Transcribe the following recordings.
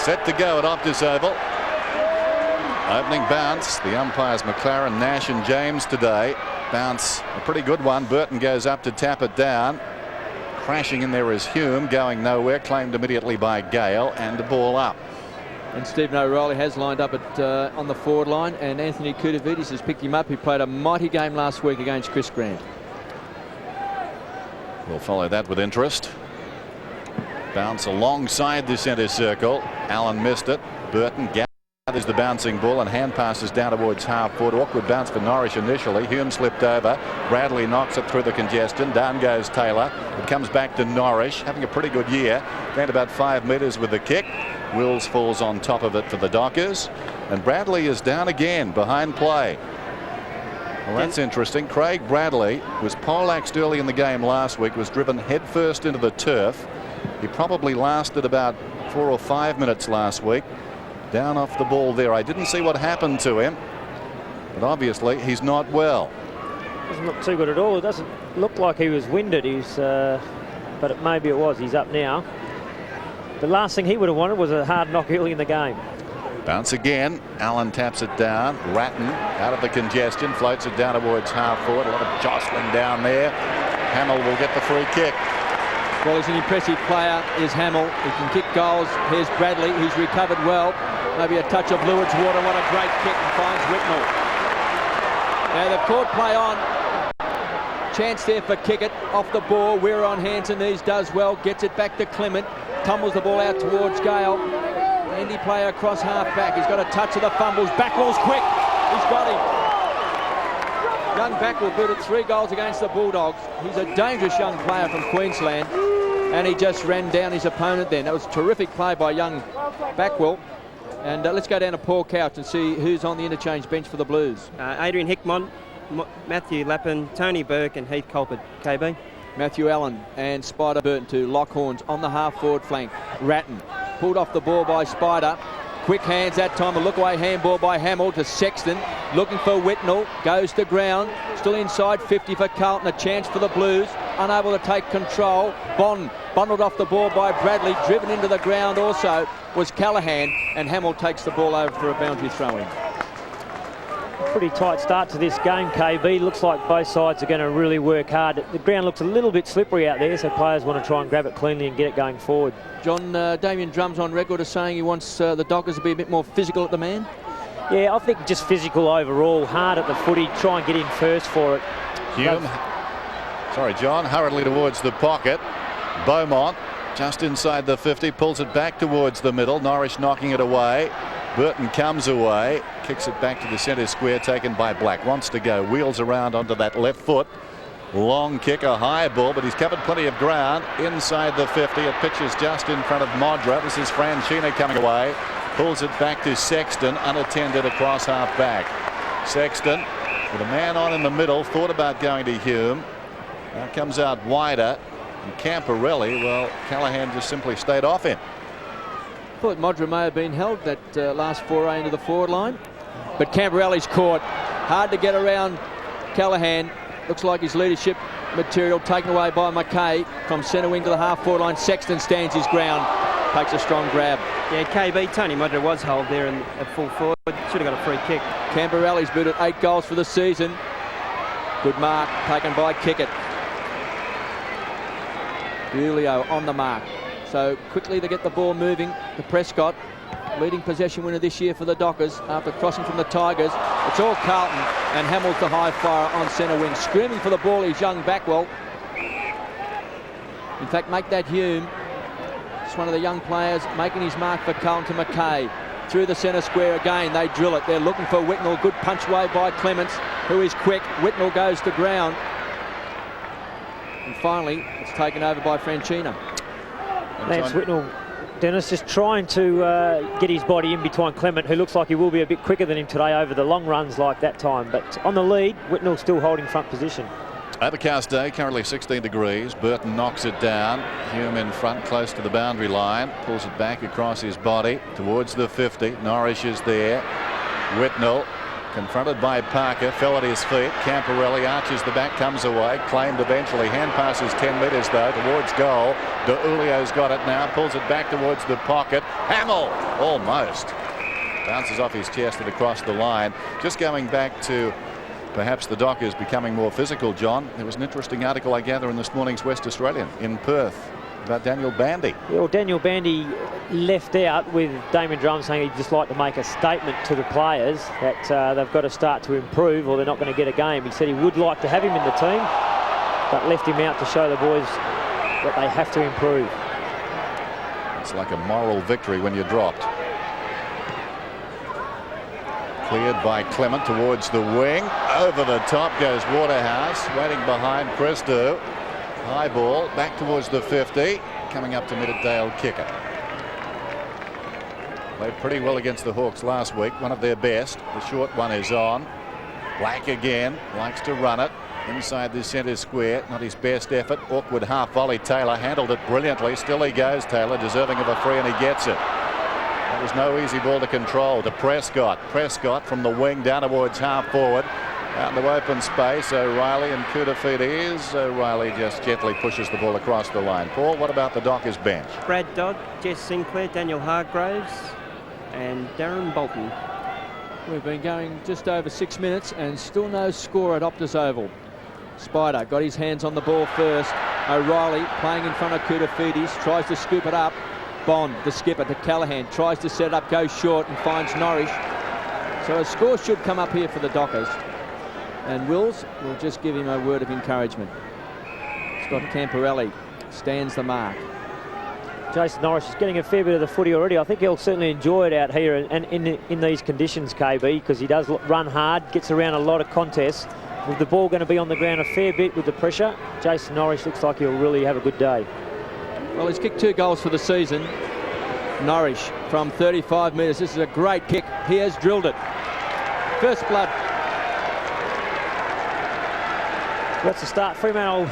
Set to go at Optus Oval. Opening bounce. The umpires McLaren, Nash and James today. Bounce, a pretty good one. Burton goes up to tap it down. Crashing in there is Hume, going nowhere, claimed immediately by Gale, and the ball up. And Stephen O'Reilly has lined up on the forward line, and Anthony Koutouvides has picked him up. He played a mighty game last week against Chris Grant. We'll follow that with interest. Bounce alongside the centre circle. Allen missed it. Burton gathers the bouncing ball and hand passes down towards half forward. Awkward bounce for Norwich initially. Hume slipped over. Bradley knocks it through the congestion. Down goes Taylor. It comes back to Norwich, having a pretty good year. Gained about 5 metres with the kick. Wills falls on top of it for the Dockers. And Bradley is down again behind play. Well, that's interesting. Craig Bradley was poleaxed early in the game last week, was driven headfirst into the turf. He probably lasted about 4 or 5 minutes last week. Down off the ball there. I didn't see what happened to him, but obviously he's not well. Doesn't look too good at all. It doesn't look like he was winded. But maybe it was. He's up now. The last thing he would have wanted was a hard knock early in the game. Bounce again. Allen taps it down. Ratton out of the congestion, floats it down towards half forward. A lot of jostling down there. Hamill will get the free kick. Well, he's an impressive player, is Hamill. He can kick goals. Here's Bradley, who's recovered well. Maybe a touch of Lewards water. What a great kick, and finds Whitnell. Now they've called play on. Chance there for Kickett. Off the ball. We're on hands and knees. Does well. Gets it back to Clement. Tumbles the ball out towards Gale. Handy player across half back. He's got a touch of the fumbles. Backwell's quick. He's got him. Young Backwell booted 3 goals against the Bulldogs. He's a dangerous young player from Queensland, and he just ran down his opponent then. That was a terrific play by young Backwell. And let's go down to Paul Couch and see who's on the interchange bench for the Blues. Adrian Hickmont, Matthew Lappin, Tony Burke and Heath Culpert. KB. Matthew Allen and Spider Burton to lock horns on the half-forward flank. Ratton pulled off the ball by Spider. Quick hands that time. A look-away handball by Hamill to Sexton. Looking for Whitnell. Goes to ground. Still inside 50 for Carlton. A chance for the Blues. Unable to take control. Bundled off the ball by Bradley. Driven into the ground also was Callaghan. And Hamill takes the ball over for a boundary throw-in. Pretty tight start to this game, KB. Looks like both sides are going to really work hard. The ground looks a little bit slippery out there, so players want to try and grab it cleanly and get it going forward. John, Damien Drum's on record as saying he wants the Dockers to be a bit more physical at the man. Yeah, I think just physical overall, hard at the footy, try and get in first for it. Hume, sorry John, hurriedly towards the pocket. Beaumont just inside the 50, pulls it back towards the middle. Norwich knocking it away. Burton comes away, kicks it back to the centre square, taken by Black. Wants to go, wheels around onto that left foot. Long kick, a high ball, but he's covered plenty of ground inside the 50. It pitches just in front of Modra. This is Franchina coming away. Pulls it back to Sexton, unattended across half back. Sexton with a man on in the middle, thought about going to Hume. Now comes out wider. And Camporelli, well, Callaghan just simply stayed off him. Thought Modra may have been held that last foray into the forward line, but Camporelli's caught. Hard to get around Callaghan. Looks like his leadership material taken away by McKay from centre wing to the half forward line. Sexton stands his ground, takes a strong grab. Yeah, KB, Tony Modra was held there at full forward. Should have got a free kick. Camporelli's booted 8 goals for the season. Good mark taken by Kickett. Julio on the mark. So quickly they get the ball moving to Prescott. Leading possession winner this year for the Dockers after crossing from the Tigers. It's all Carlton, and Hamill's the high fire on centre wing. Screaming for the ball is young Backwell. In fact, make that Hume. It's one of the young players making his mark for Carlton to McKay. Through the centre square again, they drill it. They're looking for Whitnell. Good punch away by Clements, who is quick. Whitnell goes to ground. And finally, it's taken over by Franchina. Lance Whitnell, Dennis, just trying to get his body in between Clement, who looks like he will be a bit quicker than him today over the long runs like that time. But on the lead, Whitnell still holding front position. Overcast day, currently 16 degrees. Burton knocks it down. Hume in front, close to the boundary line. Pulls it back across his body towards the 50. Norwich is there. Whitnell Confronted by Parker, fell at his feet. Camporelli arches the back, comes away, claimed eventually. Hand passes 10 metres though towards goal. De Julio's got it now, pulls it back towards the pocket. Hamill almost bounces off his chest and across the line. Just going back to perhaps the Dockers becoming more physical, John. There was an interesting article I gather in this morning's West Australian in Perth about Daniel Bandy. Yeah, well, Daniel Bandy left out with Damon Drum saying he'd just like to make a statement to the players that they've got to start to improve or they're not going to get a game. He said he would like to have him in the team, but left him out to show the boys that they have to improve. It's like a moral victory when you're dropped. Cleared by Clement towards the wing. Over the top goes Waterhouse, waiting behind Christou. High ball back towards the 50. Coming up to Middledale kicker. Played pretty well against the Hawks last week. One of their best. The short one is on. Black again. Likes to run it. Inside the centre square. Not his best effort. Awkward half volley. Taylor handled it brilliantly. Still he goes, Taylor. Deserving of a free, and he gets it. That was no easy ball to control. To Prescott. Prescott from the wing down towards half forward. Out into open space, O'Reilly and Koutafidis. O'Reilly just gently pushes the ball across the line. Paul, what about the Dockers bench? Brad Dodd, Jess Sinclair, Daniel Hargraves and Darren Bolton. We've been going just over 6 minutes and still no score at Optus Oval. Spider got his hands on the ball first. O'Reilly playing in front of Koutafidis, tries to scoop it up. Bond, the skipper, to Callaghan, tries to set it up, goes short and finds Norris. So a score should come up here for the Dockers. And Wills will just give him a word of encouragement. Scott Camporelli stands the mark. Jason Norris is getting a fair bit of the footy already. I think he'll certainly enjoy it out here and in these conditions, KB, because he does run hard, gets around a lot of contests. With the ball going to be on the ground a fair bit with the pressure, Jason Norris looks like he'll really have a good day. Well, he's kicked 2 goals for the season. Norris from 35 metres. This is a great kick. He has drilled it. First blood. That's the start Fremantle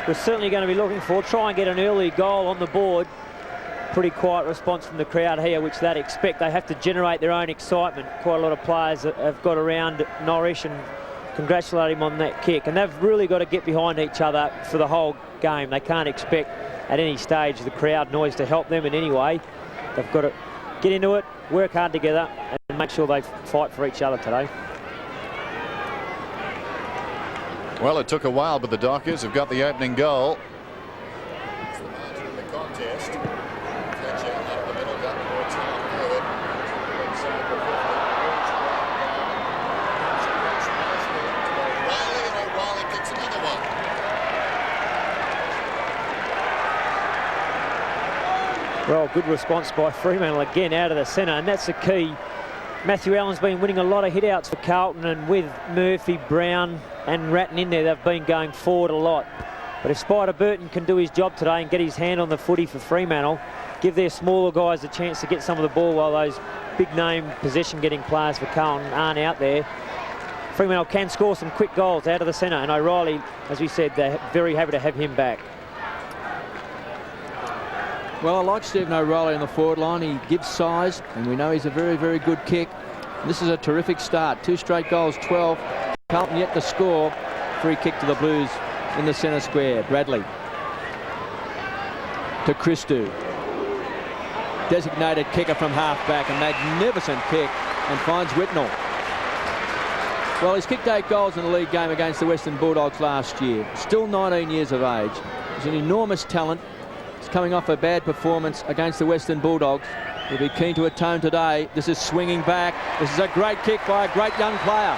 was certainly going to be looking for. Try and get an early goal on the board. Pretty quiet response from the crowd here, which they'd expect. They have to generate their own excitement. Quite a lot of players that have got around Norris and congratulate him on that kick. And they've really got to get behind each other for the whole game. They can't expect at any stage the crowd noise to help them in any way. They've got to get into it, work hard together and make sure they fight for each other today. Well, it took a while, but the Dockers have got the opening goal. It's the margin of the contest. Fletcher up the middle, down towards half forward. Inside the 50. O'Reilly, and O'Reilly kicks another one. Well, good response by Fremantle again out of the centre, and that's the key. Matthew Allen's been winning a lot of hit-outs for Carlton, and with Murphy, Brown and Ratton in there, they've been going forward a lot. But if Spider Burton can do his job today and get his hand on the footy for Fremantle, give their smaller guys a chance to get some of the ball while those big-name possession-getting players for Carlton aren't out there, Fremantle can score some quick goals out of the centre. And O'Reilly, as we said, they're very happy to have him back. Well, I like Stephen O'Reilly on the forward line. He gives size, and we know he's a very, very good kick. This is a terrific start. 2 straight goals, 12. Carlton yet to score. Free kick to the Blues in the centre square. Bradley to Christou. Designated kicker from half-back. A magnificent kick, and finds Whitnell. Well, he's kicked 8 goals in the league game against the Western Bulldogs last year. Still 19 years of age. He's an enormous talent. He's coming off a bad performance against the Western Bulldogs. He'll be keen to atone today. This is swinging back. This is a great kick by a great young player.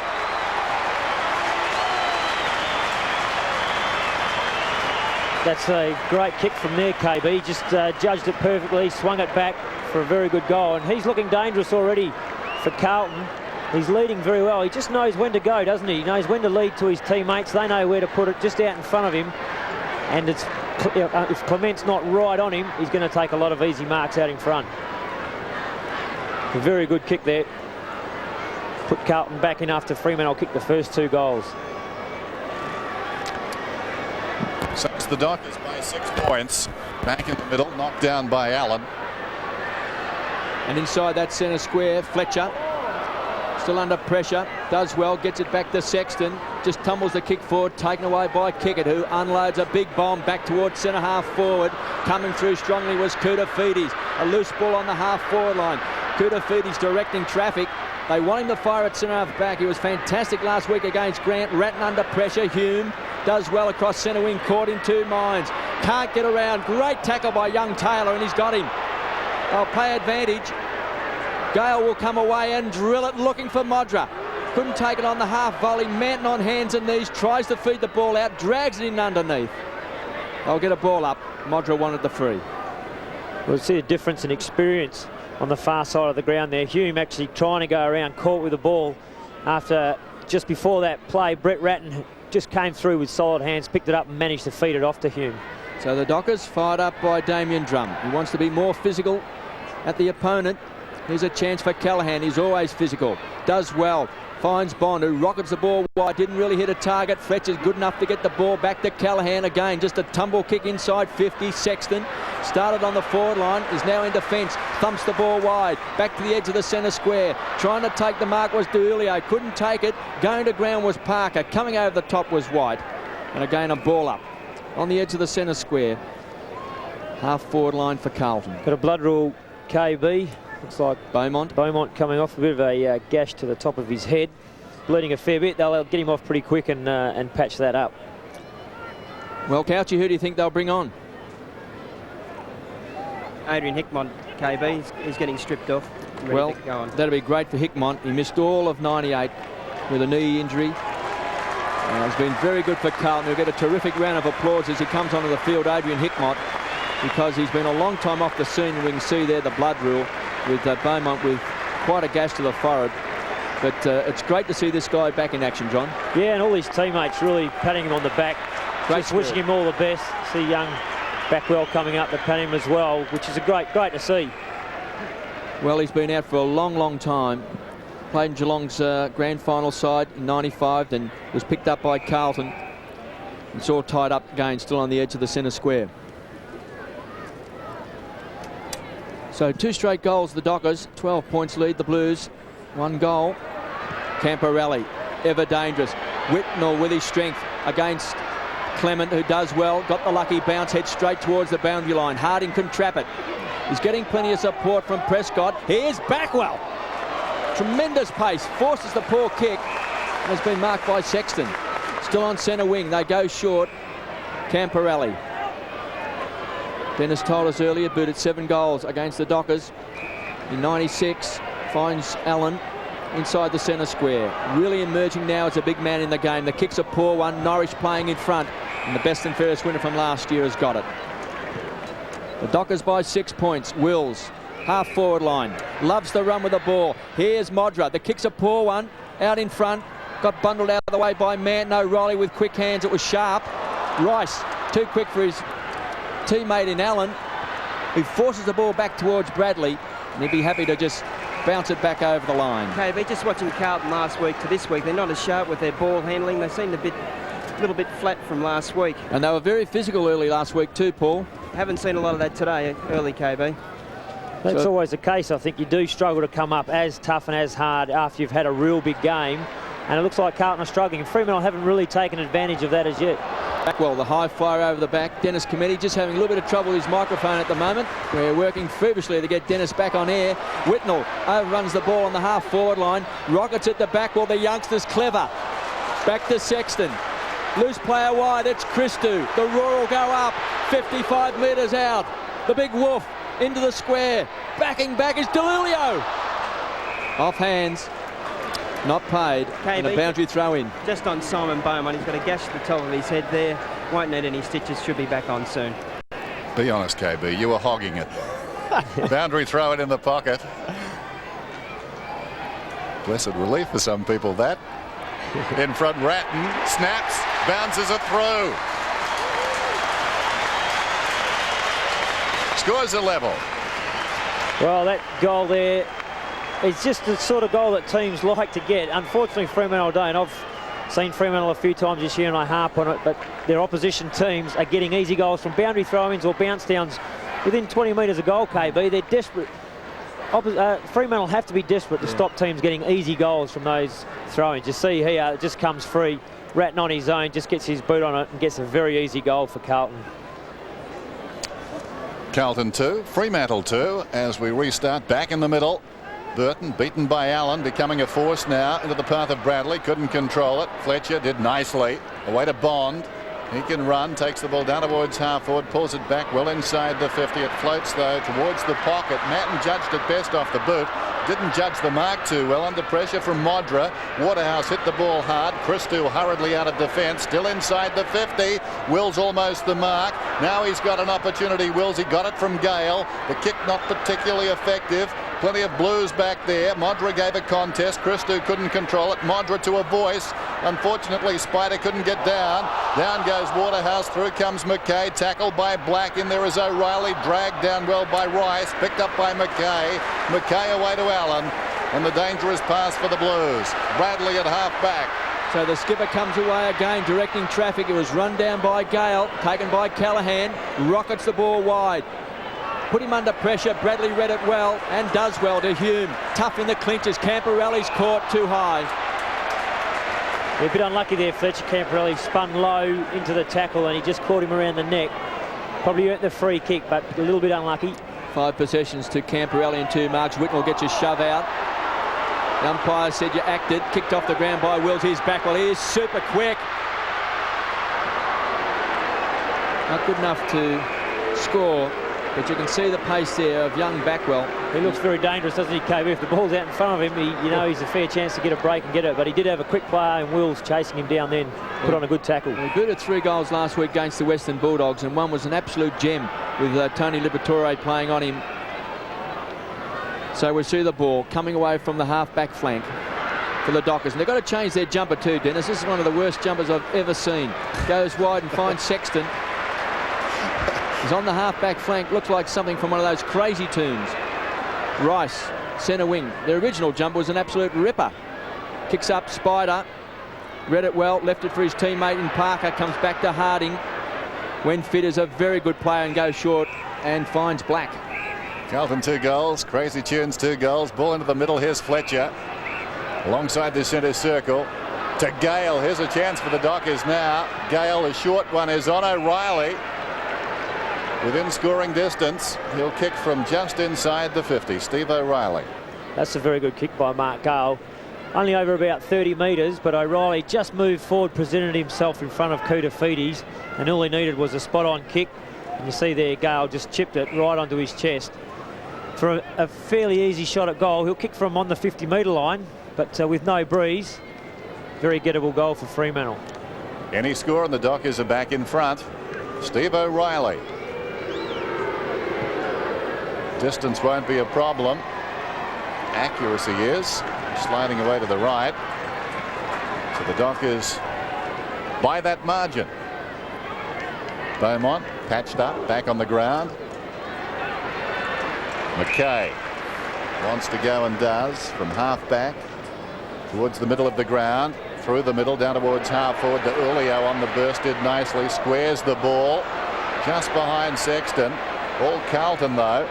That's a great kick from there, KB. He just judged it perfectly, swung it back for a very good goal. And he's looking dangerous already for Carlton. He's leading very well. He just knows when to go, doesn't he? He knows when to lead to his teammates. They know where to put it, just out in front of him. And it's, if Clement's not right on him, he's going to take a lot of easy marks out in front. A very good kick there. Put Carlton back in after Fremantle kicked the first 2 goals. So it's the Dockers by 6 points. Back in the middle, knocked down by Allen. And inside that centre square, Fletcher still under pressure, does well, gets it back to Sexton, just tumbles the kick forward, taken away by Kickett, who unloads a big bomb back towards centre half forward. Coming through strongly was Koutafidis. A loose ball on the half forward line. Koutafidis directing traffic. They want him to fire at centre half back. He was fantastic last week against Grant. Ratton under pressure. Hume does well across centre wing, caught in two minds. Can't get around. Great tackle by young Taylor, and he's got him. They'll play advantage. Gale will come away and drill it, looking for Modra. Couldn't take it on the half volley. Manton on hands and knees, tries to feed the ball out, drags it in underneath. They'll get a ball up. Modra wanted the free. We'll see a difference in experience on the far side of the ground there. Hume actually trying to go around, caught with the ball after just before that play. Brett Ratton just came through with solid hands, picked it up and managed to feed it off to Hume. So the Dockers fired up by Damien Drum. He wants to be more physical at the opponent. Here's a chance for Callaghan. He's always physical. Does well. Finds Bond, who rockets the ball wide. Didn't really hit a target. Fletcher's good enough to get the ball back to Callaghan again. Just a tumble kick inside 50. Sexton started on the forward line. Is now in defence. Thumps the ball wide. Back to the edge of the centre square. Trying to take the mark was DeJulio. Couldn't take it. Going to ground was Parker. Coming over the top was White. And again a ball up on the edge of the centre square. Half forward line for Carlton. Got a blood rule, KB. Looks like Beaumont coming off, a bit of a gash to the top of his head, bleeding a fair bit. They'll get him off pretty quick and patch that up. Well, Couchy, who do you think they'll bring on? Adrian Hickmont, KB. He's getting stripped off. Well, to go on. That'll be great for Hickmont. He missed all of 98 with a knee injury. It's been very good for Carlton. He'll get a terrific round of applause as he comes onto the field, Adrian Hickmont, because he's been a long time off the scene. We can see there the blood rule with Beaumont with quite a gash to the forehead. But it's great to see this guy back in action, John. Yeah, and all his teammates really patting him on the back. Just wishing him all the best. See young Backwell coming up to pat him as well, which is great to see. Well, he's been out for a long time. Played in Geelong's grand final side in 95, then was picked up by Carlton. It's all tied up again, still on the edge of the centre square. So 2 straight goals, the Dockers. 12 points lead the Blues. 1 goal. Camporelli, ever dangerous. Whitnell with his strength against Clement, who does well. Got the lucky bounce, head straight towards the boundary line. Harding can trap it. He's getting plenty of support from Prescott. Here's Backwell. Tremendous pace, forces the poor kick. And has been marked by Sexton. Still on centre wing, they go short. Camporelli. Dennis told us earlier, booted 7 goals against the Dockers. In 96, finds Allen inside the centre square. Really emerging now as a big man in the game. The kick's a poor one. Norwich playing in front. And the best and fairest winner from last year has got it. The Dockers by 6 points. Wills, half forward line. Loves the run with the ball. Here's Modra. The kick's a poor one. Out in front. Got bundled out of the way by Manton. O'Reilly with quick hands. It was sharp. Rice, too quick for his teammate in Allen, who forces the ball back towards Bradley, and he'd be happy to just bounce it back over the line. KB, just watching Carlton last week to this week, they're not as sharp with their ball handling. They seemed a little bit flat from last week. And they were very physical early last week too, Paul. Haven't seen a lot of that today, early, KB. That's always the case. I think you do struggle to come up as tough and as hard after you've had a real big game. And it looks like Carlton are struggling. Fremantle haven't really taken advantage of that as yet. Backwell, the high flyer over the back. Dennis Committee just having a little bit of trouble with his microphone at the moment. We're working feverishly to get Dennis back on air. Whitnell overruns the ball on the half forward line. Rockets at the back. Well, the youngster's clever. Back to Sexton. Loose player wide. It's Christou. The roar will go up. 55 metres out. The big wolf into the square. Backing back is DeJulio. Off hands. Not paid, and a boundary throw in. Just on Simon Beaumont, he's got a gash at the top of his head there. Won't need any stitches, should be back on soon. Be honest, KB, you were hogging it. Boundary throw it in the pocket. Blessed relief for some people, that. In front, Ratton snaps, bounces it through. Scores a level. Well, that goal there, it's just the sort of goal that teams like to get. Unfortunately, Fremantle don't. I've seen Fremantle a few times this year and I harp on it, but their opposition teams are getting easy goals from boundary throw-ins or bounce downs within 20 metres of goal, KB. They're desperate Fremantle have to be desperate to stop teams getting easy goals from those throw-ins. You see here, it just comes free. Ratton on his own, just gets his boot on it and gets a very easy goal for Carlton. Carlton 2, Fremantle 2 as we restart back in the middle. Burton beaten by Allen, becoming a force now into the path of Bradley. Couldn't control it. Fletcher did nicely. Away to Bond. He can run, takes the ball down towards half forward, pulls it back well inside the 50. It floats though towards the pocket. Matten judged it best off the boot. Didn't judge the mark too well. Under pressure from Modra. Waterhouse hit the ball hard. Christou hurriedly out of defence. Still inside the 50. Wills almost the mark. Now he's got an opportunity. Wills, he got it from Gale. The kick not particularly effective. Plenty of blues back there. Modra gave a contest. Christou couldn't control it. Modra to a voice. Unfortunately, Spider couldn't get down. Down goes Waterhouse. Through comes McKay. Tackled by Black. In there is O'Reilly. Dragged down well by Rice. Picked up by McKay. McKay away to Allen. And the dangerous pass for the Blues. Bradley at half back. So the skipper comes away again, directing traffic. It was run down by Gale. Taken by Callaghan. Rockets the ball wide. Put him under pressure. Bradley read it well and does well to Hume. Tough in the clinches. Camporelli's caught too high. Yeah, a bit unlucky there, Fletcher. Camporelli spun low into the tackle and he just caught him around the neck. Probably earned the free kick, but a little bit unlucky. 5 possessions to Camporelli and 2 marks. Whitnell gets a shove out. The umpire said you acted. Kicked off the ground by Wills. Here's Backwell. He is super quick. Not good enough to score. But you can see the pace there of young Backwell. He looks very dangerous, doesn't he, KB? If the ball's out in front of him, you know he's a fair chance to get a break and get it. But he did have a quick player in Wills chasing him down then. Put on a good tackle. He booted 3 goals last week against the Western Bulldogs, and one was an absolute gem with Tony Liberatore playing on him. So we see the ball coming away from the half-back flank for the Dockers. And they've got to change their jumper too, Dennis. This is one of the worst jumpers I've ever seen. Goes wide and finds Sexton. He's on the half-back flank. Looks like something from one of those crazy tunes. Rice, centre wing. Their original jumper was an absolute ripper. Kicks up Spider. Read it well. Left it for his teammate in Parker. Comes back to Harding. When fit is a very good player and goes short and finds Black. Carlton 2 goals. Crazy Tunes 2 goals. Ball into the middle. Here's Fletcher. Alongside the centre circle. To Gale. Here's a chance for the Dockers now. Gale, a short one is on O'Reilly. Within scoring distance, he'll kick from just inside the 50. Steve O'Reilly. That's a very good kick by Mark Gale. Only over about 30 metres, but O'Reilly just moved forward, presented himself in front of Koutafidis, and all he needed was a spot-on kick. And you see there, Gale just chipped it right onto his chest. For a fairly easy shot at goal, he'll kick from on the 50-metre line, but with no breeze, very gettable goal for Fremantle. Any score and the Dockers are back in front. Steve O'Reilly. Distance won't be a problem. Accuracy is. Sliding away to the right. So the Dockers by that margin. Beaumont patched up, back on the ground. McKay wants to go and does from half back towards the middle of the ground. Through the middle, down towards half forward to Ulio on the burst, did nicely. Squares the ball just behind Sexton. All Carlton though.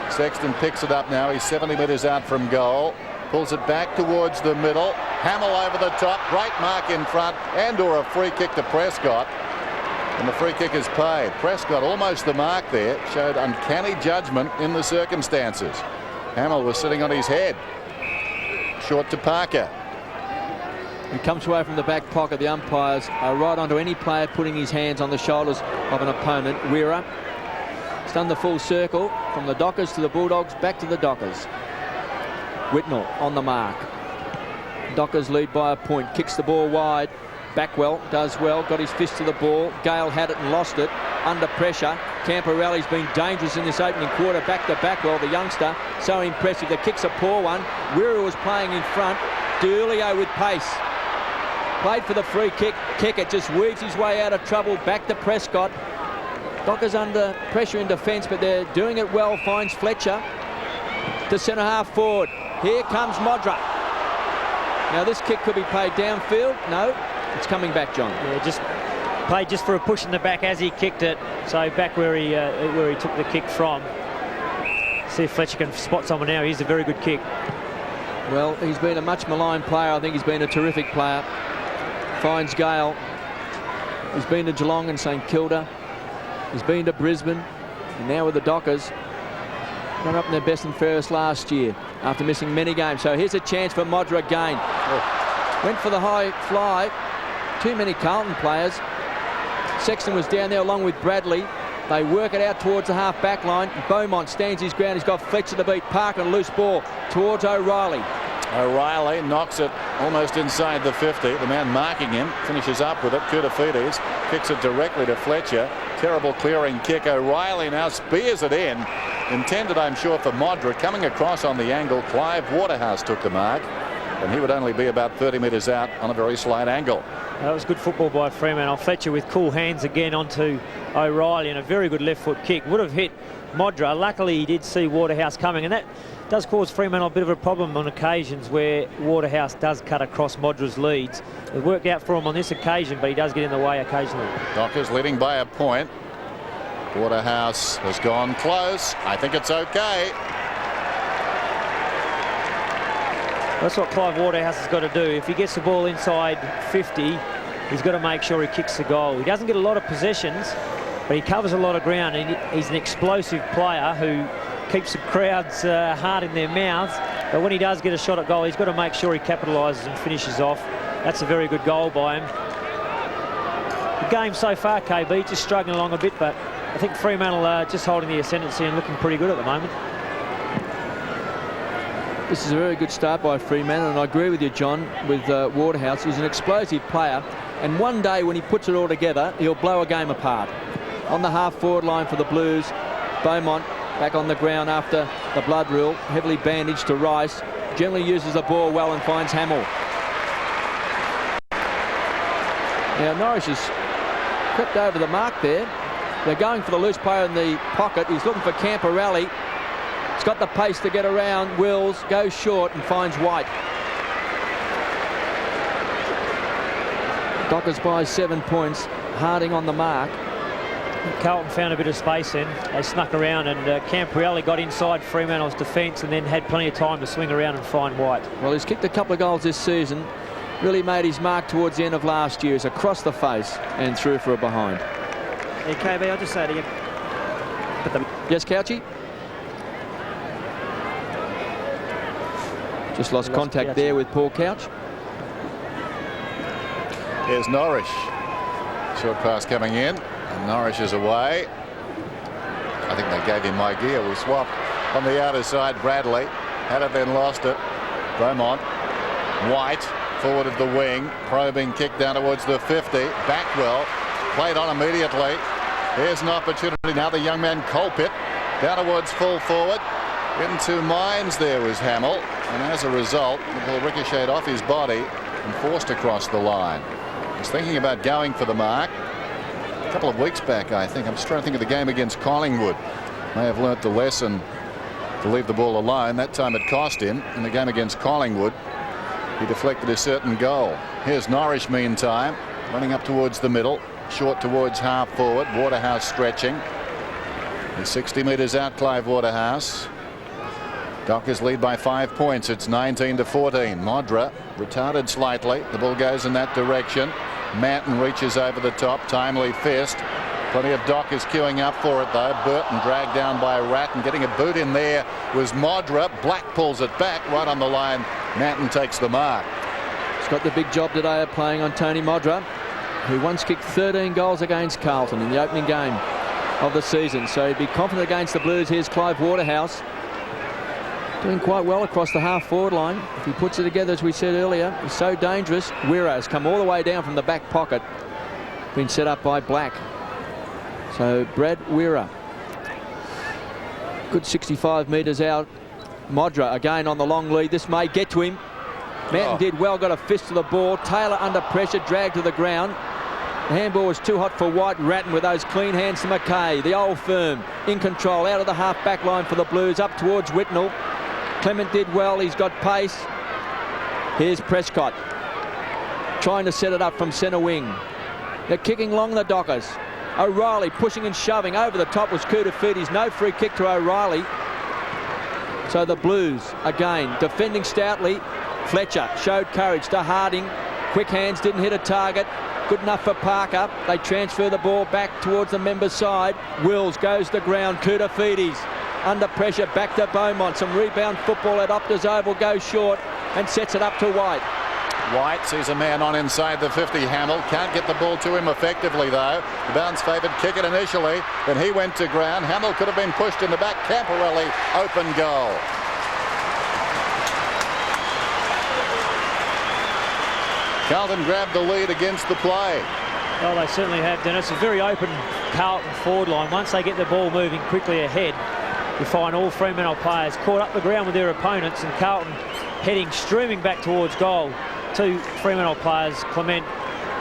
Sexton picks it up now. He's 70 metres out from goal. Pulls it back towards the middle. Hamill over the top. Great mark in front. And/or a free kick to Prescott. And the free kick is paid. Prescott almost the mark there. Showed uncanny judgment in the circumstances. Hamill was sitting on his head. Short to Parker. He comes away from the back pocket. The umpires are right onto any player putting his hands on the shoulders of an opponent. Weira. It's done the full circle from the Dockers to the Bulldogs, back to the Dockers. Whitnell on the mark. Dockers lead by a point. Kicks the ball wide. Backwell does well. Got his fist to the ball. Gale had it and lost it. Under pressure. Camporelli's been dangerous in this opening quarter. Back to Backwell, the youngster. So impressive. The kick's a poor one. Weira was playing in front. D'Ulio with pace. Played for the free kick. Kickett just weaves his way out of trouble. Back to Prescott. Dockers under pressure in defence, but they're doing it well. Finds Fletcher to centre half forward. Here comes Modra. Now this kick could be played downfield. No, it's coming back, John. Yeah, just played just for a push in the back as he kicked it. So back where he took the kick from. See if Fletcher can spot someone now. He's a very good kick. Well, he's been a much maligned player. I think he's been a terrific player. Finds Gale. He's been to Geelong and St Kilda. He's been to Brisbane. And now with the Dockers. Not up in their best and fairest last year after missing many games. So here's a chance for Modra again. Went for the high fly. Too many Carlton players. Sexton was down there along with Bradley. They work it out towards the half-back line. Beaumont stands his ground. He's got Fletcher to beat. Parker and loose ball towards O'Reilly. O'Reilly knocks it almost inside the 50. The man marking him finishes up with it. Koutafidis kicks it directly to Fletcher. Terrible clearing kick. O'Reilly now spears it in. Intended, I'm sure, for Modra. Coming across on the angle. Clive Waterhouse took the mark. And he would only be about 30 metres out on a very slight angle. That was good football by Fremantle. Fletcher with cool hands again onto O'Reilly, and a very good left foot kick. Would have hit Modra. Luckily, he did see Waterhouse coming, and that does cause Fremantle a bit of a problem on occasions where Waterhouse does cut across Modra's leads. It worked out for him on this occasion, but he does get in the way occasionally. Dockers leading by a point. Waterhouse has gone close. I think it's okay. That's what Clive Waterhouse has got to do. If he gets the ball inside 50, he's got to make sure he kicks the goal. He doesn't get a lot of possessions, but he covers a lot of ground, and he's an explosive player who keeps the crowd's heart in their mouths. But when he does get a shot at goal, he's got to make sure he capitalises and finishes off. That's a very good goal by him. The game so far, KB, just struggling along a bit, but I think Fremantle are just holding the ascendancy and looking pretty good at the moment. This is a very good start by Fremantle, and I agree with you, John, with Waterhouse. He's an explosive player, and one day when he puts it all together, he'll blow a game apart. On the half-forward line for the Blues, Beaumont back on the ground after the blood rule, heavily bandaged to Rice, generally uses the ball well and finds Hamill. Now Norris has crept over the mark there. They're going for the loose player in the pocket. He's looking for Camporelli. He's got the pace to get around. Wills goes short and finds White. Dockers by 7 points. Harding on the mark. Carlton found a bit of space then. They snuck around, and Camporelli got inside Fremantle's defence and then had plenty of time to swing around and find White. Well, he's kicked a couple of goals this season. Really made his mark towards the end of last year. He's across the face and through for a behind. Hey, KB, I'll just say to you. Yes, Couchy? Just lost contact there with Paul Couch. Here's Norris. Short pass coming in, and Norris is away. I think they gave him my gear. We swapped on the outer side. Bradley had it, then lost it. Beaumont. White forward of the wing. Probing kick down towards the 50. Backwell played on immediately. Here's an opportunity now. The young man Colpitt down towards full forward. Into Mines there was Hamill, and as a result the ball ricocheted off his body and forced across the line. He's thinking about going for the mark. A couple of weeks back, I think. I'm just trying to think of the game against Collingwood. May have learnt the lesson to leave the ball alone. That time it cost him. In the game against Collingwood, he deflected a certain goal. Here's Norris meantime, running up towards the middle, short towards half forward. Waterhouse stretching. He's 60 metres out, Clive Waterhouse. Dockers lead by 5 points. It's 19-14. Modra retarded slightly. The ball goes in that direction. Manton reaches over the top. Timely fist. Plenty of Dockers queuing up for it though. Burton dragged down by Ratton. Getting a boot in there was Modra. Black pulls it back right on the line. Manton takes the mark. He's got the big job today of playing on Tony Modra, who once kicked 13 goals against Carlton in the opening game of the season. So he'd be confident against the Blues. Here's Clive Waterhouse. Doing quite well across the half-forward line. If he puts it together, as we said earlier, he's so dangerous. Wira has come all the way down from the back pocket. Been set up by Black. So Brad Wira. Good 65 metres out. Modra again on the long lead. This may get to him. Manton did well, got a fist to the ball. Taylor under pressure, dragged to the ground. The handball was too hot for White. Ratton with those clean hands to McKay. The old firm in control out of the half-back line for the Blues, up towards Whitnell. Clement did well. He's got pace. Here's Prescott trying to set it up from centre wing. They're kicking long the Dockers. O'Reilly pushing and shoving. Over the top was Koutafidis. No free kick to O'Reilly. So the Blues, again, defending stoutly. Fletcher showed courage to Harding. Quick hands, didn't hit a target. Good enough for Parker. They transfer the ball back towards the members' side. Wills goes to ground. Koutafidis under pressure, back to Beaumont. Some rebound football at Optus Oval, goes short and sets it up to White. White sees a man on inside the 50. Hamill can't get the ball to him effectively though. The Bounce favoured kick it initially, then he went to ground. Hamill could have been pushed in the back. Camporelli, open goal. Carlton grabbed the lead against the play. Well, they certainly have, Dennis. A very open Carlton forward line. Once they get the ball moving quickly ahead, you find all Fremantle players caught up the ground with their opponents, and Carlton heading, streaming back towards goal. Two Fremantle players, Clement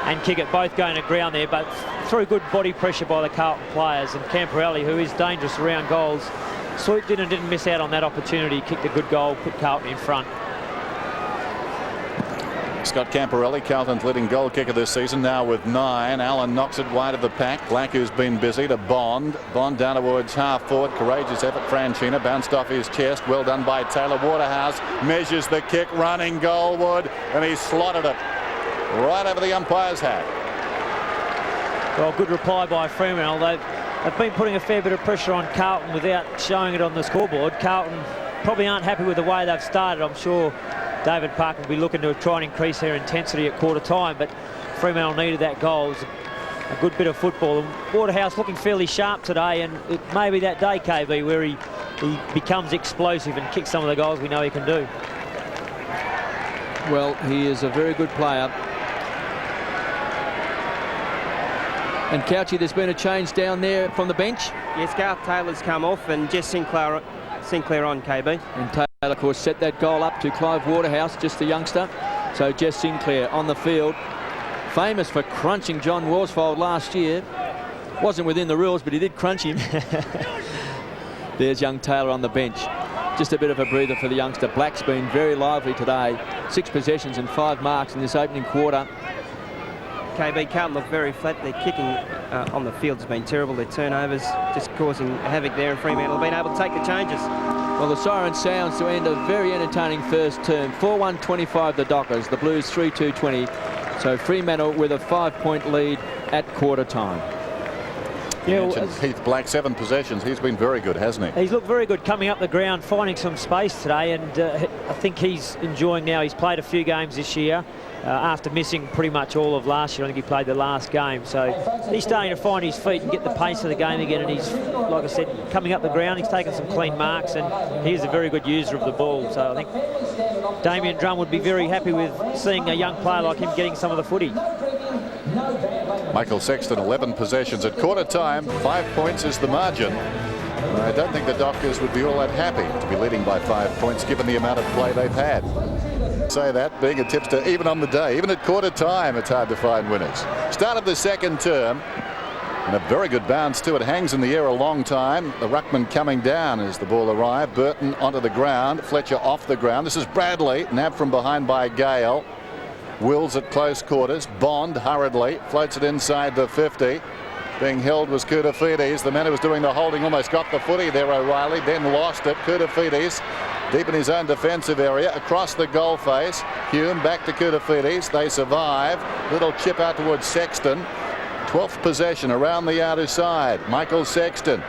and Kickett, both going to ground there, but through good body pressure by the Carlton players. And Camporelli, who is dangerous around goals, swooped in and didn't miss out on that opportunity. Kicked a good goal, put Carlton in front. Scott Camporelli, Carlton's leading goal kicker this season, now with 9. Allen knocks it wide of the pack. Black, who's been busy, to Bond. Bond down towards half forward. Courageous effort. Franchina bounced off his chest. Well done by Taylor. Waterhouse measures the kick. Running goalward, and he slotted it right over the umpire's hat. Well, good reply by Fremantle. They've been putting a fair bit of pressure on Carlton without showing it on the scoreboard. Carlton probably aren't happy with the way they've started. I'm sure David Parker will be looking to try and increase their intensity at quarter time, but Fremantle needed that goal. It was a good bit of football. And Waterhouse looking fairly sharp today, and it may be that day, KB, where he becomes explosive and kicks some of the goals we know he can do. Well, he is a very good player. And Couchy, there's been a change down there from the bench. Yes, Garth Taylor's come off and Jess Sinclair on, KB. And Taylor, of course, set that goal up to Clive Waterhouse, just the youngster. So Jess Sinclair on the field, famous for crunching John Worsfold last year. Wasn't within the rules, but he did crunch him. There's young Taylor on the bench. Just a bit of a breather for the youngster. Black's been very lively today. 6 possessions and 5 marks in this opening quarter. KB, Carlton look very flat. Their kicking on the field has been terrible. Their turnovers just causing havoc there, and Fremantle have been able to take the changes. Well, the siren sounds to end a very entertaining first term. 4-1-25 the Dockers, the Blues 3-2-20. So Fremantle with a 5-point lead at quarter time. Yeah, well, Heath Black, 7 possessions. He's been very good, hasn't he? He's looked very good coming up the ground, finding some space today, and I think he's enjoying now. He's played a few games this year after missing pretty much all of last year. I think he played the last game, so he's starting to find his feet and get the pace of the game again, and he's, like I said, coming up the ground. He's taken some clean marks, and he's a very good user of the ball. So I think Damien Drum would be very happy with seeing a young player like him getting some of the footy. Michael Sexton, 11 possessions at quarter time. 5 points is the margin. I don't think the Dockers would be all that happy to be leading by 5 points given the amount of play they've had. Say that, being a tipster even on the day, even at quarter time, it's hard to find winners. Start of the second term, and a very good bounce too. It hangs in the air a long time. The ruckman coming down as the ball arrived. Burton onto the ground, Fletcher off the ground. This is Bradley, nabbed from behind by Gale. Wills at close quarters. Bond hurriedly floats it inside the 50. Being held was Koutafidis. The man who was doing the holding almost got the footy there, O'Reilly, then lost it. Koutafidis deep in his own defensive area, across the goal face. Hume back to Koutafidis. They survive. Little chip out towards Sexton. 12th possession around the outer side. Michael Sexton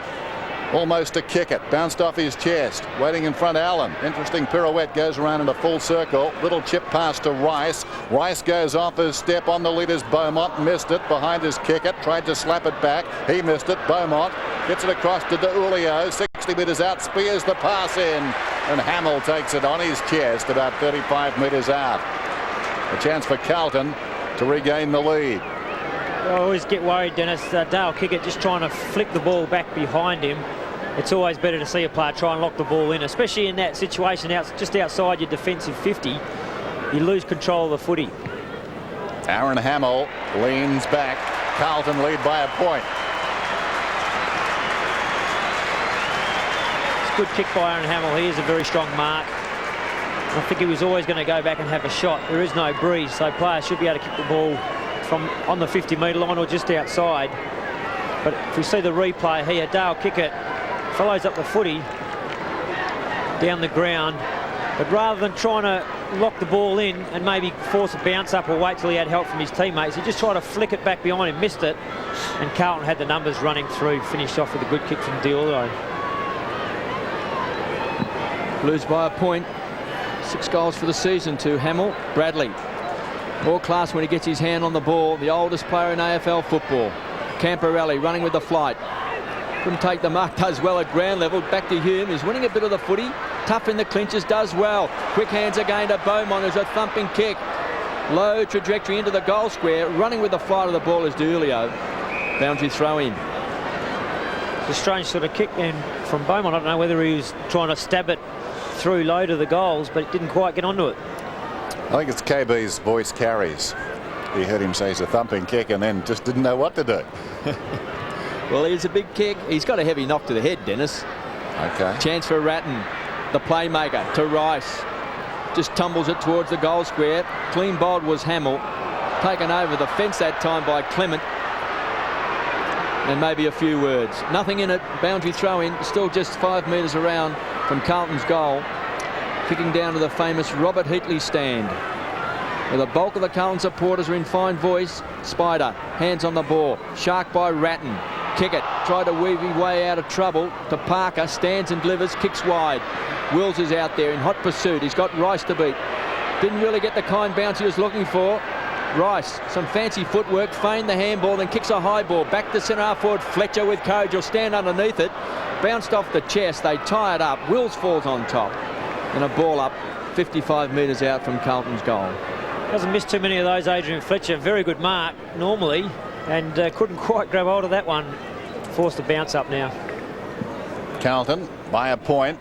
almost to kick it. Bounced off his chest. Waiting in front, Allen. Interesting pirouette, goes around in a full circle. Little chip pass to Rice. Rice goes off his step on the leader's Beaumont. Missed it. Behind his kick it. Tried to slap it back. He missed it. Beaumont gets it across to DeUlio. 60 metres out. Spears the pass in. And Hamill takes it on his chest about 35 metres out. A chance for Carlton to regain the lead. I always get worried, Dennis. Dale Kickett just trying to flick the ball back behind him. It's always better to see a player try and lock the ball in, especially in that situation just outside your defensive 50. You lose control of the footy. Aaron Hamill leans back. Carlton lead by a point. It's a good kick by Aaron Hamill. He is a very strong mark. I think he was always going to go back and have a shot. There is no breeze, so players should be able to kick the ball from on the 50-metre line or just outside. But if we see the replay here, Dale Kickett follows up the footy. down the ground. But rather than trying to lock the ball in and maybe force a bounce up or wait till he had help from his teammates, he just tried to flick it back behind him, missed it, and Carlton had the numbers running through, finished off with a good kick from Diallo. Blues by a point. 6 goals for the season to Hamill. Bradley, all class when he gets his hand on the ball. The oldest player in AFL football. Camporelli running with the flight. Couldn't take the mark, does well at ground level. Back to Hume, who's winning a bit of the footy. Tough in the clinches, does well. Quick hands again to Beaumont, who's a thumping kick. Low trajectory into the goal square. Running with the flight of the ball is Diallo. Boundary throw in. It's a strange sort of kick in from Beaumont. I don't know whether he was trying to stab it through low to the goals, but it didn't quite get onto it. I think it's KB's voice carries. He heard him say it's a thumping kick and then just didn't know what to do. Well, it's a big kick. He's got a heavy knock to the head, Dennis. Okay. Chance for Ratton, the playmaker, to Rice. Just tumbles it towards the goal square. Clean bowled was Hamill. Taken over the fence that time by Clement. And maybe a few words. Nothing in it. Boundary throw in. Still just 5 metres around from Carlton's goal. Kicking down to the famous Robert Heatley stand. Where the bulk of the Carlton supporters are in fine voice. Spider, hands on the ball. Shark by Ratton. Kick it. Tried to weave his way out of trouble to Parker. Stands and delivers. Kicks wide. Wills is out there in hot pursuit. He's got Rice to beat. Didn't really get the kind bounce he was looking for. Rice, some fancy footwork, feigned the handball, then kicks a high ball. Back to centre half forward. Fletcher with courage will stand underneath it. Bounced off the chest. They tie it up. Wills falls on top. And a ball up 55 metres out from Carlton's goal. Doesn't miss too many of those, Adrian Fletcher. Very good mark normally, and couldn't quite grab hold of that one. Forced the bounce up now. Carlton by a point.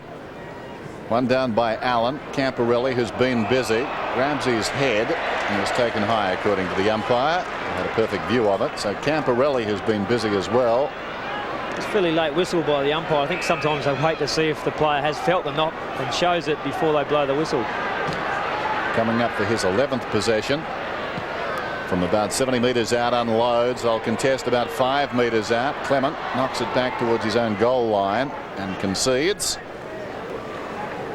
One down by Allen. Camporelli, who's been busy, grabs his head and was taken high according to the umpire. Had a perfect view of it. So Camporelli has been busy as well. It's a fairly late whistle by the umpire. I think sometimes they wait to see if the player has felt the knock and shows it before they blow the whistle. Coming up for his 11th possession. From about 70 metres out, unloads. They'll contest about 5 metres out. Clement knocks it back towards his own goal line and concedes.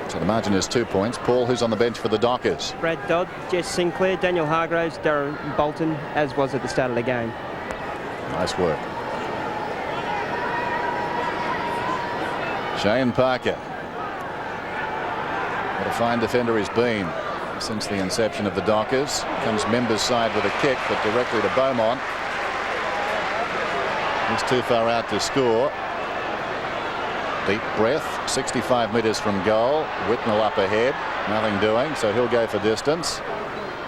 So the margin is 2 points. Paul, who's on the bench for the Dockers? Brad Dodd, Jess Sinclair, Daniel Hargroves, Darren Bolton, as was at the start of the game. Nice work. Shane Parker. What a fine defender he's been since the inception of the Dockers. Comes Members' side with a kick, but directly to Beaumont. He's too far out to score. Deep breath, 65 metres from goal. Whitnell up ahead, nothing doing, so he'll go for distance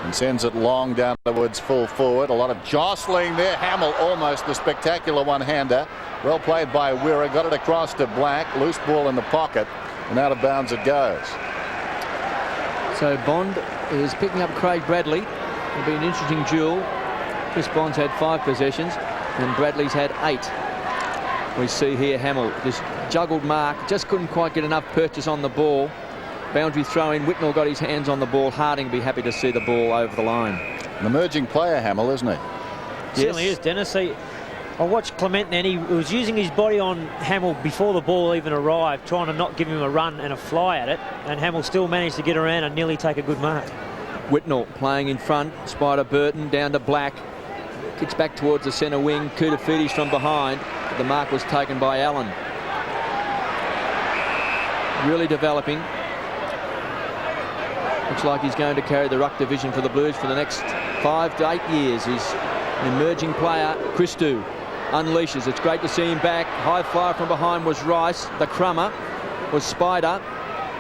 and sends it long down towards full forward. A lot of jostling there. Hamill almost the spectacular one-hander. Well played by Wirra. Got it across to Black. Loose ball in the pocket, and out of bounds it goes. So Bond is picking up Craig Bradley. It'll be an interesting duel. Chris Bond's had 5 possessions and Bradley's had 8. We see here Hamill, this juggled mark, just couldn't quite get enough purchase on the ball. Boundary throw in. Whitnell got his hands on the ball. Harding will be happy to see the ball over the line. An emerging player, Hamill, isn't he? Certainly is, Dennis. I watched Clement then. He was using his body on Hamill before the ball even arrived, trying to not give him a run and a fly at it, and Hamill still managed to get around and nearly take a good mark. Whitnell playing in front. Spider Burton down to Black. Kicks back towards the centre wing. Koutafidis from behind. But the mark was taken by Allen. Really developing. Looks like he's going to carry the ruck division for the Blues for the next 5 to 8 years. He's an emerging player. Christou unleashes. It's great to see him back. High flyer from behind was Rice. The crummer was Spider.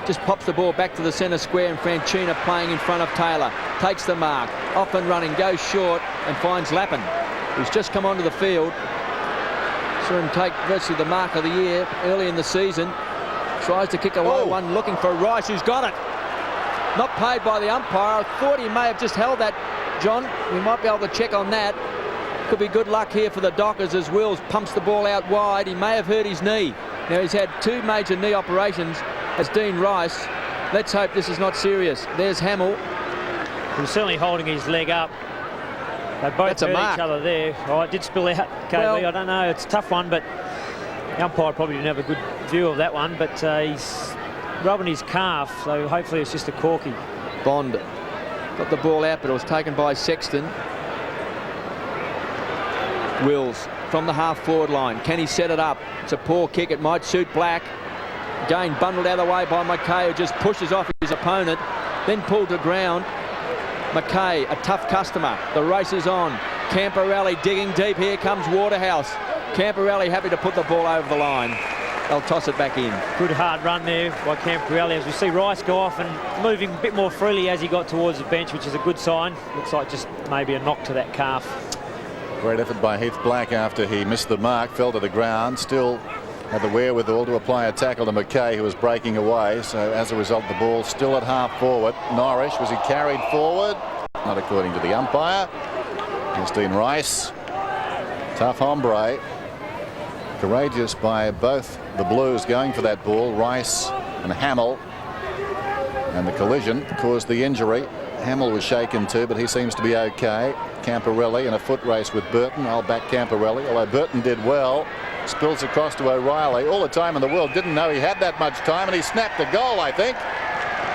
Just pops the ball back to the centre square, and Franchina playing in front of Taylor. Takes the mark. Off and running. Goes short and finds Lappin, who's just come onto the field. Saw him take virtually the mark of the year early in the season. Tries to kick a low one, looking for Rice, who's got it. Not paid by the umpire. I thought he may have just held that, John. We might be able to check on that. Could be good luck here for the Dockers as Wills pumps the ball out wide. He may have hurt his knee. Now he's had 2 major knee operations as Dean Rice. Let's hope this is not serious. There's Hamill. He was certainly holding his leg up. They both hurt each other there. Oh, it did spill out, KB. Well, I don't know. It's a tough one, but the umpire probably didn't have a good view of that one. But he's rubbing his calf, so hopefully it's just a corky. Bond got the ball out, but it was taken by Sexton. Wills from the half-forward line. Can he set it up? It's a poor kick. It might suit Black. Again, bundled out of the way by McKay, who just pushes off his opponent, then pulled to ground. McKay, a tough customer. The race is on. Camporelli digging deep. Here comes Waterhouse. Camporelli happy to put the ball over the line. They'll toss it back in. Good hard run there by Camporelli, as we see Rice go off and moving a bit more freely as he got towards the bench, which is a good sign. Looks like just maybe a knock to that calf. Great effort by Heath Black after he missed the mark, fell to the ground, still had the wherewithal to apply a tackle to McKay, who was breaking away. So as a result, the ball still at half forward. Norrish, was he carried forward? Not according to the umpire. Justine Rice, tough hombre. Courageous by both the Blues going for that ball. Rice and Hamill, and the collision caused the injury. Hamill was shaken too, but he seems to be okay. Camporelli in a foot race with Burton. I'll back Camporelli, although Burton did well. Spills across to O'Reilly. All the time in the world. Didn't know he had that much time, and he snapped a goal, I think.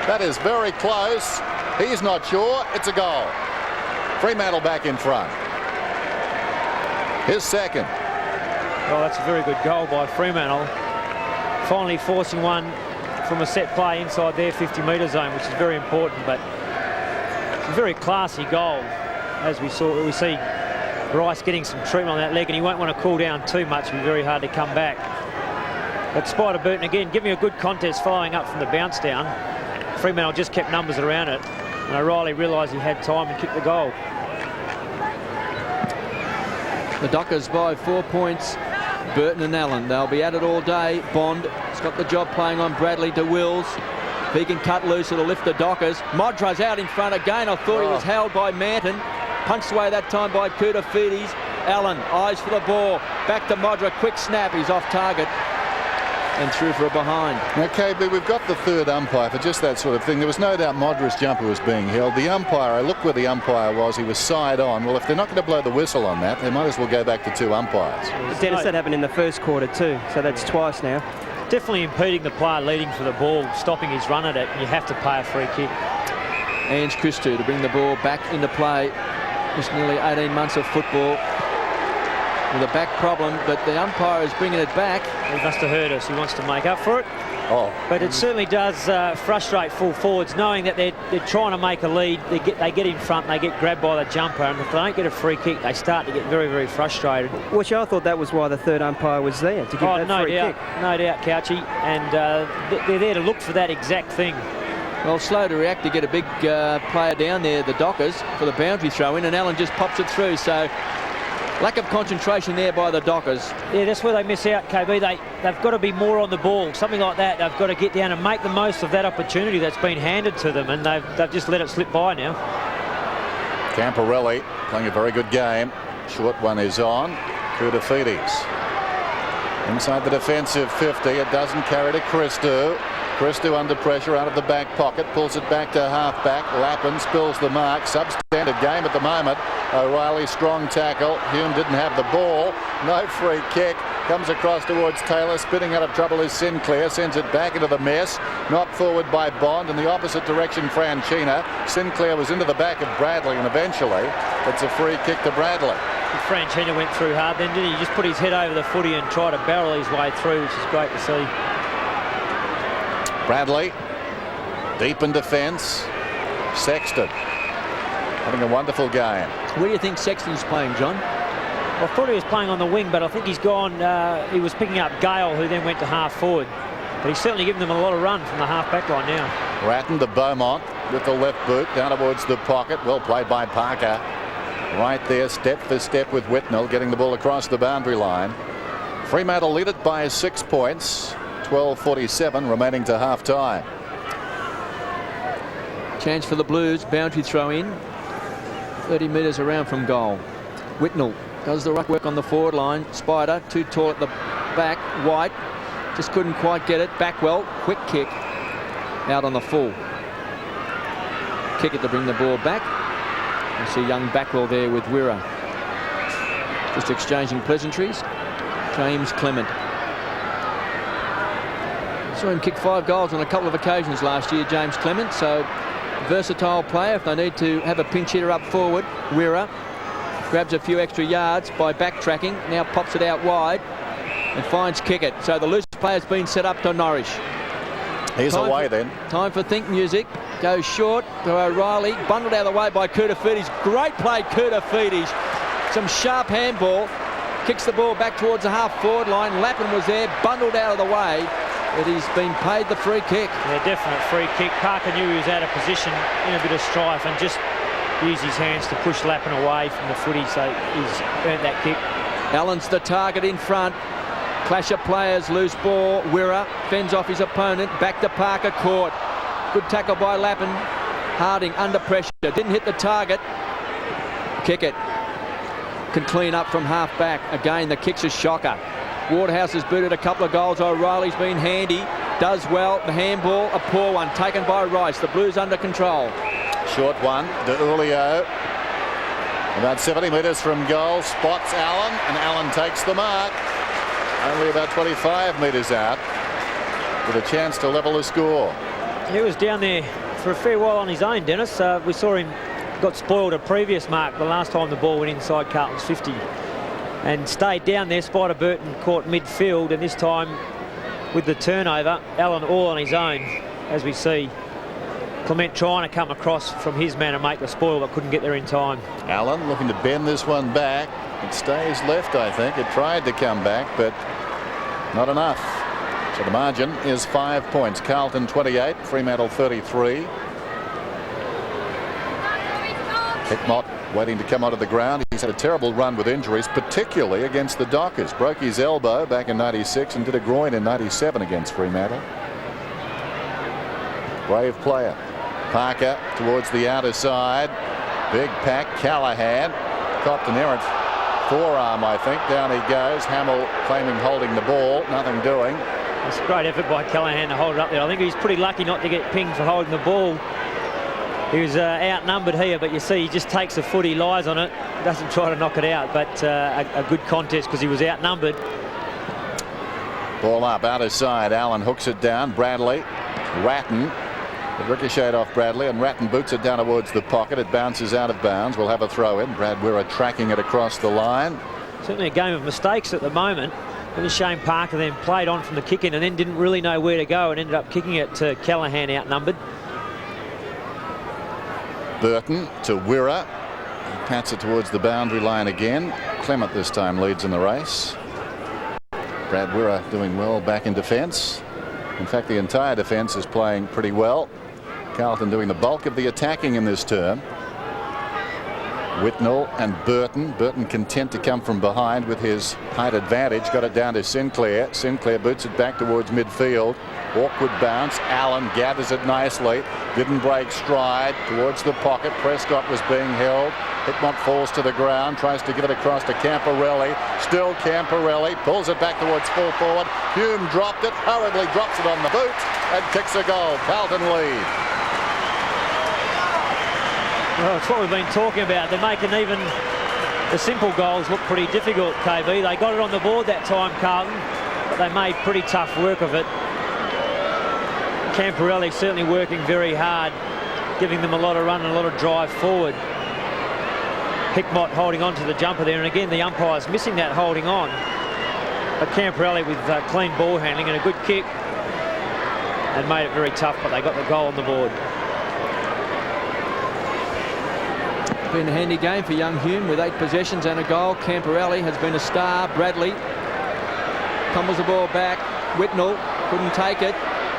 That is very close. He's not sure. It's a goal. Fremantle back in front. His second. Well, that's a very good goal by Fremantle. Finally forcing one from a set play inside their 50-metre zone, which is very important, but it's a very classy goal. As we see Rice getting some treatment on that leg, and he won't want to cool down too much. It'll be very hard to come back. But Spider Burton again giving a good contest following up from the bounce down. Fremantle just kept numbers around it, and O'Reilly realised he had time and kicked the goal. The Dockers by 4 points. Burton and Allen, they'll be at it all day. Bond has got the job playing on Bradley to Wills. If he can cut loose, it'll lift the Dockers. Modra's out in front again. I thought he was held by Manton. Punched away that time by Koutafidis. Allen, eyes for the ball. Back to Modra, quick snap. He's off target and through for a behind. Now, KB, we've got the third umpire for just that sort of thing. There was no doubt Modra's jumper was being held. The umpire, I looked where the umpire was. He was side on. Well, if they're not going to blow the whistle on that, they might as well go back to two umpires. Dennis, that happened in the first quarter too, so that's twice now. Definitely impeding the player leading for the ball, stopping his run at it. You have to pay a free kick. Ange Christou to bring the ball back into play. Just nearly 18 months of football with a back problem, but the umpire is bringing it back. He must have heard us. He wants to make up for it. Oh. But it certainly does frustrate full forwards, knowing that they're trying to make a lead. They get in front, they get grabbed by the jumper, and if they don't get a free kick, they start to get very, very frustrated. Which I thought that was why the third umpire was there, to give that free kick. No doubt, Couchy, and they're there to look for that exact thing. Well, slow to react to get a big player down there, the Dockers, for the boundary throw in, and Allen just pops it through. So lack of concentration there by the Dockers. Yeah, that's where they miss out, KB. They've got to be more on the ball. Something like that, they've got to get down and make the most of that opportunity that's been handed to them, and they've just let it slip by now. Camporelli playing a very good game. Short one is on. Koutafidis inside the defensive 50. It doesn't carry to Christou. Christou under pressure out of the back pocket, pulls it back to half-back. Lappin spills the mark. Substandard game at the moment. O'Reilly strong tackle. Hume didn't have the ball. No free kick. Comes across towards Taylor. Spinning out of trouble is Sinclair. Sends it back into the mess. Knocked forward by Bond in the opposite direction, Franchina. Sinclair was into the back of Bradley, and eventually it's a free kick to Bradley. Franchina went through hard then, didn't he? He just put his head over the footy and tried to barrel his way through, which is great to see. Bradley deep in defence. Sexton having a wonderful game. Where do you think Sexton's playing, John? I thought he was playing on the wing, but I think he's gone. He was picking up Gale, who then went to half forward. But he's certainly given them a lot of run from the half back line now. Ratton to Beaumont with the left boot down towards the pocket. Well played by Parker. Right there, step for step with Whitnell, getting the ball across the boundary line. Fremantle lead it by 6 points. 12:47 remaining to half time. Chance for the Blues. Boundary throw in. 30 metres around from goal. Whitnell does the ruck work on the forward line. Spider too tall at the back. White just couldn't quite get it. Backwell, quick kick out on the full. Kick it to bring the ball back. You see young Backwell there with Wirra. Just exchanging pleasantries. James Clement. Saw him kick 5 goals on a couple of occasions last year, James Clement. So versatile player. If they need to have a pinch hitter up forward, Wirra grabs a few extra yards by backtracking. Now pops it out wide and finds Kickett. So the loose player's been set up to Norwich. He's away then. Time for think music. Goes short to O'Reilly. Bundled out of the way by Koutafidis. Great play, Koutafidis. Some sharp handball. Kicks the ball back towards the half-forward line. Lappin was there, bundled out of the way. But he's been paid the free kick. Yeah, definite free kick. Parker knew he was out of position in a bit of strife and just used his hands to push Lappin away from the footy, so he's earned that kick. Allen's the target in front. Clash of players, loose ball. Wirra fends off his opponent. Back to Parker, caught. Good tackle by Lappin. Harding under pressure. Didn't hit the target. Kickett can clean up from half back. Again, the kick's a shocker. Waterhouse has booted a couple of goals. O'Reilly's been handy. Does well. The handball, a poor one, taken by Rice. The Blues under control. Short one, De Julio. About 70 metres from goal. Spots Allen, and Allen takes the mark. Only about 25 metres out, with a chance to level the score. He was down there for a fair while on his own, Dennis. We saw him got spoiled a previous mark the last time the ball went inside Carlton's 50. And stayed down there. Spider Burton caught midfield, and this time with the turnover, Allen all on his own, as we see. Clement trying to come across from his man and make the spoil, but couldn't get there in time. Allen looking to bend this one back. It stays left, I think. It tried to come back, but not enough. So the margin is 5 points. Carlton 28, Fremantle 33. Hickmott waiting to come onto the ground. He's had a terrible run with injuries, particularly against the Dockers. Broke his elbow back in 96 and did a groin in 97 against Fremantle. Brave player. Parker towards the outer side. Big pack. Callaghan copped an errant forearm, I think. Down he goes. Hamill claiming holding the ball. Nothing doing. It's a great effort by Callaghan to hold it up there. I think he's pretty lucky not to get pinged for holding the ball. He was outnumbered here, but you see he just takes the foot, he lies on it, doesn't try to knock it out, but a good contest because he was outnumbered. Ball up, outer side. Allen hooks it down. Bradley. Ratton. It ricocheted off Bradley, and Ratton boots it down towards the pocket. It bounces out of bounds. We'll have a throw in. Brad Wirra tracking it across the line. Certainly a game of mistakes at the moment. And Shane Parker then played on from the kick in and then didn't really know where to go and ended up kicking it to Callaghan outnumbered. Burton to Wirra. He pats it towards the boundary line again. Clement this time leads in the race. Brad Wirra doing well back in defence. In fact, the entire defence is playing pretty well. Carlton doing the bulk of the attacking in this term. Whitnell and Burton. Burton content to come from behind with his height advantage. Got it down to Sinclair. Sinclair boots it back towards midfield. Awkward bounce. Allen gathers it nicely. Didn't break stride towards the pocket. Prescott was being held. Hickmott falls to the ground. Tries to give it across to Camporelli. Still Camporelli. Pulls it back towards full forward. Hume dropped it. Hurriedly drops it on the boot and kicks a goal. Carlton lead. Well, it's what we've been talking about. They're making even the simple goals look pretty difficult, KB. They got it on the board that time, Carlton, but they made pretty tough work of it. Camporelli certainly working very hard, giving them a lot of run and a lot of drive forward. Hickmott holding on to the jumper there, and again the umpire's missing that holding on. But Camporelli with clean ball handling and a good kick and made it very tough, but they got the goal on the board. Been a handy game for young Hume with 8 possessions and a goal. Camporelli has been a star. Bradley tumbles the ball back. Whitnell couldn't take it.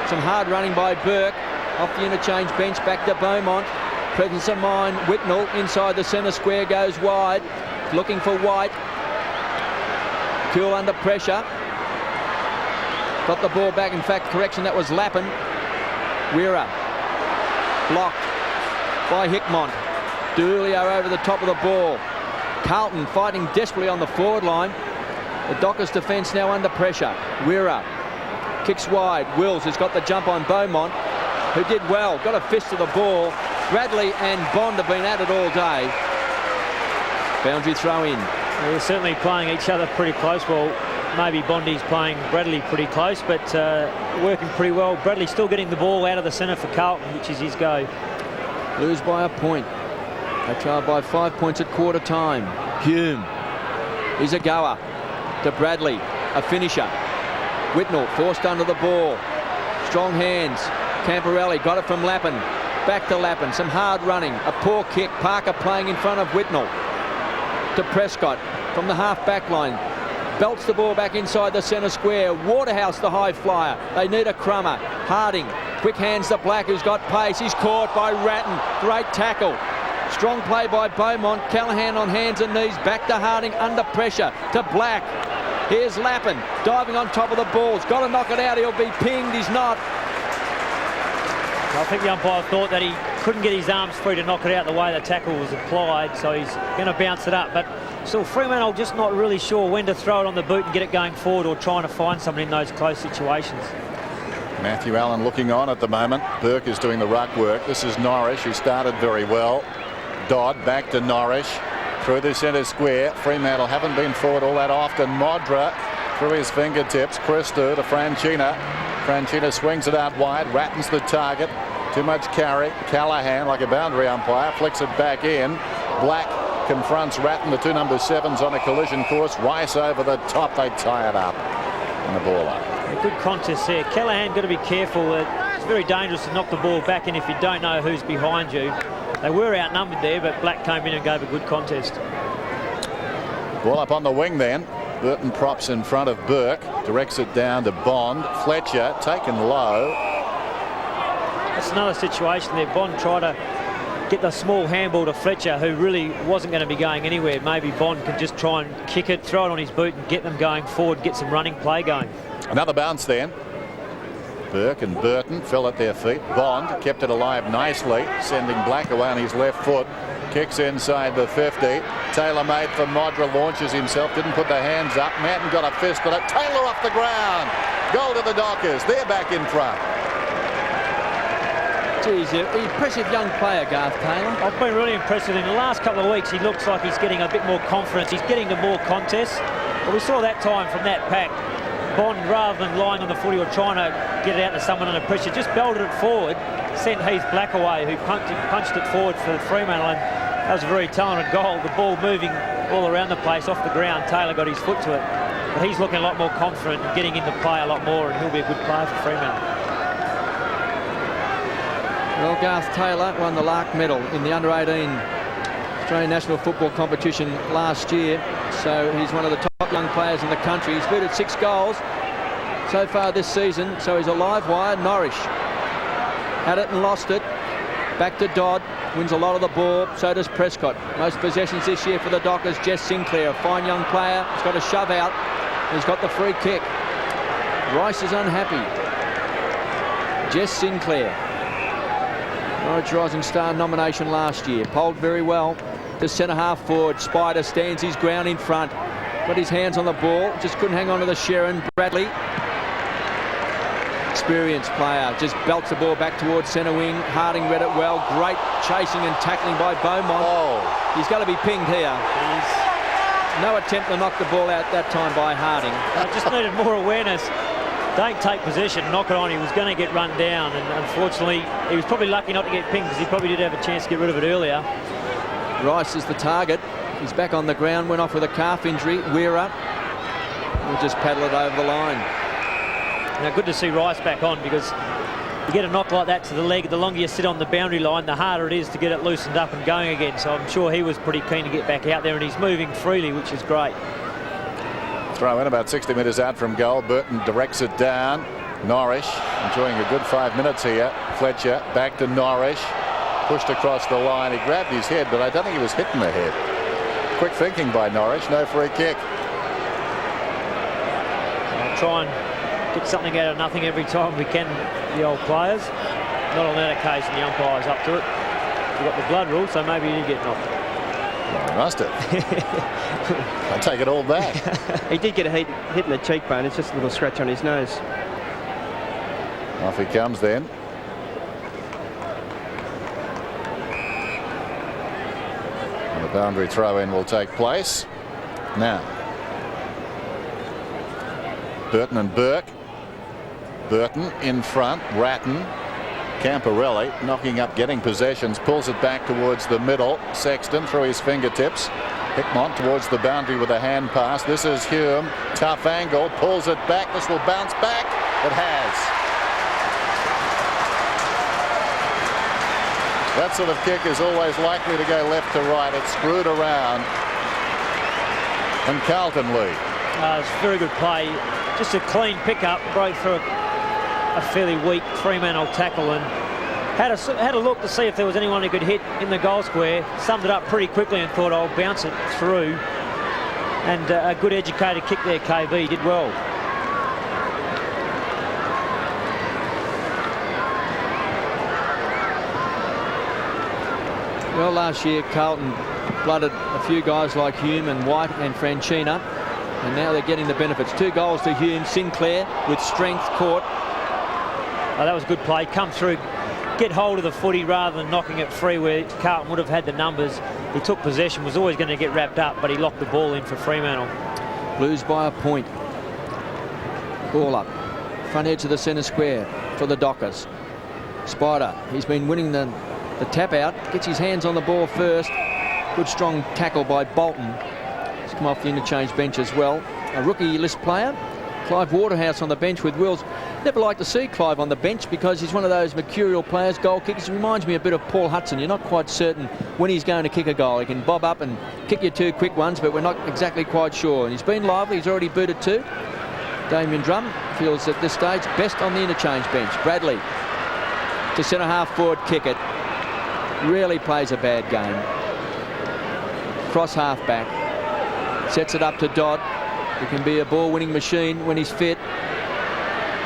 Some hard running by Burke. Off the interchange bench, back to Beaumont. Presence of mind. Whitnell inside the centre square, goes wide. Looking for White. Cool under pressure. Got the ball back. In fact, correction, that was Lappin. Wirra blocked by Hickmott. Julio over the top of the ball. Carlton fighting desperately on the forward line. The Dockers defence now under pressure. Wirra kicks wide. Wills has got the jump on Beaumont, who did well. Got a fist to the ball. Bradley and Bond have been at it all day. Boundary throw in. They're certainly playing each other pretty close. Well, maybe Bondi's playing Bradley pretty close, but working pretty well. Bradley still getting the ball out of the centre for Carlton, which is his go. Lose by a point. They trail by 5 points at quarter time. Hume. He's a goer to Bradley, a finisher. Whitnell forced under the ball. Strong hands. Camporelli got it from Lappin. Back to Lappin. Some hard running. A poor kick. Parker playing in front of Whitnell. To Prescott from the half-back line. Belts the ball back inside the centre square. Waterhouse, the high flyer. They need a crummer. Harding. Quick hands to Black, who's got pace. He's caught by Ratton. Great tackle. Strong play by Beaumont. Callaghan on hands and knees. Back to Harding under pressure. To Black. Here's Lappin diving on top of the ball. He's got to knock it out. He'll be pinged. He's not. I think the umpire thought that he couldn't get his arms free to knock it out the way the tackle was applied, so he's going to bounce it up. But still, Fremantle just not really sure when to throw it on the boot and get it going forward, or trying to find someone in those close situations. Matthew Allen looking on at the moment. Burke is doing the ruck work. This is Norrish, who started very well. Dodd back to Norrish through the centre square. Fremantle haven't been forward all that often. Modra through his fingertips. Christou to Franchina. Franchina swings it out wide. Ratton's the target. Too much carry. Callaghan, like a boundary umpire, flicks it back in. Black confronts Ratton. The two number 7s on a collision course. Rice over the top. They tie it up. And the ball up. A good contest there. Callaghan got to be careful. It's very dangerous to knock the ball back in if you don't know who's behind you. They were outnumbered there, but Black came in and gave a good contest. Ball up on the wing then. Burton props in front of Burke. Directs it down to Bond. Fletcher taken low. That's another situation there. Bond tried to get the small handball to Fletcher, who really wasn't going to be going anywhere. Maybe Bond can just try and kick it, throw it on his boot and get them going forward, get some running play going. Another bounce then. Burke and Burton fell at their feet. Bond kept it alive nicely, sending Black away on his left foot. Kicks inside the 50. Taylor made for Modra, launches himself, didn't put the hands up. Manton got a fist at it. Taylor off the ground. Goal to the Dockers. They're back in front. Geez, impressive young player, Garth Taylor. I've been really impressed with him. In the last couple of weeks, he looks like he's getting a bit more confidence. He's getting to more contests. But we saw that time from that pack. Bond, rather than lying on the footy or trying to get it out to someone under pressure, just belted it forward, sent Heath Black away, who punched it forward for Fremantle, and that was a very talented goal. The ball moving all around the place off the ground. Taylor got his foot to it, but he's looking a lot more confident and getting into play a lot more, and he'll be a good player for Fremantle. Well, Garth Taylor won the Lark Medal in the under-18 Australian National Football Competition last year, so he's one of the top young players in the country. He's booted 6 goals so far this season, so he's a live wire. Norrish had it and lost it. Back to Dodd, wins a lot of the ball, so does Prescott. Most possessions this year for the Dockers. Jess Sinclair, a fine young player. He's got a shove out. He's got the free kick. Rice is unhappy. Jess Sinclair, Norwich Rising Star nomination last year. Polled very well to centre half forward. Spider stands his ground in front. Got his hands on the ball. Just couldn't hang on to the Sharon. Bradley, experienced player, just belts the ball back towards centre wing. Harding read it well. Great chasing and tackling by Beaumont. Oh. He's got to be pinged here. No attempt to knock the ball out that time by Harding. Just needed more awareness. Don't take possession, knock it on. He was going to get run down, and unfortunately he was probably lucky not to get pinged, because he probably did have a chance to get rid of it earlier. Rice is the target. He's back on the ground, went off with a calf injury. Weira will just paddle it over the line. Now, good to see Rice back on, because you get a knock like that to the leg, the longer you sit on the boundary line, the harder it is to get it loosened up and going again. So I'm sure he was pretty keen to get back out there, and he's moving freely, which is great. Throw in about 60 metres out from goal. Burton directs it down. Norrish enjoying a good 5 minutes here. Fletcher back to Norrish. Pushed across the line. He grabbed his head, but I don't think he was hitting the head. Quick thinking by Norrish. No free kick. I'll try and get something out of nothing every time we can, the old players. Not on that occasion, the umpire's up to it. We've got the blood rule, so maybe he did get knocked. Well, he must have. I take it all back. He did get a hit in the cheekbone. It's just a little scratch on his nose. Off he comes then. And the boundary throw-in will take place now. Burton and Burke. Burton in front. Ratton. Camporelli knocking up, getting possessions, pulls it back towards the middle. Sexton through his fingertips. Hickmont towards the boundary with a hand pass. This is Hume. Tough angle. Pulls it back. This will bounce back. It has. That sort of kick is always likely to go left to right. It's screwed around. And Carlton lead. It's a very good play. Just a clean pickup. Broke through a fairly weak Fremantle tackle and had a look to see if there was anyone who could hit in the goal square. Summed it up pretty quickly and thought, I'll bounce it through. And a good educated kick there, KB. Did well. Well, last year Carlton blooded a few guys like Hume and White and Franchina, and now they're getting the benefits. 2 goals to Hume. Sinclair with strength caught. Oh, that was a good play. Come through, get hold of the footy rather than knocking it free where Carlton would have had the numbers. He took possession, was always going to get wrapped up, but he locked the ball in for Fremantle. Blues by a point. Ball up. Front edge of the centre square for the Dockers. Spider, he's been winning the tap out. Gets his hands on the ball first. Good strong tackle by Bolton. He's come off the interchange bench as well. A rookie list player. Clive Waterhouse on the bench with Wills. Never like to see Clive on the bench because he's one of those mercurial players, goal kickers. He reminds me a bit of Paul Hudson. You're not quite certain when he's going to kick a goal. He can bob up and kick you 2 quick ones, but we're not exactly quite sure. And he's been lively. He's already booted 2. Damien Drum feels at this stage best on the interchange bench. Bradley to centre half forward, kick it. Really plays a bad game. Cross half back. Sets it up to Dodd. He can be a ball-winning machine when he's fit.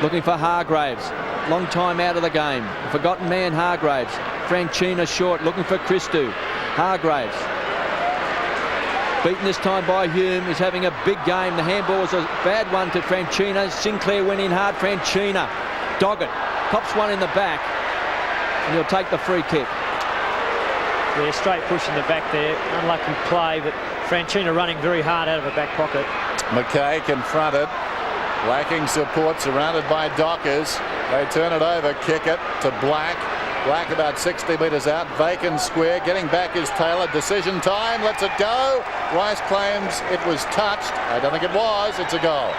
Looking for Hargraves. Long time out of the game. A forgotten man, Hargraves. Franchina short, looking for Christou. Hargraves. Beaten this time by Hume. He's having a big game. The handball was a bad one to Franchina. Sinclair went in hard. Franchina. Doggett. Pops one in the back. And he'll take the free kick. Yeah, straight push in the back there. Unlucky play, but Franchina running very hard out of a back pocket. McKay confronted, lacking support, surrounded by Dockers. They turn it over, kick it to Black. Black about 60 metres out, vacant square. Getting back is Taylor. Decision time, lets it go. Rice claims it was touched. I don't think it was. It's a goal.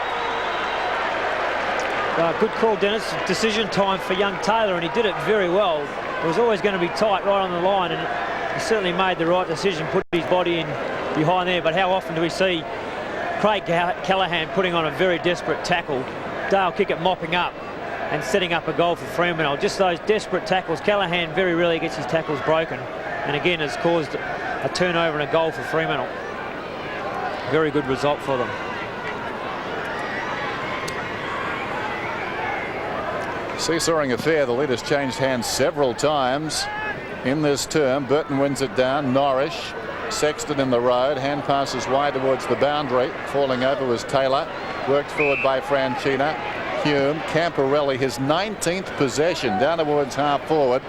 Good call, Dennis. Decision time for young Taylor, and he did it very well. It was always going to be tight right on the line, and he certainly made the right decision, put his body in behind there. But how often do we see Craig Callaghan putting on a very desperate tackle, Dale Kickett mopping up and setting up a goal for Fremantle? Just those desperate tackles. Callaghan very rarely gets his tackles broken, and again has caused a turnover and a goal for Fremantle. Very good result for them. Seesawing affair. The lead has changed hands several times in this term. Burton wins it down. Norrish. Sexton in the road. Hand passes wide towards the boundary. Falling over was Taylor. Worked forward by Franchina. Hume. Camporelli, his 19th possession, down towards half forward.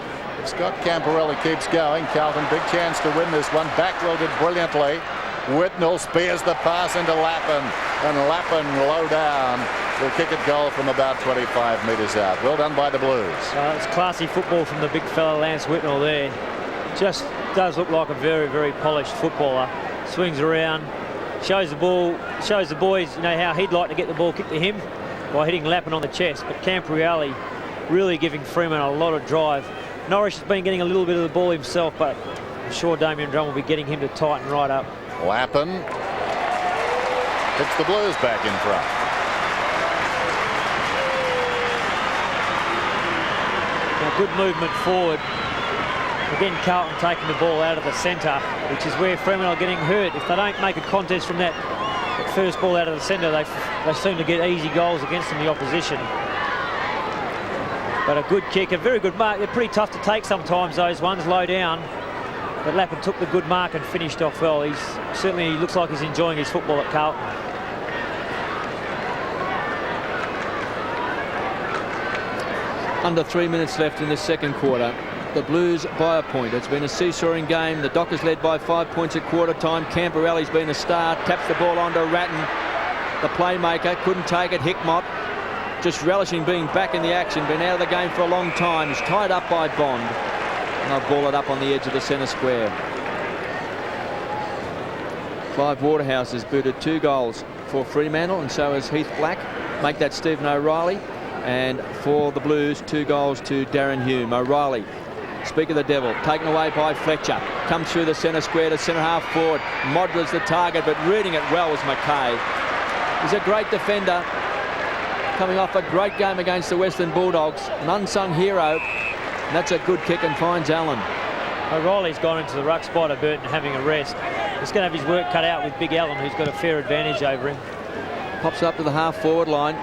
Scott Camporelli keeps going. Carlton, big chance to win this one. Backloaded brilliantly. Whitnell spears the pass into Lappin. And Lappin low down will kick it goal from about 25 metres out. Well done by the Blues. It's classy football from the big fella Lance Whitnell there. Just does look like a very, very polished footballer. Swings around, shows the ball, shows the boys, you know, how he'd like to get the ball kicked to him by hitting Lappin on the chest. But Camporelli really giving Fremantle a lot of drive. Norris has been getting a little bit of the ball himself, but I'm sure Damien Drum will be getting him to tighten right up. Lappin hits the Blues back in front. Now, good movement forward. Again, Carlton taking the ball out of the centre, which is where Fremantle are getting hurt. If they don't make a contest from that first ball out of the centre, they seem to get easy goals against them, the opposition. But a good kick, a very good mark. They're pretty tough to take sometimes, those ones, low down. But Lappin took the good mark and finished off well. He looks like he's enjoying his football at Carlton. Under 3 minutes left in the second quarter. The Blues by a point. It's been a seesawing game. The Dockers led by 5 points at quarter time. Camporelli's been a star. Taps the ball onto Ratton. the playmaker, couldn't take it. Hickmott just relishing being back in the action, been out of the game for a long time. He's tied up by Bond. And they'll ball it up on the edge of the centre square. Clive Waterhouse has booted 2 goals for Fremantle, and so has Heath Black. Make that Stephen O'Reilly. And for the Blues, 2 goals to Darren Hume. O'Reilly, speak of the devil, taken away by Fletcher. Comes through the centre square to centre half forward. Modler's the target, but reading it well was Mackay. He's a great defender, coming off a great game against the Western Bulldogs. An unsung hero. And that's a good kick and finds Allen. O'Reilly's gone into the ruck spot of Burton having a rest. He's going to have his work cut out with Big Allen, who's got a fair advantage over him. Pops up to the half forward line.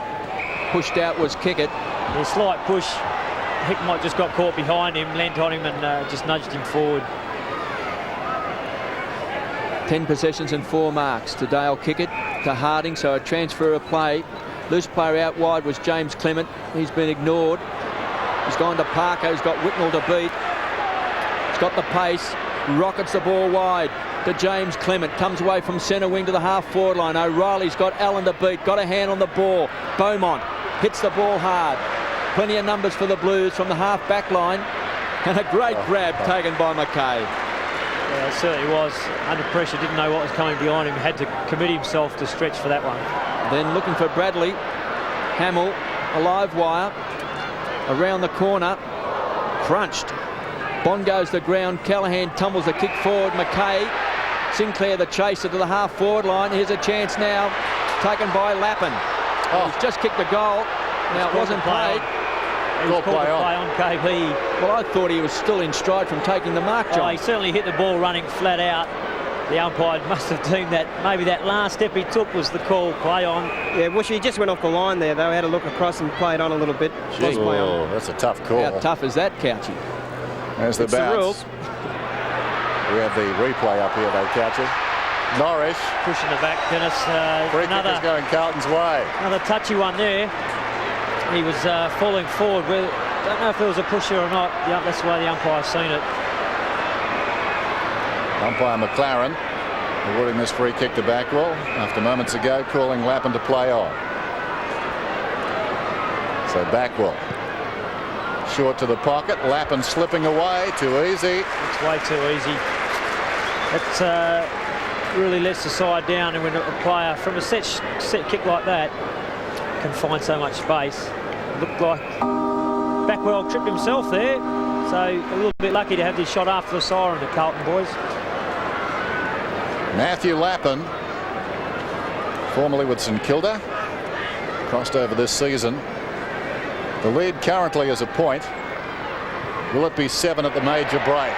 Pushed out was Kickett. A slight push. Hickmott just got caught behind him, leant on him and just nudged him forward. 10 possessions and 4 marks to Dale Kickett, to Harding, so a transfer of play. Loose player out wide was James Clement. He's been ignored. He's gone to Parker, who's got Whitnell to beat. He's got the pace, rockets the ball wide to James Clement. Comes away from centre wing to the half forward line. O'Reilly's got Allen to beat, got a hand on the ball. Beaumont hits the ball hard. Plenty of numbers for the Blues from the half back line. And a great grab taken by Mackay. Yeah, it certainly was. Under pressure, didn't know what was coming behind him. Had to commit himself to stretch for that one. Then looking for Bradley. Hamill, a live wire. Around the corner. Crunched. Bond goes to the ground. Callaghan tumbles the kick forward. Mackay. Sinclair the chaser to the half forward line. Here's a chance now. Taken by Lappin. He's just kicked the goal. Now it wasn't played. He was called to play on KB. Well, I thought he was still in stride from taking the mark, John. He certainly hit the ball running flat out. The umpire must have deemed that maybe that last step he took was the call, play on. Yeah, well, he just went off the line there, though. Had a look across and played on a little bit. Play on. That's a tough call. How tough is that, Couchy? There's the bounce. We have the replay up here, though, Couchy. Norris pushing the back, Dennis. Free kick is going Carlton's way. Another touchy one there. He was falling forward. Don't know if it was a pusher or not. Yeah, that's the way the umpire's seen it. Umpire McLaren awarding this free kick to Backwell after moments ago calling Lappin to play on. So Backwell short to the pocket. Lappin slipping away. Too easy. It's way too easy. It really lets the side down, and when a player from a set kick like that can find so much space. It looked like Backwell tripped himself there, so a little bit lucky to have this shot after the siren, the Carlton boys. Matthew Lappin, formerly with St Kilda, crossed over this season. The lead currently is a point. Will it be 7 at the major break?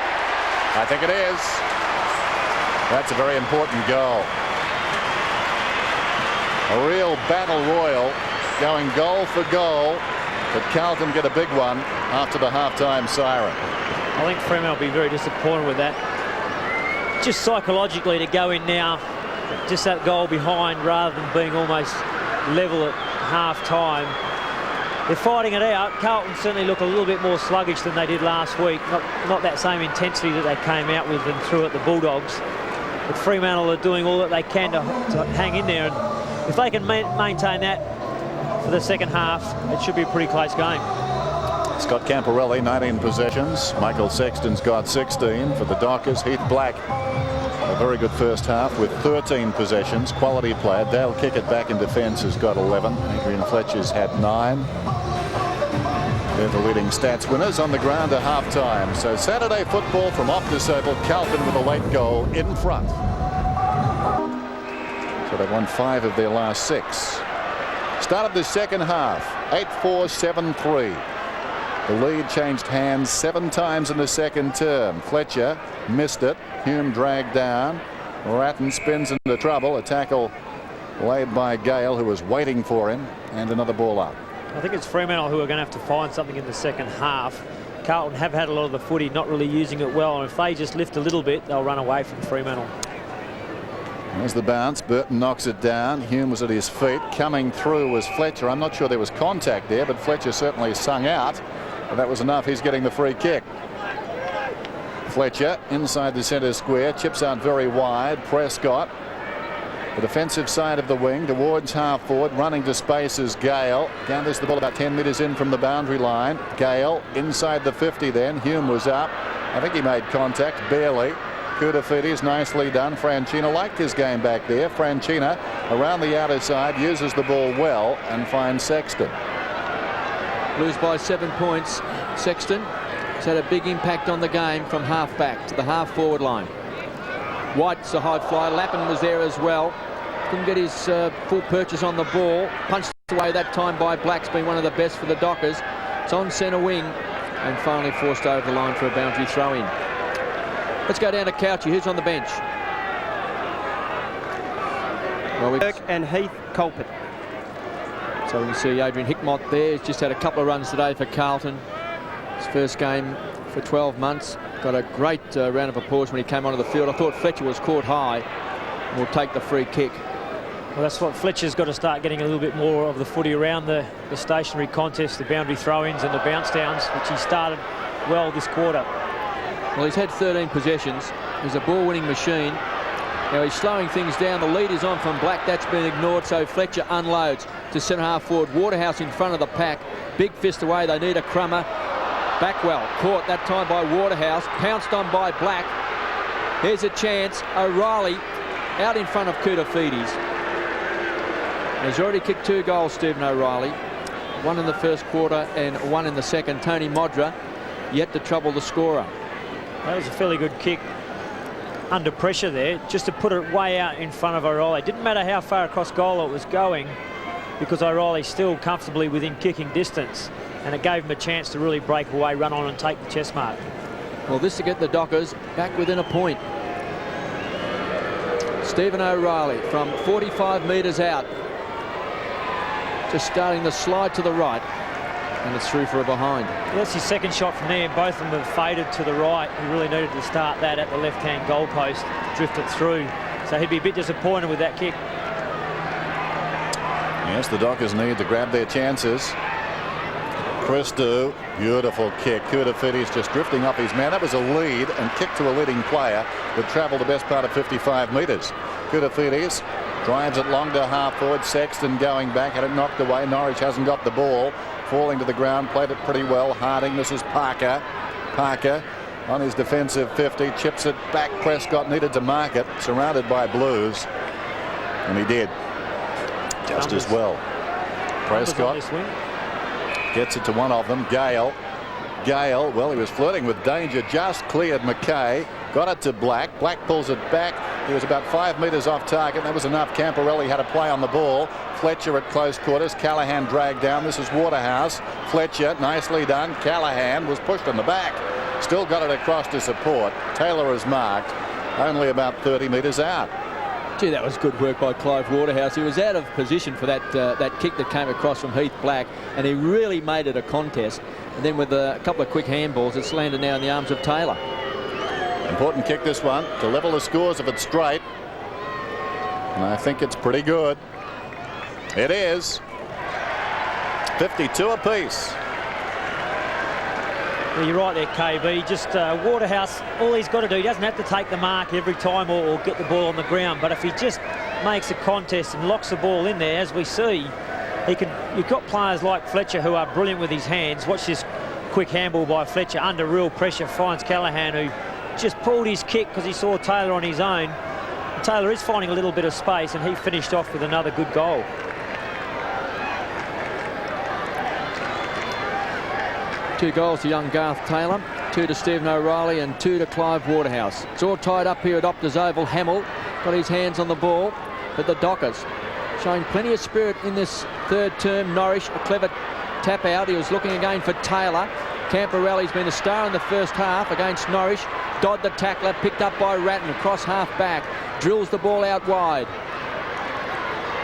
I think it is. That's a very important goal. A real battle royal, going goal for goal, but Carlton get a big one after the half-time siren. I think Fremantle will be very disappointed with that. Just psychologically to go in now, just that goal behind rather than being almost level at half-time. They're fighting it out. Carlton certainly look a little bit more sluggish than they did last week. Not that same intensity that they came out with and threw at the Bulldogs. But Fremantle are doing all that they can to hang in there. And if they can maintain that for the second half, it should be a pretty close game. Scott Camporelli, 19 possessions. Michael Sexton's got 16 for the Dockers. Heath Black, a very good first half with 13 possessions. Quality player. Dale Kickett back in defence has got 11. Adrian Fletcher's had 9. They're the leading stats winners on the ground at half-time. So Saturday football from Optus Oval. Carlton with a late goal in front. So they've won 5 of their last 6. Start of the second half. 8-4, 7-3. The lead changed hands 7 times in the second term. Fletcher missed it. Hume dragged down. Ratton spins into trouble. A tackle laid by Gale, who was waiting for him, and another ball up. I think it's Fremantle who are going to have to find something in the second half. Carlton have had a lot of the footy, not really using it well, and if they just lift a little bit, they'll run away from Fremantle. There's the bounce. Burton knocks it down. Hume was at his feet. Coming through was Fletcher. I'm not sure there was contact there, but Fletcher certainly sung out. And that was enough. He's getting the free kick. Fletcher inside the centre square. Chips out very wide. Prescott The defensive side of the wing towards half forward, running to space is Gale. Gathers the ball about 10 metres in from the boundary line. Gale inside the 50 then. Hume was up. I think he made contact, barely. Koutafidis nicely done. Franchina liked his game back there. Franchina around the outer side, uses the ball well and finds Sexton. Blues by 7 points. Sexton has had a big impact on the game from half back to the half forward line. White's a high fly. Lappin was there as well. Couldn't get his full purchase on the ball. Punched away that time by Black's been one of the best for the Dockers. It's on centre wing and finally forced over the line for a boundary throw in. Let's go down to Couchy. Who's on the bench? Well, Burke and Heath Culpet. So we can see Adrian Hickmott there. He's just had a couple of runs today for Carlton. His first game for 12 months. Got a great round of applause when he came onto the field. I thought Fletcher was caught high and will take the free kick. Well, that's what Fletcher's got to start getting a little bit more of the footy around the stationary contest, the boundary throw-ins and the bounce downs, which he started well this quarter. Well, he's had 13 possessions. He's a ball-winning machine. Now he's slowing things down. The lead is on from Black. That's been ignored, so Fletcher unloads to centre-half forward. Waterhouse in front of the pack. Big fist away. They need a crummer. Backwell caught that time by Waterhouse. Pounced on by Black. Here's a chance. O'Reilly out in front of Koutafidis. He's already kicked 2 goals, Stephen O'Reilly. 1 in the first quarter and 1 in the second. Tony Modra yet to trouble the scorer. That was a fairly good kick under pressure there, just to put it way out in front of O'Reilly. Didn't matter how far across goal it was going, because O'Reilly's still comfortably within kicking distance, and it gave him a chance to really break away, run on and take the chest mark. Well, this to get the Dockers back within a point. Stephen O'Reilly from 45 metres out, just starting the slide to the right, and it's through for a behind. Well, that's his second shot from there. Both of them have faded to the right. He really needed to start that at the left-hand goalpost, drift it through. So he'd be a bit disappointed with that kick. Yes, the Dockers need to grab their chances. Christou, beautiful kick. Koutafidis just drifting off his man. That was a lead and kick to a leading player that travelled the best part of 55 metres. Koutafidis drives it long to half forward. Sexton going back, had it knocked away. Norwich hasn't got the ball. Falling to the ground, played it pretty well. Harding, this is Parker. Parker on his defensive 50, chips it back. Prescott needed to mark it, surrounded by Blues, and he did just as well. Prescott gets it to one of them. Gale, well, he was flirting with danger, just cleared McKay, got it to Black. Black pulls it back. He was about 5 metres off target. That was enough. Camporelli had a play on the ball. Fletcher at close quarters. Callaghan dragged down. This is Waterhouse. Fletcher, nicely done. Callaghan was pushed in the back. Still got it across to support. Taylor is marked only about 30 metres out. Gee, that was good work by Clive Waterhouse. He was out of position for that kick that came across from Heath Black, and he really made it a contest. And then with a couple of quick handballs, it's landed now in the arms of Taylor. Important kick, this one, to level the scores if it's straight. And I think it's pretty good. It is. 52 apiece. Well, you're right there, KB. Just Waterhouse, all he's got to do, he doesn't have to take the mark every time or get the ball on the ground. But if he just makes a contest and locks the ball in there, as we see, he can. You've got players like Fletcher who are brilliant with his hands. Watch this quick handball by Fletcher under real pressure, finds Callaghan, who just pulled his kick because he saw Taylor on his own. Taylor is finding a little bit of space, and he finished off with another good goal. Two goals to young Garth Taylor, 2 to Stephen O'Reilly and 2 to Clive Waterhouse. It's all tied up here at Optus Oval. Hamill got his hands on the ball, but the Dockers showing plenty of spirit in this third term. Norwich, a clever tap out. He was looking again for Taylor. Camporelli's been a star in the first half against Norwich. Dodd the tackler, picked up by Ratton across half back, drills the ball out wide.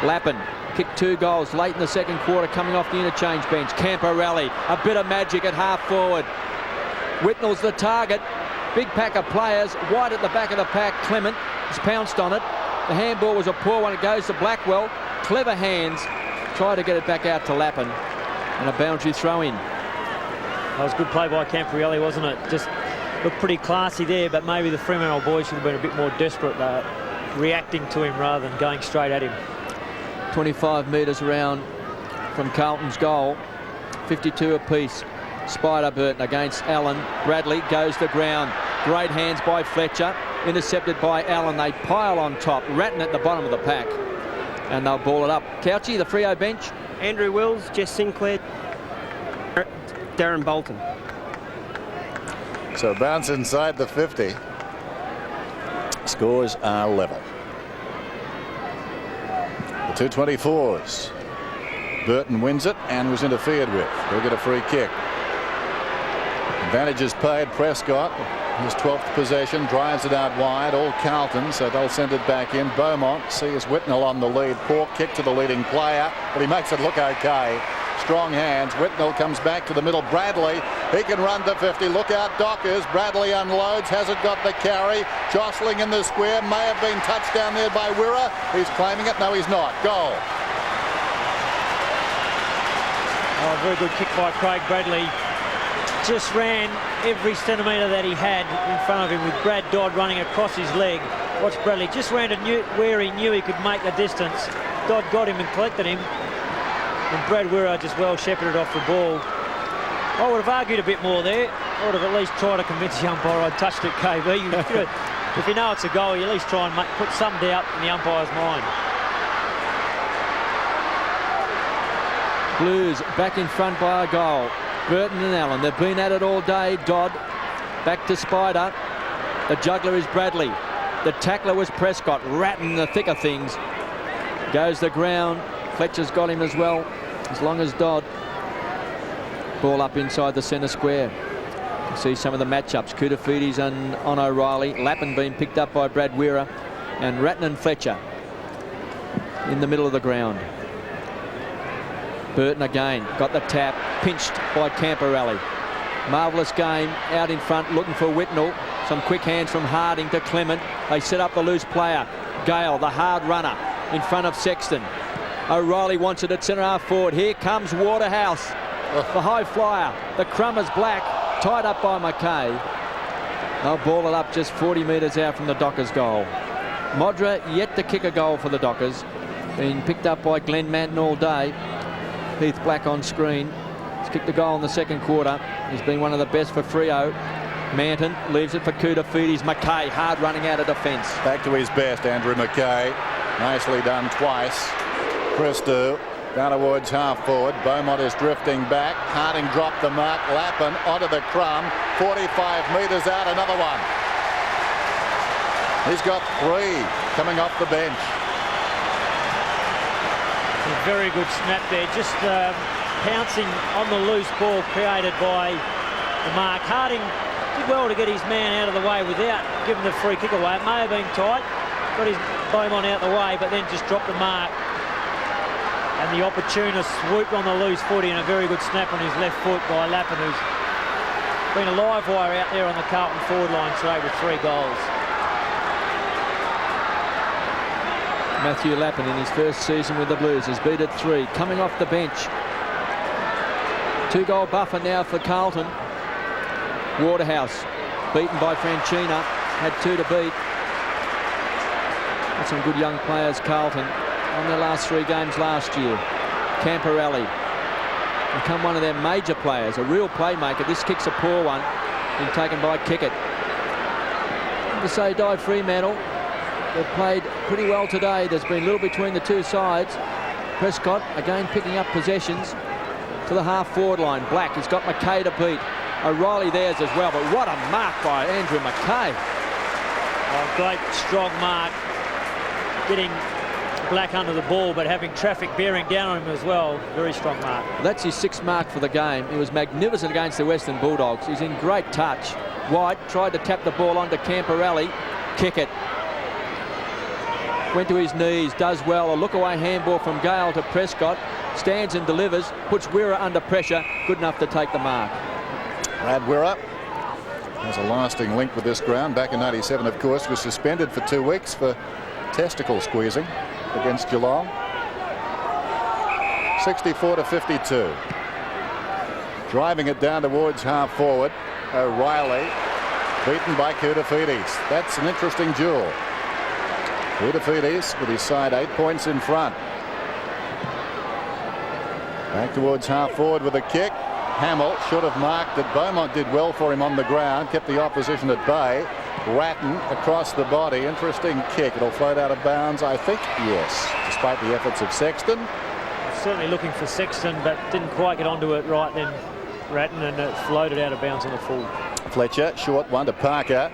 Lappin kicked 2 goals late in the second quarter coming off the interchange bench. Camporelli, a bit of magic at half forward. Whitnell's the target. Big pack of players. White at the back of the pack. Clement has pounced on it. The handball was a poor one. It goes to Blackwell. Clever hands. Try to get it back out to Lappin. And a boundary throw in. That was good play by Camporelli, wasn't it? Just looked pretty classy there, but maybe the Fremantle boys should have been a bit more desperate reacting to him rather than going straight at him. 25 metres around from Carlton's goal. 52 apiece. Spider Burton against Allen. Bradley goes to ground. Great hands by Fletcher. Intercepted by Allen. They pile on top. Ratton at the bottom of the pack. And they'll ball it up. Couchy, the Freo bench. Andrew Wills, Jess Sinclair, Darren Bolton. So bounce inside the 50. Scores are level. The 224s. Burton wins it and was interfered with. They'll get a free kick. Advantage is paid. Prescott, his 12th possession, drives it out wide. All Carlton, so they'll send it back in. Beaumont sees Whitnell on the lead. Poor kick to the leading player, but he makes it look okay. Strong hands. Whitnell comes back to the middle. Bradley, he can run to 50. Look out, Dockers. Bradley unloads. Hasn't got the carry. Jostling in the square. May have been touched down there by Wirra. He's claiming it. No, he's not. Goal. Oh, very good kick by Craig Bradley. Just ran every centimetre that he had in front of him with Brad Dodd running across his leg. Watch Bradley. Just ran to where he knew he could make the distance. Dodd got him and collected him. And Brad Wirra just well shepherded off the ball. I would have argued a bit more there. I would have at least tried to convince the umpire I'd touched it, KB. If you know it's a goal, you at least try and put some doubt in the umpire's mind. Blues back in front by a goal. Burton and Allen, they've been at it all day. Dodd back to Spider. The juggler is Bradley. The tackler was Prescott. Ratton in the thick of things. Goes the ground. Fletcher's got him as well, as long as Dodd. Ball up inside the centre square. You see some of the matchups. Koutafidis and on O'Reilly. Lappin being picked up by Brad Wirra. And Ratton and Fletcher in the middle of the ground. Burton again, got the tap, pinched by Camporelli. Marvellous game, out in front, looking for Whitnell. Some quick hands from Harding to Clement. They set up the loose player. Gale, the hard runner, in front of Sexton. O'Reilly wants it at centre half forward. Here comes Waterhouse, the high flyer. The crumb is black, tied up by McKay. They'll ball it up just 40 metres out from the Dockers goal. Modra yet to kick a goal for the Dockers. Been picked up by Glenn Manton all day. Heath Black on screen. He's kicked a goal in the second quarter. He's been one of the best for Freo. Manton leaves it for Koutafidis. McKay hard running out of defence. Back to his best, Andrew McKay. Nicely done twice. Christou down towards half forward. Beaumont is drifting back. Harding dropped the mark. Lappin onto the crumb. 45 metres out, another one. He's got 3 coming off the bench. A very good snap there. Just pouncing on the loose ball created by the mark. Harding did well to get his man out of the way without giving the free kick away. It may have been tight. Got his Beaumont out the way, but then just dropped the mark. And the opportunist swooped on the loose footy, and a very good snap on his left foot by Lappin, who's been a live wire out there on the Carlton forward line today with 3 goals. Matthew Lappin in his first season with the Blues has beat it 3, coming off the bench. 2-goal buffer now for Carlton. Waterhouse beaten by Franchina, had 2 to beat. Got some good young players, Carlton, on their last 3 games last year. Camporelli become one of their major players, a real playmaker. This kick's a poor one, been taken by Kickett. To say Di Fremantle, they've played pretty well today. There's been little between the two sides. Prescott again picking up possessions to the half-forward line. Black, he's got McKay to beat. O'Reilly theirs as well, but what a mark by Andrew McKay. Oh, great strong mark. Getting Black under the ball, but having traffic bearing down on him as well. Very strong mark. That's his 6th mark for the game. He was magnificent against the Western Bulldogs. He's in great touch. White tried to tap the ball onto Camporelli. Kickett went to his knees, does well. A look-away handball from Gale to Prescott. Stands and delivers, puts Wirra under pressure. Good enough to take the mark. Brad Wirra has a lasting link with this ground. Back in '97, of course, was suspended for 2 weeks for testicle squeezing against Geelong. 64-52. Driving it down towards half forward. O'Reilly beaten by Koutafidis. That's an interesting duel. Udafidis with his side 8 points in front. Back towards half forward with a kick. Hamill should have marked it. Beaumont did well for him on the ground, kept the opposition at bay. Ratton across the body. Interesting kick. It'll float out of bounds, I think. Yes, despite the efforts of Sexton. Certainly looking for Sexton, but didn't quite get onto it right then, Ratton, and it floated out of bounds on the full. Fletcher, short one to Parker.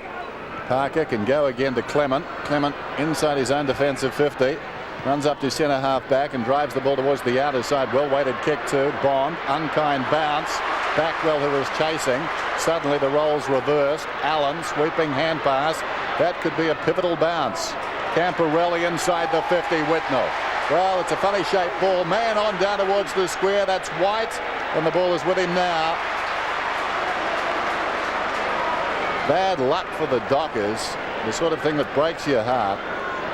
Parker can go again to Clement. Clement inside his own defensive 50. Runs up to centre half back and drives the ball towards the outer side. Well weighted kick to Bond. Unkind bounce. Backwell, who was chasing. Suddenly the roles reversed. Allen sweeping hand pass. That could be a pivotal bounce. Camporelli inside the 50. Whitnell. Well, it's a funny shaped ball. Man on down towards the square. That's White. And the ball is with him now. Bad luck for the Dockers. The sort of thing that breaks your heart.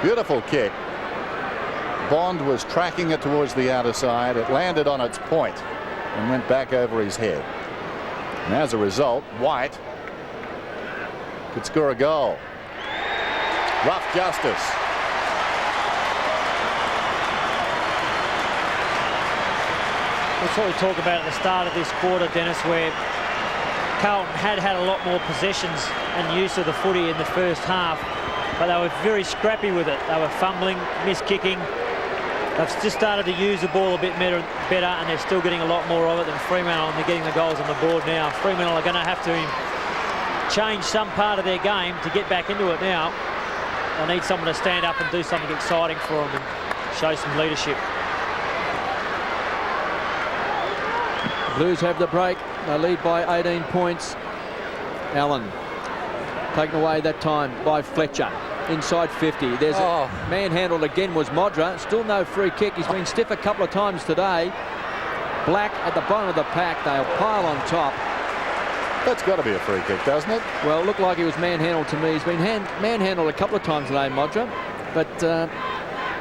Beautiful kick. Bond was tracking it towards the outer side. It landed on its point and went back over his head. And as a result, White could score a goal. Rough justice. That's what we talked about at the start of this quarter, Dennis, where Carlton had a lot more possessions and use of the footy in the first half, but they were very scrappy with it. They were fumbling, miss-kicking. They've just started to use the ball a bit better, and they're still getting a lot more of it than Fremantle, and they're getting the goals on the board now. Fremantle are going to have to change some part of their game to get back into it now. They need someone to stand up and do something exciting for them and show some leadership. Blues have the break. They lead by 18 points. Allen taken away that time by Fletcher. Inside 50. There's a manhandled again was Modra. Still no free kick. He's been stiff a couple of times today. Black at the bottom of the pack. They'll pile on top. That's got to be a free kick, doesn't it? Well, it looked like he was manhandled to me. He's been manhandled a couple of times today, Modra, but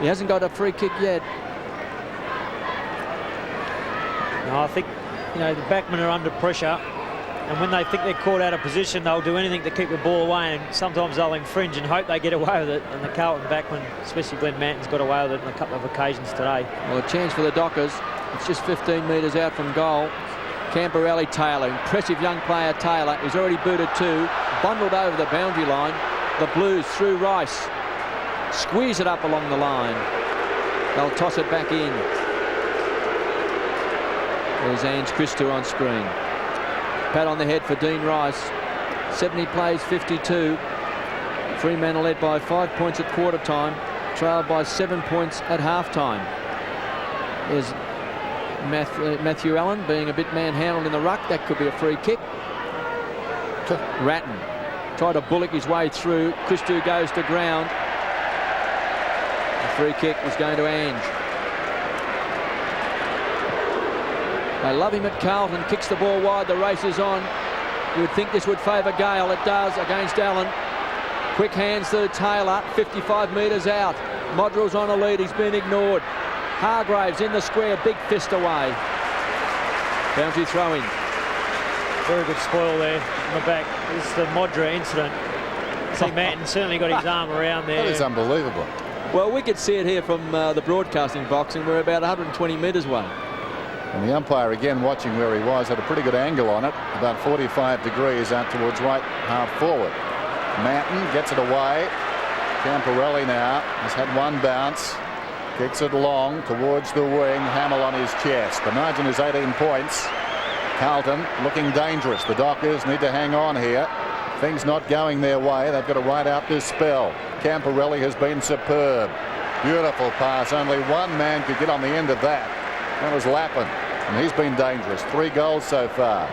he hasn't got a free kick yet. No, I think the backmen are under pressure, and when they think they're caught out of position, they'll do anything to keep the ball away, and sometimes they'll infringe and hope they get away with it. And the Carlton backman, especially Glenn Manton's, got away with it on a couple of occasions today. Well, a chance for the Dockers. It's just 15 metres out from goal. Camporelli Taylor, impressive young player Taylor, is already booted two, bundled over the boundary line. The Blues through Rice, squeeze it up along the line. They'll toss it back in. There's Ange Christou on screen. Pat on the head for Dean Rice. 70 plays 52. Fremantle led by 5 points at quarter time, trailed by 7 points at half time. There's Matthew Allen being a bit manhandled in the ruck. That could be a free kick. Ratton tried to bullock his way through. Christou goes to ground. The free kick was going to Ange. They love him at Carlton. Kicks the ball wide. The race is on. You would think this would favour Gale. It does against Allen. Quick hands to Taylor. 55 metres out. Modrell's on a lead. He's been ignored. Hargraves in the square. Big fist away. Boundary throw in. Very good spoil there on the back. This is the Modra incident. See, Manton certainly got his arm around there. That is unbelievable. Well, we could see it here from the broadcasting box, and we're about 120 metres away. And the umpire, again, watching where he was, had a pretty good angle on it, about 45 degrees out towards right half forward. Manton gets it away. Camporelli now has had one bounce, kicks it long towards the wing. Hamill on his chest. The margin is 18 points. Carlton looking dangerous. The Dockers need to hang on here. Things not going their way. They've got to ride out this spell. Camporelli has been superb. Beautiful pass. Only one man could get on the end of that. That was Lappin, and he's been dangerous. 3 goals so far.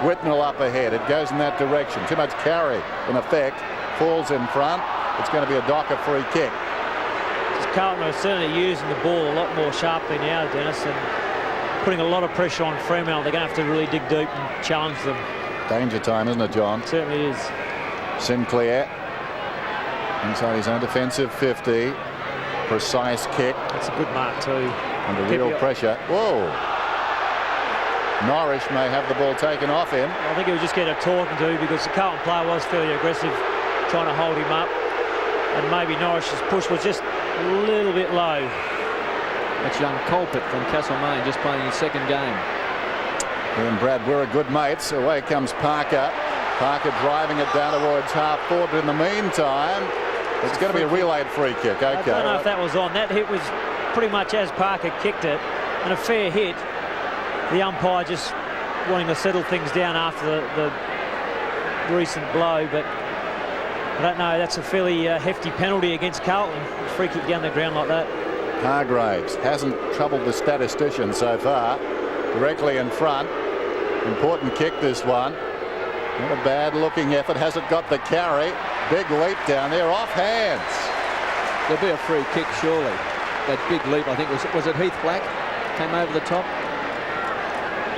Whitnell up ahead. It goes in that direction. Too much carry, in effect. Falls in front. It's going to be a Docker free kick. Carlton are certainly using the ball a lot more sharply now, Dennis, and putting a lot of pressure on Fremantle. They're going to have to really dig deep and challenge them. Danger time, isn't it, John? It certainly is. Sinclair inside his own defensive 50. Precise kick. That's a good mark too. Under real pressure. Whoa. Norris may have the ball taken off him. I think he was just getting a talking to because the Carlton player was fairly aggressive, trying to hold him up. and maybe Norris's push was just a little bit low. That's young Colpett from Castlemaine, just playing his second game. He and Brad were good mates. Away comes Parker. Parker driving it down towards half forward. But in the meantime, it's going to be a relayed free kick. Okay. I don't know if that was on. That hit was pretty much as Parker kicked it, and a fair hit. The umpire just wanting to settle things down after the recent blow, but I don't know. That's a fairly hefty penalty against Carlton. Free kick down the ground like that. Hargraves hasn't troubled the statistician so far. Directly in front. Important kick, this one. Not a bad looking effort. Hasn't got the carry. Big leap down there, off hands. There'll be a free kick, surely. That big leap, I think, was it Heath Black? Came over the top.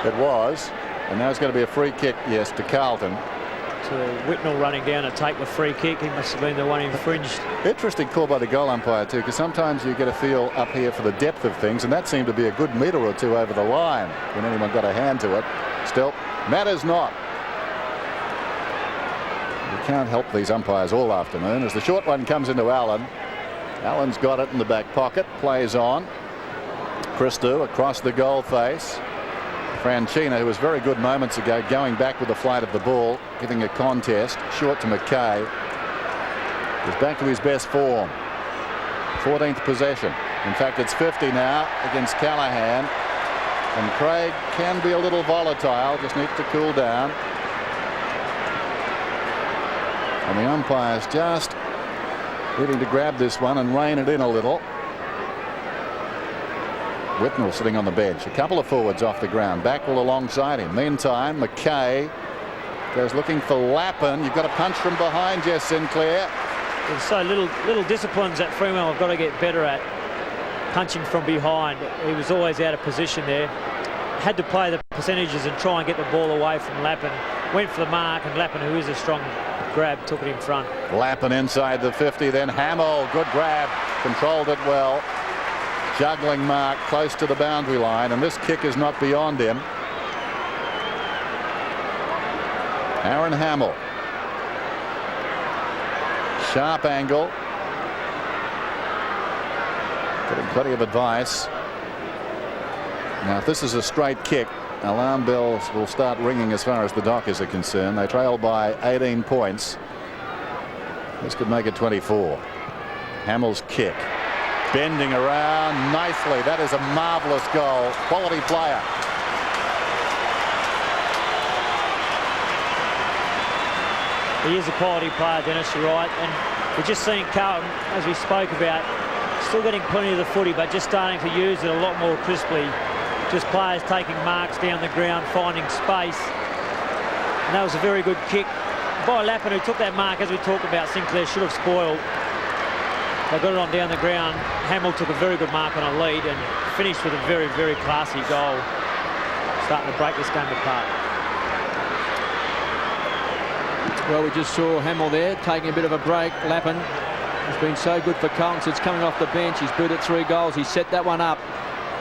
It was. And now it's going to be a free kick, yes, to Carlton. To Whitnell running down to take the free kick. He must have been the one infringed. Interesting call by the goal umpire too, because sometimes you get a feel up here for the depth of things, and that seemed to be a good metre or two over the line when anyone got a hand to it. Still, matters not. You can't help these umpires all afternoon as the short one comes into Allen. Allen's got it in the back pocket, plays on. Christou across the goal face. Franchina, who was very good moments ago, going back with the flight of the ball, giving a contest. Short to McKay. He's back to his best form. 14th possession. In fact, it's 50 now against Callahan. And Craig can be a little volatile, just needs to cool down. And the umpire's just needing to grab this one and rein it in a little. Whitnell sitting on the bench. A couple of forwards off the ground. Backwell alongside him. Meantime, McKay goes looking for Lappin. You've got a punch from behind, Jess Sinclair. There's so little disciplines that Fremantle have got to get better at. Punching from behind. He was always out of position there. Had to play the percentages and try and get the ball away from Lappin. Went for the mark, and Lappin, who is a strong grab, took it in front. Lappin inside the 50. Then Hamill. Good grab. Controlled it well. Juggling mark close to the boundary line, and this kick is not beyond him. Aaron Hamill. Sharp angle. Getting plenty of advice. Now, if this is a straight kick, alarm bells will start ringing as far as the Dockers are concerned. They trail by 18 points. This could make it 24. Hamill's kick. Bending around nicely. That is a marvellous goal. Quality player. He is a quality player, Dennis, you're right. And we're just seeing Carlton, as we spoke about, still getting plenty of the footy, but just starting to use it a lot more crisply. Just players taking marks down the ground, finding space. And that was a very good kick by Lappin, who took that mark, as we talked about. Sinclair should have spoiled. They got it on down the ground. Hamill took a very good mark on a lead and finished with a very, very classy goal. Starting to break this game apart. Well, we just saw Hamill there taking a bit of a break. Lappin has been so good for Carlton since coming off the bench. He's booted 3 goals. He set that one up.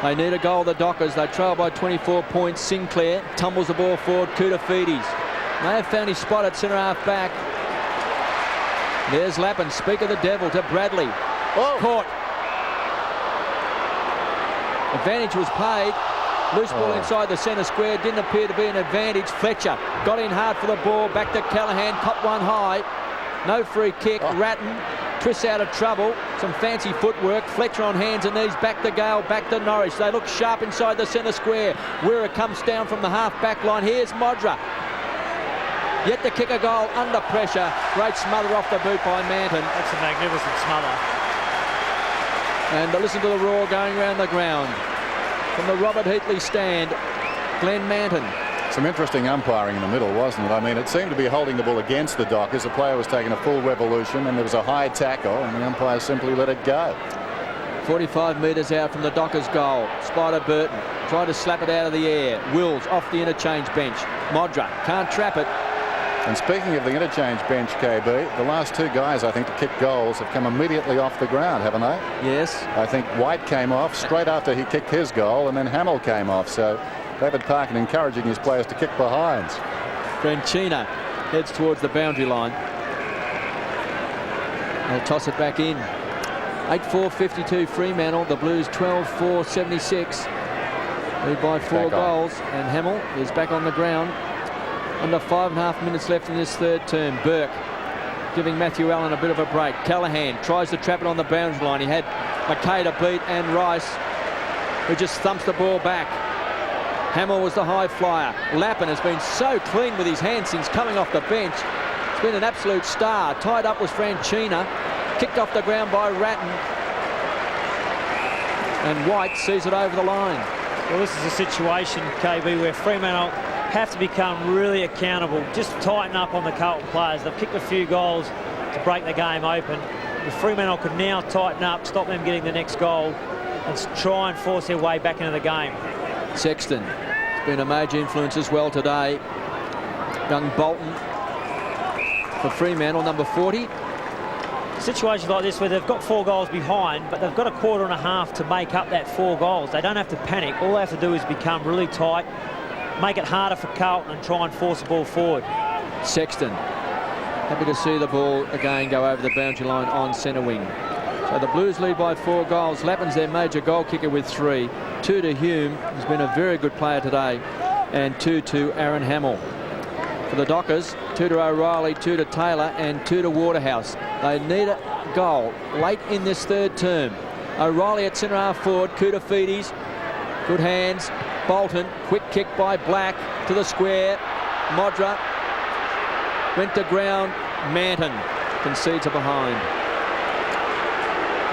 They need a goal, the Dockers. They trail by 24 points. Sinclair tumbles the ball forward. Koutafidis may have found his spot at centre-half back. There's Lappin. Speak of the devil to Bradley. Oh. Caught. Advantage was paid. Loose ball inside the centre square. Didn't appear to be an advantage. Fletcher got in hard for the ball. Back to Callahan. Caught one high. No free kick. Ratton twists out of trouble. Some fancy footwork. Fletcher on hands and knees. Back to Gale. Back to Norris. They look sharp inside the centre square. Wira comes down from the half-back line. Here's Modra. Yet to kick a goal under pressure. Great smother off the boot by Manton. That's a magnificent smother. And listen to the roar going around the ground. From the Robert Heatley stand, Glenn Manton. Some interesting umpiring in the middle, wasn't it? I mean, it seemed to be holding the ball against the Dockers. The player was taking a full revolution, and there was a high tackle, and the umpire simply let it go. 45 metres out from the Dockers goal. Spider Burton tried to slap it out of the air. Wills off the interchange bench. Modra can't trap it. And speaking of the interchange bench, KB, the last 2 guys, I think, to kick goals have come immediately off the ground, haven't they? Yes. I think White came off straight after he kicked his goal, and then Hamill came off. So David Parkin encouraging his players to kick behinds. Franchina heads towards the boundary line. They'll toss it back in. 8-4-52 Fremantle. The Blues 12-4-76. Lead by 4 goals. And Hamill is back on the ground. Under 5.5 minutes left in this third term. Burke giving Matthew Allen a bit of a break. Callaghan tries to trap it on the boundary line. He had McKay to beat and Rice, who just thumps the ball back. Hamill was the high flyer. Lappin has been so clean with his hands since coming off the bench. It's been an absolute star. Tied up was Franchina. Kicked off the ground by Ratton. And White sees it over the line. Well, this is a situation, KB, where Fremantle have to become really accountable. Just tighten up on the Carlton players. They've kicked a few goals to break the game open. If Fremantle could now tighten up, stop them getting the next goal, and try and force their way back into the game. Sexton has been a major influence as well today. Young Bolton for Fremantle, number 40. Situations like this where they've got 4 goals behind, but they've got a quarter and a half to make up that 4 goals. They don't have to panic. All they have to do is become really tight, make it harder for Carlton and try and force the ball forward. Sexton, happy to see the ball again go over the boundary line on centre wing. So the Blues lead by 4 goals. Lappin's their major goal kicker with 3. 2 to Hume, who's been a very good player today, and 2 to Aaron Hamill. For the Dockers, 2 to O'Reilly, 2 to Taylor, and 2 to Waterhouse. They need a goal late in this third term. O'Reilly at centre half forward. Koutafidis, good hands. Bolton, quick kick by Black to the square. Modra went to ground. Manton concedes a behind.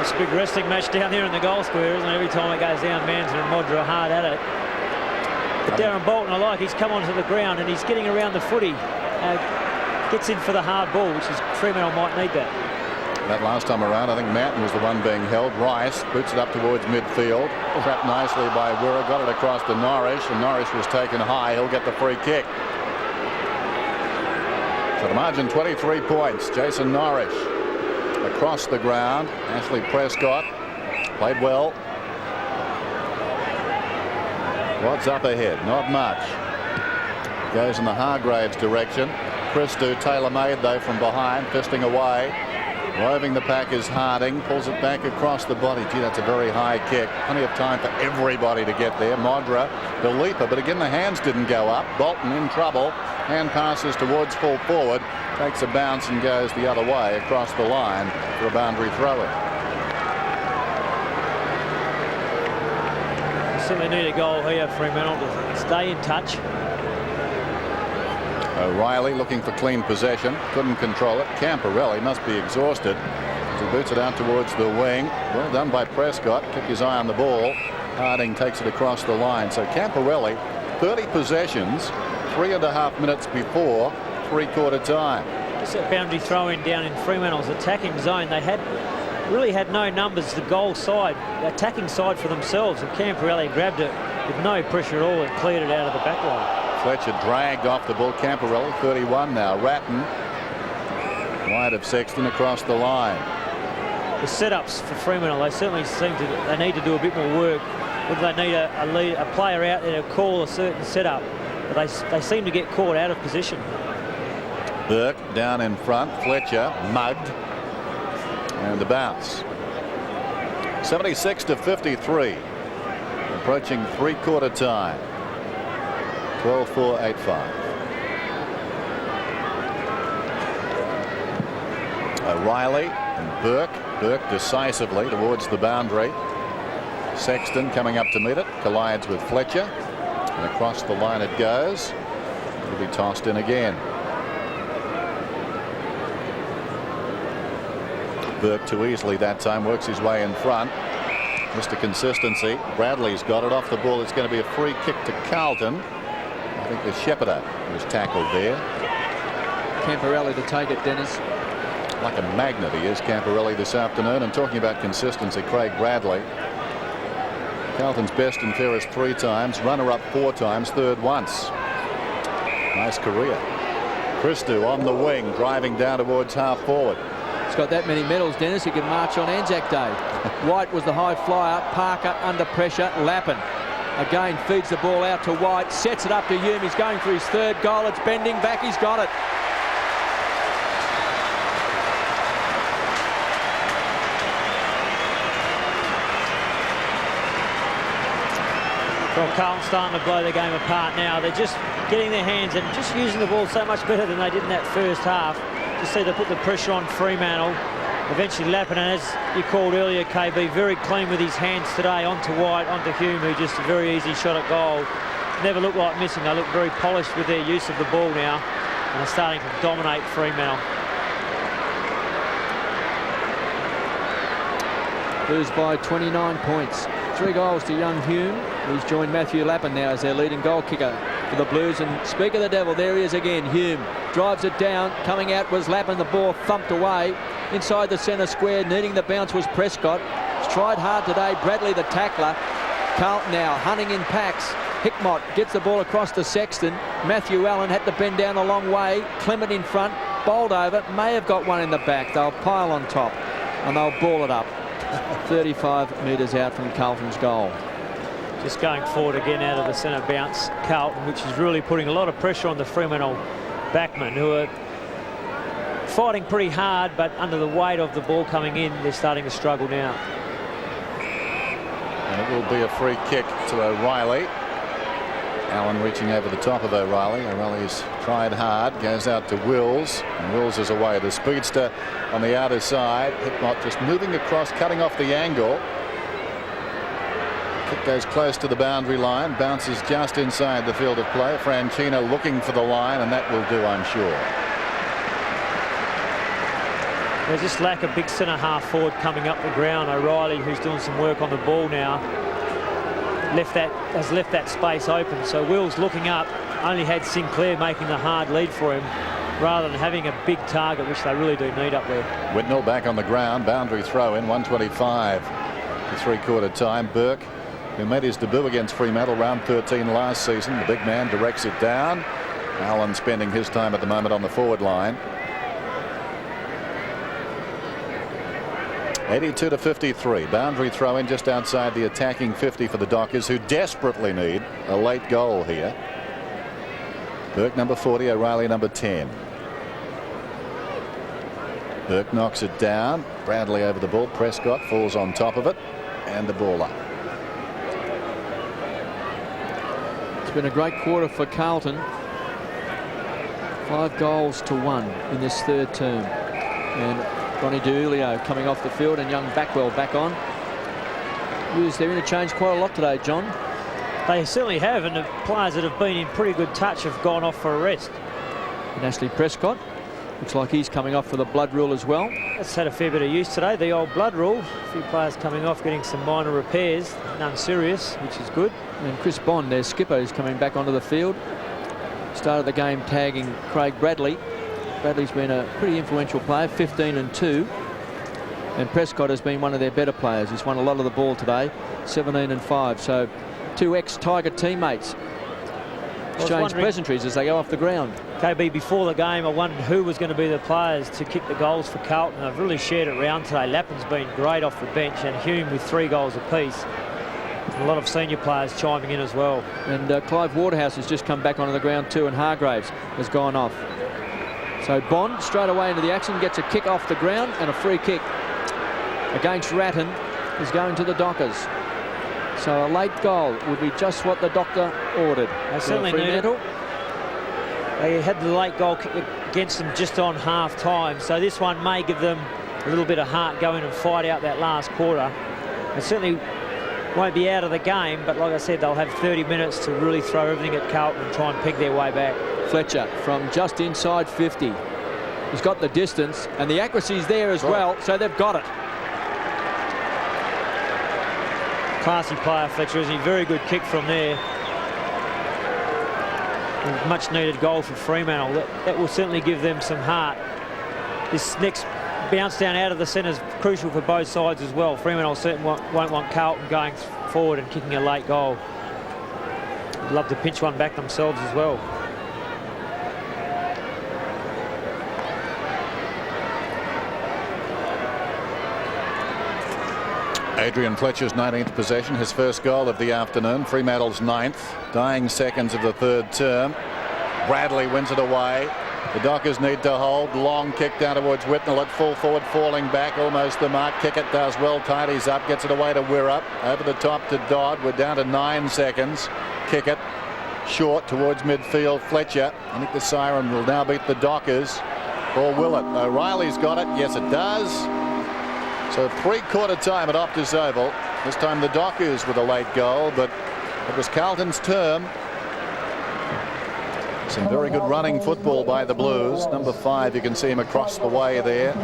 It's a big wrestling match down there in the goal square, isn't it? Every time it goes down, Manton and Modra are hard at it. But Darren Bolton, I like, he's come onto the ground and he's getting around the footy. Gets in for the hard ball, which is Fremantle might need that. That last time around, I think Manton was the one being held. Rice boots it up towards midfield. Trapped nicely by Wirra, got it across to Norris, and Norris was taken high. He'll get the free kick. So the margin 23 points. Jason Norris across the ground. Ashley Prescott played well. What's up ahead? Not much. Goes in the Hargraves direction. Christou tailor-made though from behind, fisting away. Roving the pack is Harding, pulls it back across the body. Gee, that's a very high kick. Plenty of time for everybody to get there. Modra, the leaper, but again the hands didn't go up. Bolton in trouble. Hand passes towards full forward. Takes a bounce and goes the other way across the line for a boundary throw-in. Certainly need a goal here, Fremantle, to stay in touch. O'Reilly looking for clean possession, couldn't control it. Camporelli must be exhausted as he boots it out towards the wing. Well done by Prescott. Kept his eye on the ball. Harding takes it across the line. So Camporelli, 30 possessions, 3.5 minutes before three-quarter time. Just that boundary throw-in down in Fremantle's attacking zone. They really had no numbers, the goal side, the attacking side for themselves, and Camporelli grabbed it with no pressure at all and cleared it out of the back line. Fletcher dragged off the ball. Camporelli, 31 now. Ratton wide of Sexton across the line. The setups for Fremantle, they certainly seem to, they need to do a bit more work. Whether they need a player out there to call a certain setup, but they seem to get caught out of position. Burke down in front. Fletcher mugged. And the bounce. 76-53. Approaching three-quarter time. 12-4-8-5. O'Reilly and Burke. Burke decisively towards the boundary. Sexton coming up to meet it. Collides with Fletcher. And across the line it goes. It'll be tossed in again. Burke too easily that time. Works his way in front. Mr. Consistency. Bradley's got it off the ball. It's going to be a free kick to Carlton. I think the Shepherder was tackled there. Camporelli to take it, Dennis. Like a magnet he is, Camporelli, this afternoon. And talking about consistency, Craig Bradley. Carlton's best and fairest 3 times. Runner-up 4 times. Third once. Nice career. Christou on the wing, driving down towards half forward. He's got that many medals, Dennis. He can march on Anzac Day. White was the high flyer. Parker under pressure. Lappin again feeds the ball out to White. Sets it up to Hume. He's going for his 3rd goal. It's bending back. He's got it. Well, Carlton starting to blow the game apart now. They're just getting their hands and just using the ball so much better than they did in that first half. You see they put the pressure on Fremantle. Eventually Lappin, and as you called earlier, KB, very clean with his hands today onto White, onto Hume, who just a very easy shot at goal. Never looked like missing. They look very polished with their use of the ball now and are starting to dominate Fremantle. Blues by 29 points. 3 goals to young Hume, who's joined Matthew Lappin now as their leading goal kicker for the Blues. And speak of the devil, there he is again. Hume drives it down. Coming out was Lappin. The ball thumped away inside the centre square. Needing the bounce was Prescott. He's tried hard today. Bradley, the tackler. Carlton now hunting in packs. Hickmott gets the ball across to Sexton. Matthew Allen had to bend down a long way. Clement in front. Bowled over. May have got one in the back. They'll pile on top and they'll ball it up. 35 metres out from Carlton's goal. Just going forward again out of the centre bounce, Carlton, which is really putting a lot of pressure on the Fremantle backmen, who are fighting pretty hard, but under the weight of the ball coming in, they're starting to struggle now. And it will be a free kick to O'Reilly. Allen reaching over the top of O'Reilly. O'Reilly's tried hard, goes out to Wills, and Wills is away. The speedster on the outer side. Hickmott just moving across, cutting off the angle. Kick goes close to the boundary line, bounces just inside the field of play. Franchino looking for the line, and that will do, I'm sure. They just lack a big centre half forward coming up the ground. O'Reilly, who's doing some work on the ball now, has left that space open. So Wills looking up, only had Sinclair making the hard lead for him rather than having a big target, which they really do need up there. Whitnell back on the ground, boundary throw in, 1:25 to three-quarter time. Burke, who made his debut against Fremantle round 13 last season, the big man directs it down. Allen spending his time at the moment on the forward line. 82 to 53. Boundary throw in just outside the attacking 50 for the Dockers, who desperately need a late goal here. Burke number 40, O'Reilly number 10. Burke knocks it down. Bradley over the ball. Prescott falls on top of it, and the ball up. It's been a great quarter for Carlton. 5 goals to 1 in this third term. And Ronnie DiIulio coming off the field, and young Backwell back on. Used their interchange quite a lot today, John. They certainly have, and the players that have been in pretty good touch have gone off for a rest. And Ashley Prescott looks like he's coming off for the blood rule as well. That's had a fair bit of use today, the old blood rule. A few players coming off, getting some minor repairs, none serious, which is good. And Chris Bond, their skipper, is coming back onto the field. Started the game tagging Craig Bradley. Bradley's been a pretty influential player, 15 and 2. And Prescott has been one of their better players. He's won a lot of the ball today, 17 and 5. So 2 ex-Tiger teammates exchange pleasantries as they go off the ground. KB, before the game, I wondered who was going to be the players to kick the goals for Carlton. They've really shared it around today. Lappin's been great off the bench, and Hume with 3 goals apiece. And a lot of senior players chiming in as well. And Clive Waterhouse has just come back onto the ground too, and Hargraves has gone off. So Bond straight away into the action, gets a kick off the ground, and a free kick against Ratton is going to the Dockers. So a late goal would be just what the doctor ordered. They certainly needed it. They had the late goal kick against them just on half time, so this one may give them a little bit of heart going and fight out that last quarter. They certainly won't be out of the game, but like I said, they'll have 30 minutes to really throw everything at Carlton and try and peg their way back. Fletcher from just inside 50. He's got the distance, and the accuracy's there as well, so they've got it. Classy player, Fletcher, isn't he? Very good kick from there. Much needed goal for Fremantle. That will certainly give them some heart. This next bounce down out of the centre is crucial for both sides as well. Fremantle certainly won't want Carlton going forward and kicking a late goal. They'd love to pinch one back themselves as well. Adrian Fletcher's 19th possession, his first goal of the afternoon. Fremantle's 9th, dying seconds of the third term. Bradley wins it away. The Dockers need to hold. Long kick down towards Whitnell at full forward, falling back, almost the mark. Kickett does well, tidies up, gets it away to Wirra. Over the top to Dodd. We're down to 9 seconds. Kickett short towards midfield. Fletcher. I think the siren will now beat the Dockers. Or will it? O'Reilly's got it. Yes, it does. So 3/4 time at Optus Oval. This time the Dockers with a late goal, but it was Carlton's term. Some very good running football by the Blues. Number 5, you can see him across the way there.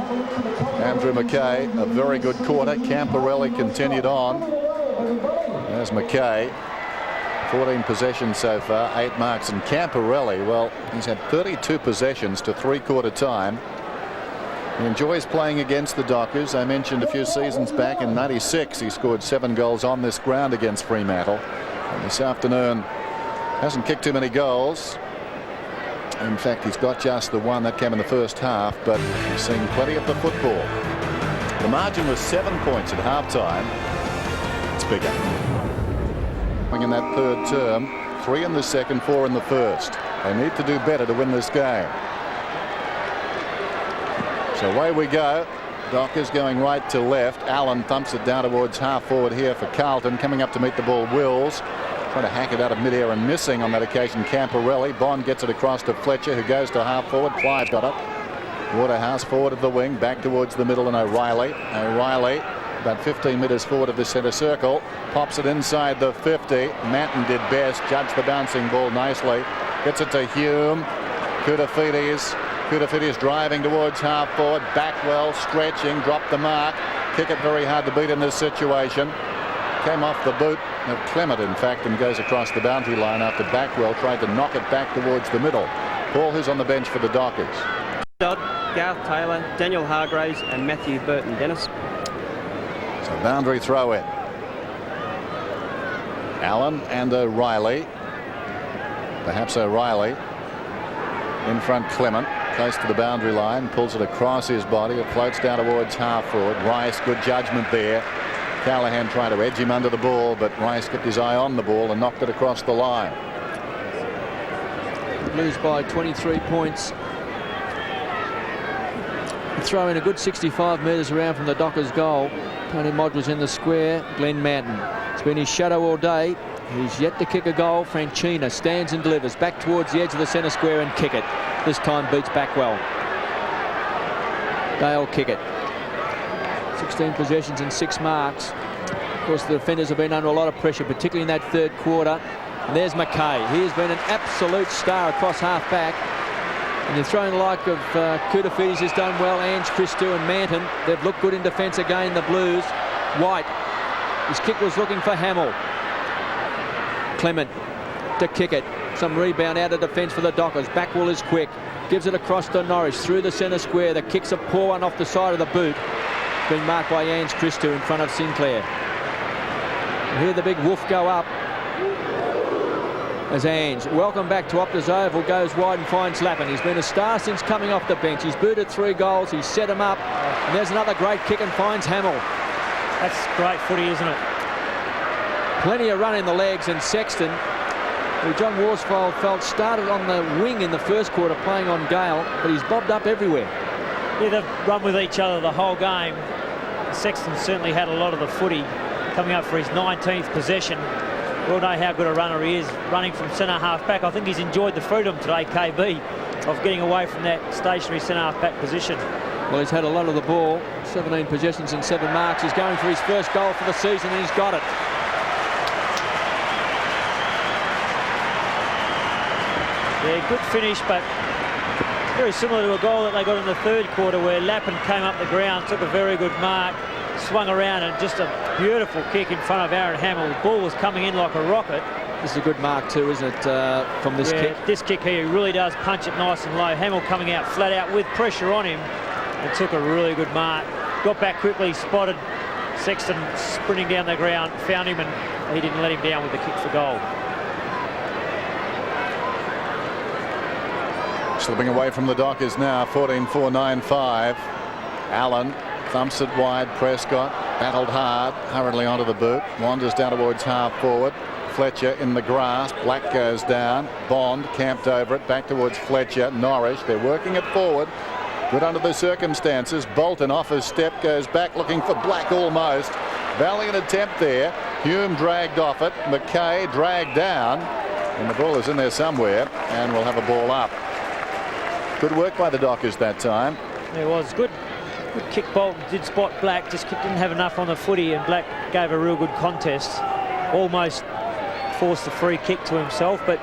Andrew McKay, a very good quarter. Camporelli continued on. There's McKay. 14 possessions so far, 8 marks. And Camporelli, well, he's had 32 possessions to 3/4 time. He enjoys playing against the Dockers. I mentioned a few seasons back in '96 he scored 7 goals on this ground against Fremantle. And this afternoon hasn't kicked too many goals. In fact, he's got just the one that came in the first half, but he's seen plenty of the football. The margin was 7 points at halftime. It's bigger. In that third term, 3 in the second, 4 in the first. They need to do better to win this game. So away we go. Dockers going right to left. Allen thumps it down towards half forward here for Carlton. Coming up to meet the ball, Wills. Trying to hack it out of midair and missing on that occasion. Camporelli. Bond gets it across to Fletcher, who goes to half forward. Clive got it. Waterhouse forward of the wing, back towards the middle, and O'Reilly. O'Reilly about 15 metres forward of the centre circle. Pops it inside the 50. Manton did best. Judged the bouncing ball nicely. Gets it to Hume. Koutafidis driving towards half forward. Backwell stretching. Dropped the mark. Kick it very hard to beat in this situation. Came off the boot of Clement, in fact, and goes across the boundary line after Backwell tried to knock it back towards the middle. Paul, who's on the bench for the Dockers? Dodd, Garth Taylor, Daniel Hargraves and Matthew Burton Dennis. So boundary throw in. Allen and O'Reilly. Perhaps O'Reilly. In front Clement. Close to the boundary line. Pulls it across his body. It floats down towards half forward. Rice, good judgment there. Callahan tried to edge him under the ball, but Rice kept his eye on the ball and knocked it across the line. Blues by 23 points. Throw in a good 65 metres around from the Dockers goal. Tony Modler's in the square. Glenn Manton. It's been his shadow all day. He's yet to kick a goal. Franchina stands and delivers back towards the edge of the centre square and kick it. This time beats Backwell. Dale Kickett. 16 possessions and 6 marks. Of course, the defenders have been under a lot of pressure, particularly in that third quarter. And there's McKay. He has been an absolute star across half back. And you're throwing the like of Koutafidis has done well. Ange, Christou and Manton. They've looked good in defence again, the Blues. White. His kick was looking for Hamill. Clement to Kickett. Some rebound out of defence for the Dockers. Backwell is quick. Gives it across to Norris through the centre square. The kick's a poor one off the side of the boot. Been marked by Ange Christou in front of Sinclair. You hear the big woof go up as Ange, welcome back to Optus Oval, goes wide and finds Lappin. He's been a star since coming off the bench. He's booted 3 goals. He's set him up. And there's another great kick and finds Hamill. That's great footy, isn't it? Plenty of run in the legs, and Sexton, who John Worsfold felt started on the wing in the first quarter playing on Gale, but he's bobbed up everywhere. Yeah, they've run with each other the whole game. Sexton certainly had a lot of the footy coming up for his 19th possession. We all know how good a runner he is, running from centre half back. I think he's enjoyed the freedom today, KB, of getting away from that stationary centre half back position. Well, he's had a lot of the ball, 17 possessions and 7 marks. He's going for his first goal for the season, and he's got it. Yeah, good finish, but very similar to a goal that they got in the third quarter where Lappin came up the ground, took a very good mark, swung around, and just a beautiful kick in front of Aaron Hamill. The ball was coming in like a rocket. This is a good mark too, isn't it, from this kick? This kick here really does punch it nice and low. Hamill coming out flat out with pressure on him and took a really good mark. Got back quickly, spotted Sexton sprinting down the ground, found him, and he didn't let him down with the kick for goal. Slipping away from the Dockers now, 14-4-9-5. Allen thumps it wide. Prescott battled hard, hurriedly onto the boot. Wanders down towards half forward. Fletcher in the grass. Black goes down. Bond camped over it. Back towards Fletcher. Norrish. They're working it forward. Good under the circumstances. Bolton off his step goes back looking for Black almost. Valiant attempt there. Hume dragged off it. Mackay dragged down. And the ball is in there somewhere. And we'll have a ball up. Good work by the Dockers that time. It was good. Good kick. Bolton did spot Black, just didn't have enough on the footy, and Black gave a real good contest. Almost forced the free kick to himself, but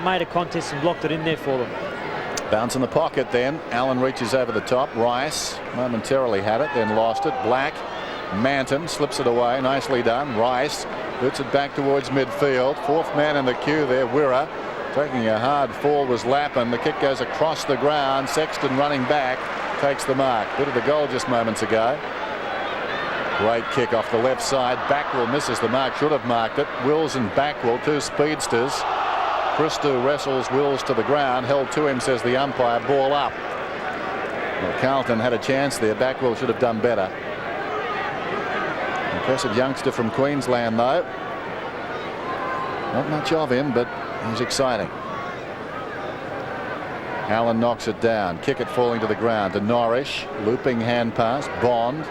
made a contest and blocked it in there for them. Bounce in the pocket then. Allen reaches over the top. Rice momentarily had it, then lost it. Black. Manton slips it away. Nicely done. Rice boots it back towards midfield. Fourth man in the queue there, Wirra. Taking a hard fall was Lappin. The kick goes across the ground. Sexton running back. Takes the mark. Bit of the goal just moments ago. Great kick off the left side. Backwell misses the mark. Should have marked it. Wills and Backwell, two speedsters. Christou wrestles Wills to the ground. Held to him, says the umpire. Ball up. Well, Carlton had a chance there. Backwell should have done better. Impressive youngster from Queensland, though. Not much of him, but he's exciting. Allen knocks it down. Kick it falling to the ground to Norrish. Looping hand pass. Bond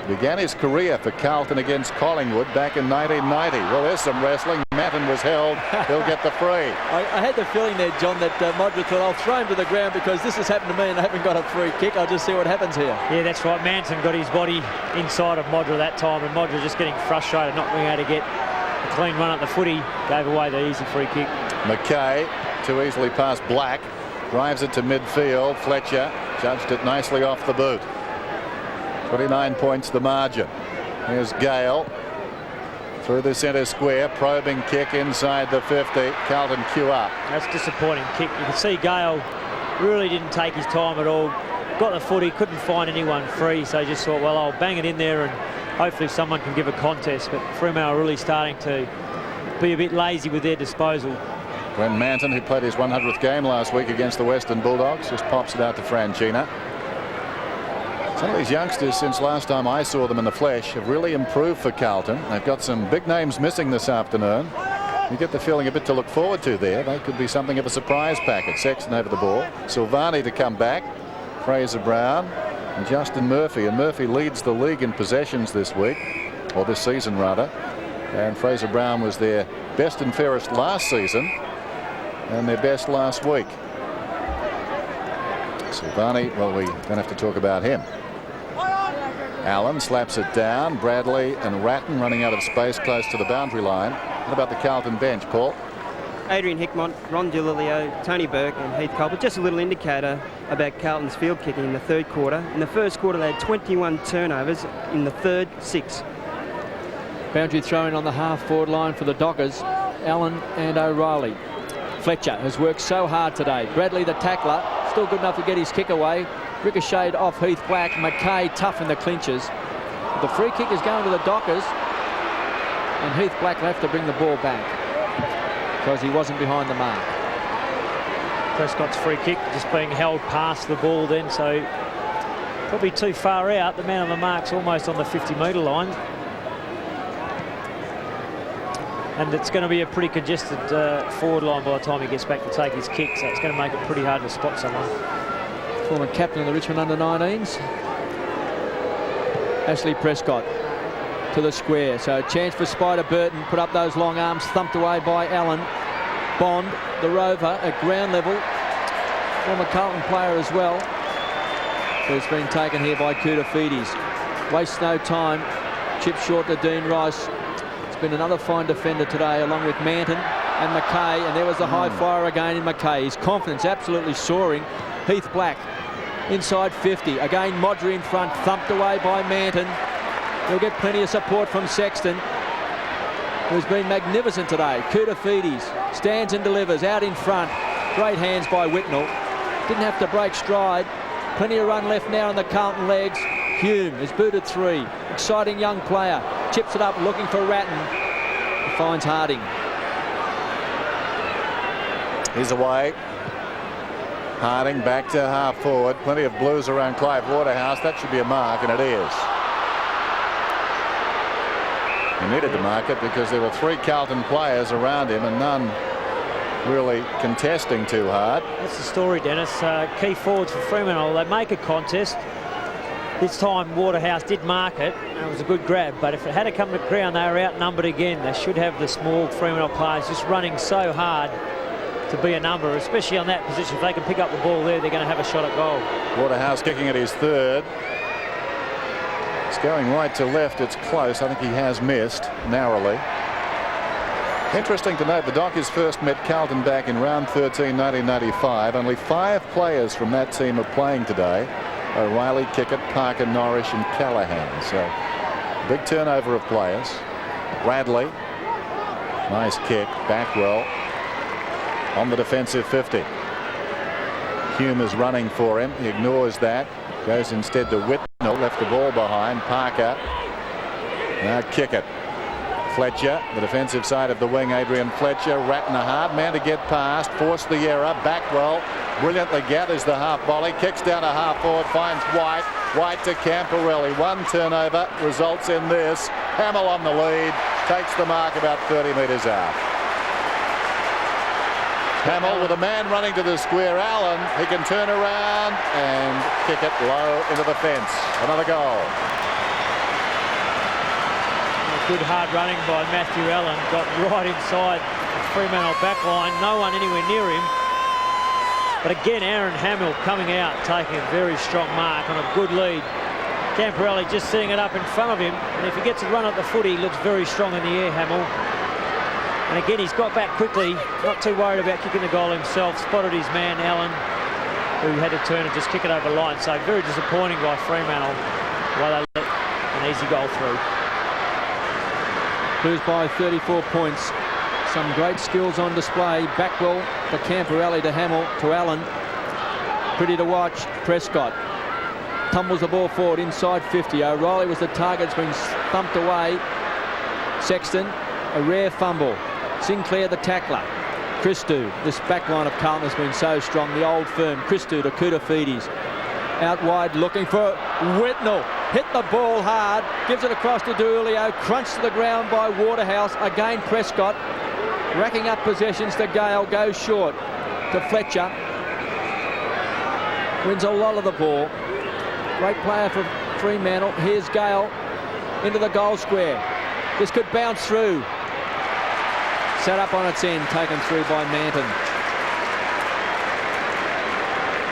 began his career for Carlton against Collingwood back in 1990. Well, there's some wrestling. Manton was held. He'll get the free. I had the feeling there, John, that Modric thought, I'll throw him to the ground because this has happened to me and I haven't got a free kick. I'll just see what happens here. Yeah, that's right. Manton got his body inside of Modric that time, and Modric just getting frustrated, not being able to get a clean run at the footy. Gave away the easy free kick. Mackay too easily past Black. Drives it to midfield. Fletcher judged it nicely off the boot. 29 points the margin. Here's Gale through the centre square. Probing kick inside the 50. Carlton queue up. That's a disappointing kick. You can see Gale really didn't take his time at all. Got the footy, couldn't find anyone free, so he just thought, well, I'll bang it in there and hopefully someone can give a contest. But Fremantle really starting to be a bit lazy with their disposal. When Manton, who played his 100th game last week against the Western Bulldogs, just pops it out to Franchina. Some of these youngsters, since last time I saw them in the flesh, have really improved for Carlton. They've got some big names missing this afternoon. You get the feeling a bit to look forward to there. They could be something of a surprise packet. Sexton over the ball. Silvani to come back. Fraser Brown and Justin Murphy. And Murphy leads the league in possessions this week, or this season rather. And Fraser Brown was their best and fairest last season and their best last week. Silvani, well, we don't have to talk about him. Allen slaps it down. Bradley and Ratton running out of space close to the boundary line. What about the Carlton bench, Paul? Adrian Hickmott, Ron DeLilio, Tony Burke and Heath Culper. Just a little indicator about Carlton's field kicking in the third quarter. In the first quarter they had 21 turnovers. In the third, 6. Boundary throw-in on the half-forward line for the Dockers. Allen and O'Reilly. Fletcher has worked so hard today. Bradley, the tackler, still good enough to get his kick away. Ricocheted off Heath Black. Mackay tough in the clinches. The free kick is going to the Dockers. And Heath Black will have to bring the ball back because he wasn't behind the mark. Prescott's free kick just being held past the ball then, so probably too far out. The man on the mark's almost on the 50-metre line. And it's going to be a pretty congested forward line by the time he gets back to take his kick, so it's going to make it pretty hard to spot someone. Former captain of the Richmond under-19s, Ashley Prescott to the square. So a chance for Spider Burton. Put up those long arms, thumped away by Allen. Bond, the rover, at ground level. Former Carlton player as well. Who's been taken here by Koutafidis. Wastes no time. Chip short to Dean Rice. It's been another fine defender today, along with Manton and Mackay. And there was the high fire again in Mackay. His confidence absolutely soaring. Heath Black inside 50. Again, Modric in front, thumped away by Manton. He'll get plenty of support from Sexton, who's been magnificent today. Koutafidis stands and delivers out in front. Great hands by Whitnell. Didn't have to break stride. Plenty of run left now in the Carlton legs. Hume is booted 3. Exciting young player. Chips it up looking for Ratton. He finds Harding. He's away. Harding back to half forward. Plenty of blues around Clive Waterhouse. That should be a mark, and it is. He needed to mark it because there were 3 Carlton players around him and none really contesting too hard. That's the story, Dennis. Key forwards for Fremantle. They make a contest. This time Waterhouse did mark it and it was a good grab, but if it had to come to ground, they were outnumbered again. They should have the small Fremantle players just running so hard to be a number, especially on that position. If they can pick up the ball there, they're going to have a shot at goal. Waterhouse kicking at his 3rd. It's going right to left. It's close. I think he has missed narrowly. Interesting to note, the Dockers first met Carlton back in round 13, 1995. Only 5 players from that team are playing today. O'Reilly, Kickett, Parker, Norrish and Callaghan. So big turnover of players. Bradley, nice kick, back well on the defensive 50. Hume is running for him. He ignores that. Goes instead to Whitnell. Left the ball behind. Parker. Now Kickett. Fletcher, the defensive side of the wing. Adrian Fletcher. Ratton, a hard man to get past. Forced the error. Backwell brilliantly gathers the half volley. Kicks down a half forward. Finds White. White to Camporelli. 1 turnover results in this. Hamill on the lead. Takes the mark about 30 metres out. Hamill with a man running to the square. Allen, he can turn around and kick it low into the fence. Another goal. Good hard running by Matthew Allen. Got right inside the Fremantle back line. No one anywhere near him. But again, Aaron Hamill coming out, taking a very strong mark on a good lead. Camporelli just seeing it up in front of him. And if he gets a run at the foot, he looks very strong in the air, Hamill. And again, he's got back quickly. Not too worried about kicking the goal himself. Spotted his man, Allen, who had to turn and just kick it over the line. So very disappointing by Fremantle while they let an easy goal through. Blues by 34 points. Some great skills on display. Backwell to Camporelli to Hamill to Allen. Pretty to watch. Prescott tumbles the ball forward inside 50. O'Reilly was the target. It's been thumped away. Sexton, a rare fumble. Sinclair the tackler. Christou. This back line of Carlton has been so strong. The old firm. Christou to Koutafidis. Out wide looking for Whitnell. Hit the ball hard. Gives it across to D'Ulio. Crunched to the ground by Waterhouse. Again Prescott. Racking up possessions to Gale. Goes short to Fletcher. Wins a lot of the ball. Great player for Fremantle. Here's Gale into the goal square. This could bounce through. Set up on its end. Taken through by Manton.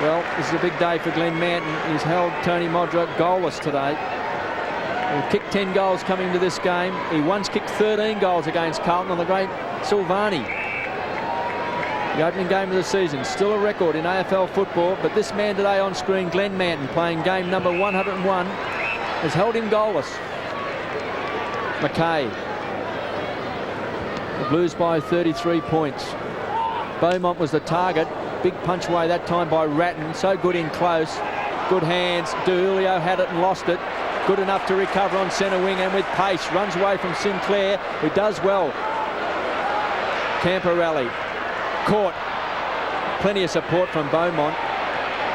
Well, this is a big day for Glenn Manton. He's held Tony Modra goalless today. He kicked 10 goals coming into this game. He once kicked 13 goals against Carlton on the great Silvani. The opening game of the season. Still a record in AFL football, but this man today on screen, Glenn Manton, playing game number 101, has held him goalless. McKay. The Blues by 33 points. Beaumont was the target. Big punch away that time by Ratton. So good in close. Good hands. D'Ulio had it and lost it. Good enough to recover on centre wing and with pace. Runs away from Sinclair, who does well. Camporelli. Caught. Plenty of support from Beaumont.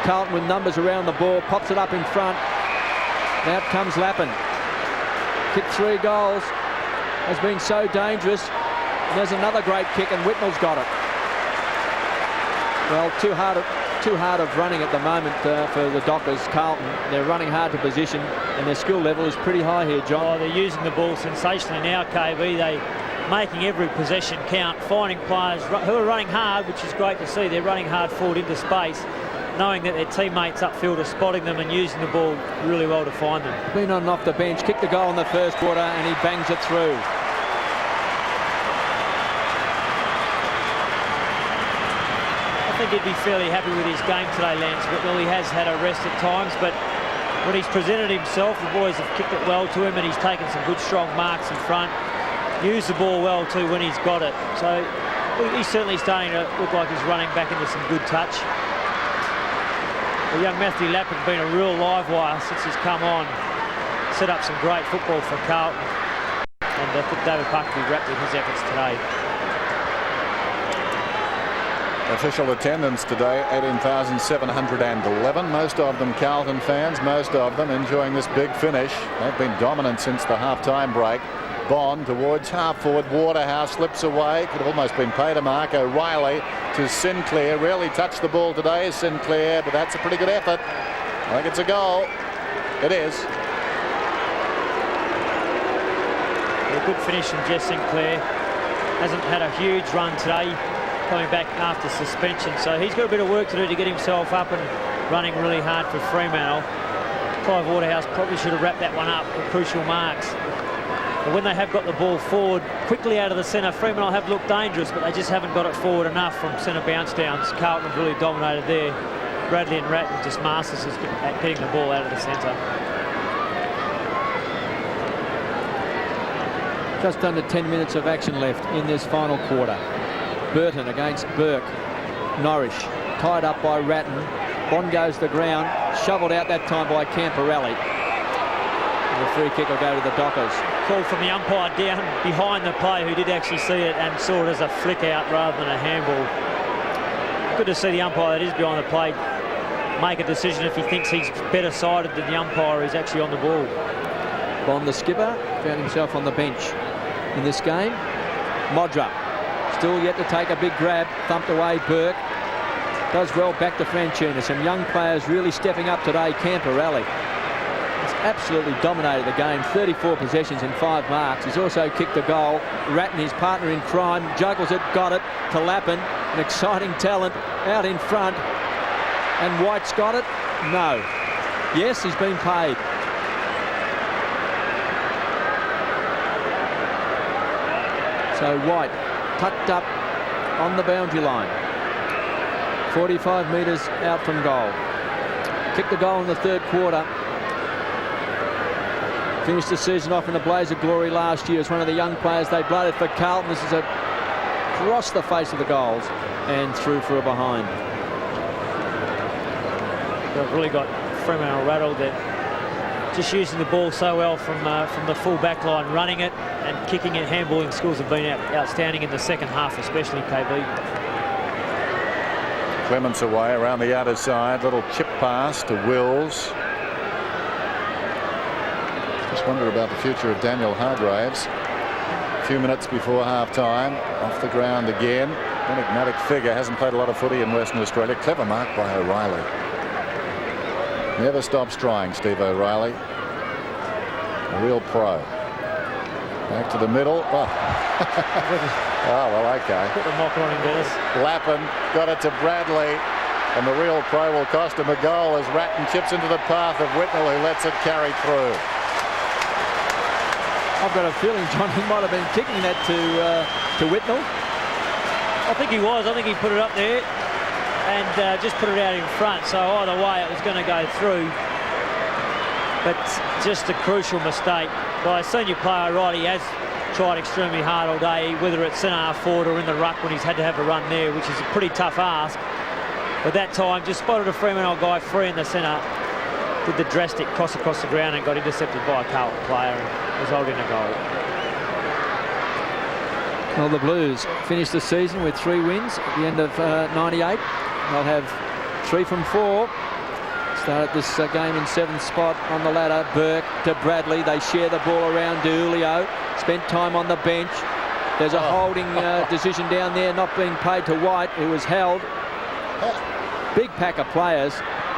Carlton with numbers around the ball. Pops it up in front. Out comes Lappin. Kicked 3 goals. Has been so dangerous. And there's another great kick and Whitnell's got it. Well, too hard of running at the moment for the Dockers. Carlton, they're running hard to position and their skill level is pretty high here, John. Oh, they're using the ball sensationally now, KB. They're making every possession count, finding players who are running hard, which is great to see. They're running hard forward into space, knowing that their teammates upfield are spotting them and using the ball really well to find them. Been on and off the bench, kicked the goal in the first quarter and he bangs it through. I think he'd be fairly happy with his game today, Lance Whitnell. He has had a rest at times, but when he's presented himself, the boys have kicked it well to him and he's taken some good strong marks in front. Used the ball well too when he's got it. So he's certainly starting to look like he's running back into some good touch. The young Matthew Lappin's been a real live wire since he's come on. Set up some great football for Carlton. And I think David Parker will be wrapped with his efforts today. Official attendance today, 18,711. Most of them Carlton fans, most of them enjoying this big finish. They've been dominant since the half-time break. Bond towards half forward. Waterhouse slips away. Could have almost been paid a mark. O'Reilly to Sinclair. Rarely touched the ball today, Sinclair, but that's a pretty good effort. I think it's a goal. It is. A good finish from Jess Sinclair. Hasn't had a huge run today, coming back after suspension, so he's got a bit of work to do to get himself up and running really hard for Fremantle. Clive Waterhouse probably should have wrapped that one up with crucial marks. But when they have got the ball forward quickly out of the centre, Fremantle have looked dangerous, but they just haven't got it forward enough from centre bounce downs. Carlton have really dominated there. Bradley and Ratton just masters at getting the ball out of the centre. Just under 10 minutes of action left in this final quarter. Burton against Burke. Norrish tied up by Ratton. Bond goes to the ground, shoveled out that time by Camporelli. And the free kick will go to the Dockers. Call from the umpire down behind the player who did actually see it and saw it as a flick out rather than a handball. Good to see the umpire that is behind the plate make a decision if he thinks he's better sided than the umpire who's actually on the ball. Bond, the skipper, found himself on the bench in this game. Modra still yet to take a big grab, thumped away Burke. Does well back to Franchina. Some young players really stepping up today. Camporelli has absolutely dominated the game. 34 possessions and 5 marks. He's also kicked a goal. Ratton, his partner in crime, juggles it, got it to Lappin. An exciting talent out in front. And White's got it? No. Yes, he's been paid. So White tucked up on the boundary line. 45 metres out from goal. Kicked the goal in the third quarter. Finished the season off in a blaze of glory last year as one of the young players they blooded for Carlton. This is across the face of the goals and through for a behind. They've really got Fremantle rattled. They're just using the ball so well from the full back line, running it and kicking it. Handballing skills have been outstanding in the second half, especially KB. Clements away around the outer side. Little chip pass to Wills. Just wonder about the future of Daniel Hargraves. A few minutes before half-time. Off the ground again. Enigmatic figure. Hasn't played a lot of footy in Western Australia. Clever mark by O'Reilly. Never stops trying, Steve O'Reilly. A real pro. Back to the middle. Oh, oh well, okay. Put the knocker on him, Dennis. Lappin got it to Bradley, and the real pro will cost him a goal as Ratton chips into the path of Whitnell, who lets it carry through. I've got a feeling, John, he might have been kicking that to Whitnell. I think he was. I think he put it up there and just put it out in front. So either way, it was going to go through. But just a crucial mistake by a senior player. Right, he has tried extremely hard all day, whether it's centre half forward or in the ruck when he's had to have a run there, which is a pretty tough ask. But that time, just spotted a Fremantle guy free in the centre, did the drastic cross across the ground and got intercepted by a Carlton player and resulted in a goal. Well, the Blues finished the season with 3 wins at the end of 98. They'll have 3 from 4. Started this game in 7th spot on the ladder. Burke to Bradley. They share the ball around to Julio. Spent time on the bench. There's a holding decision down there, not being paid to White, who was held. Big pack of players.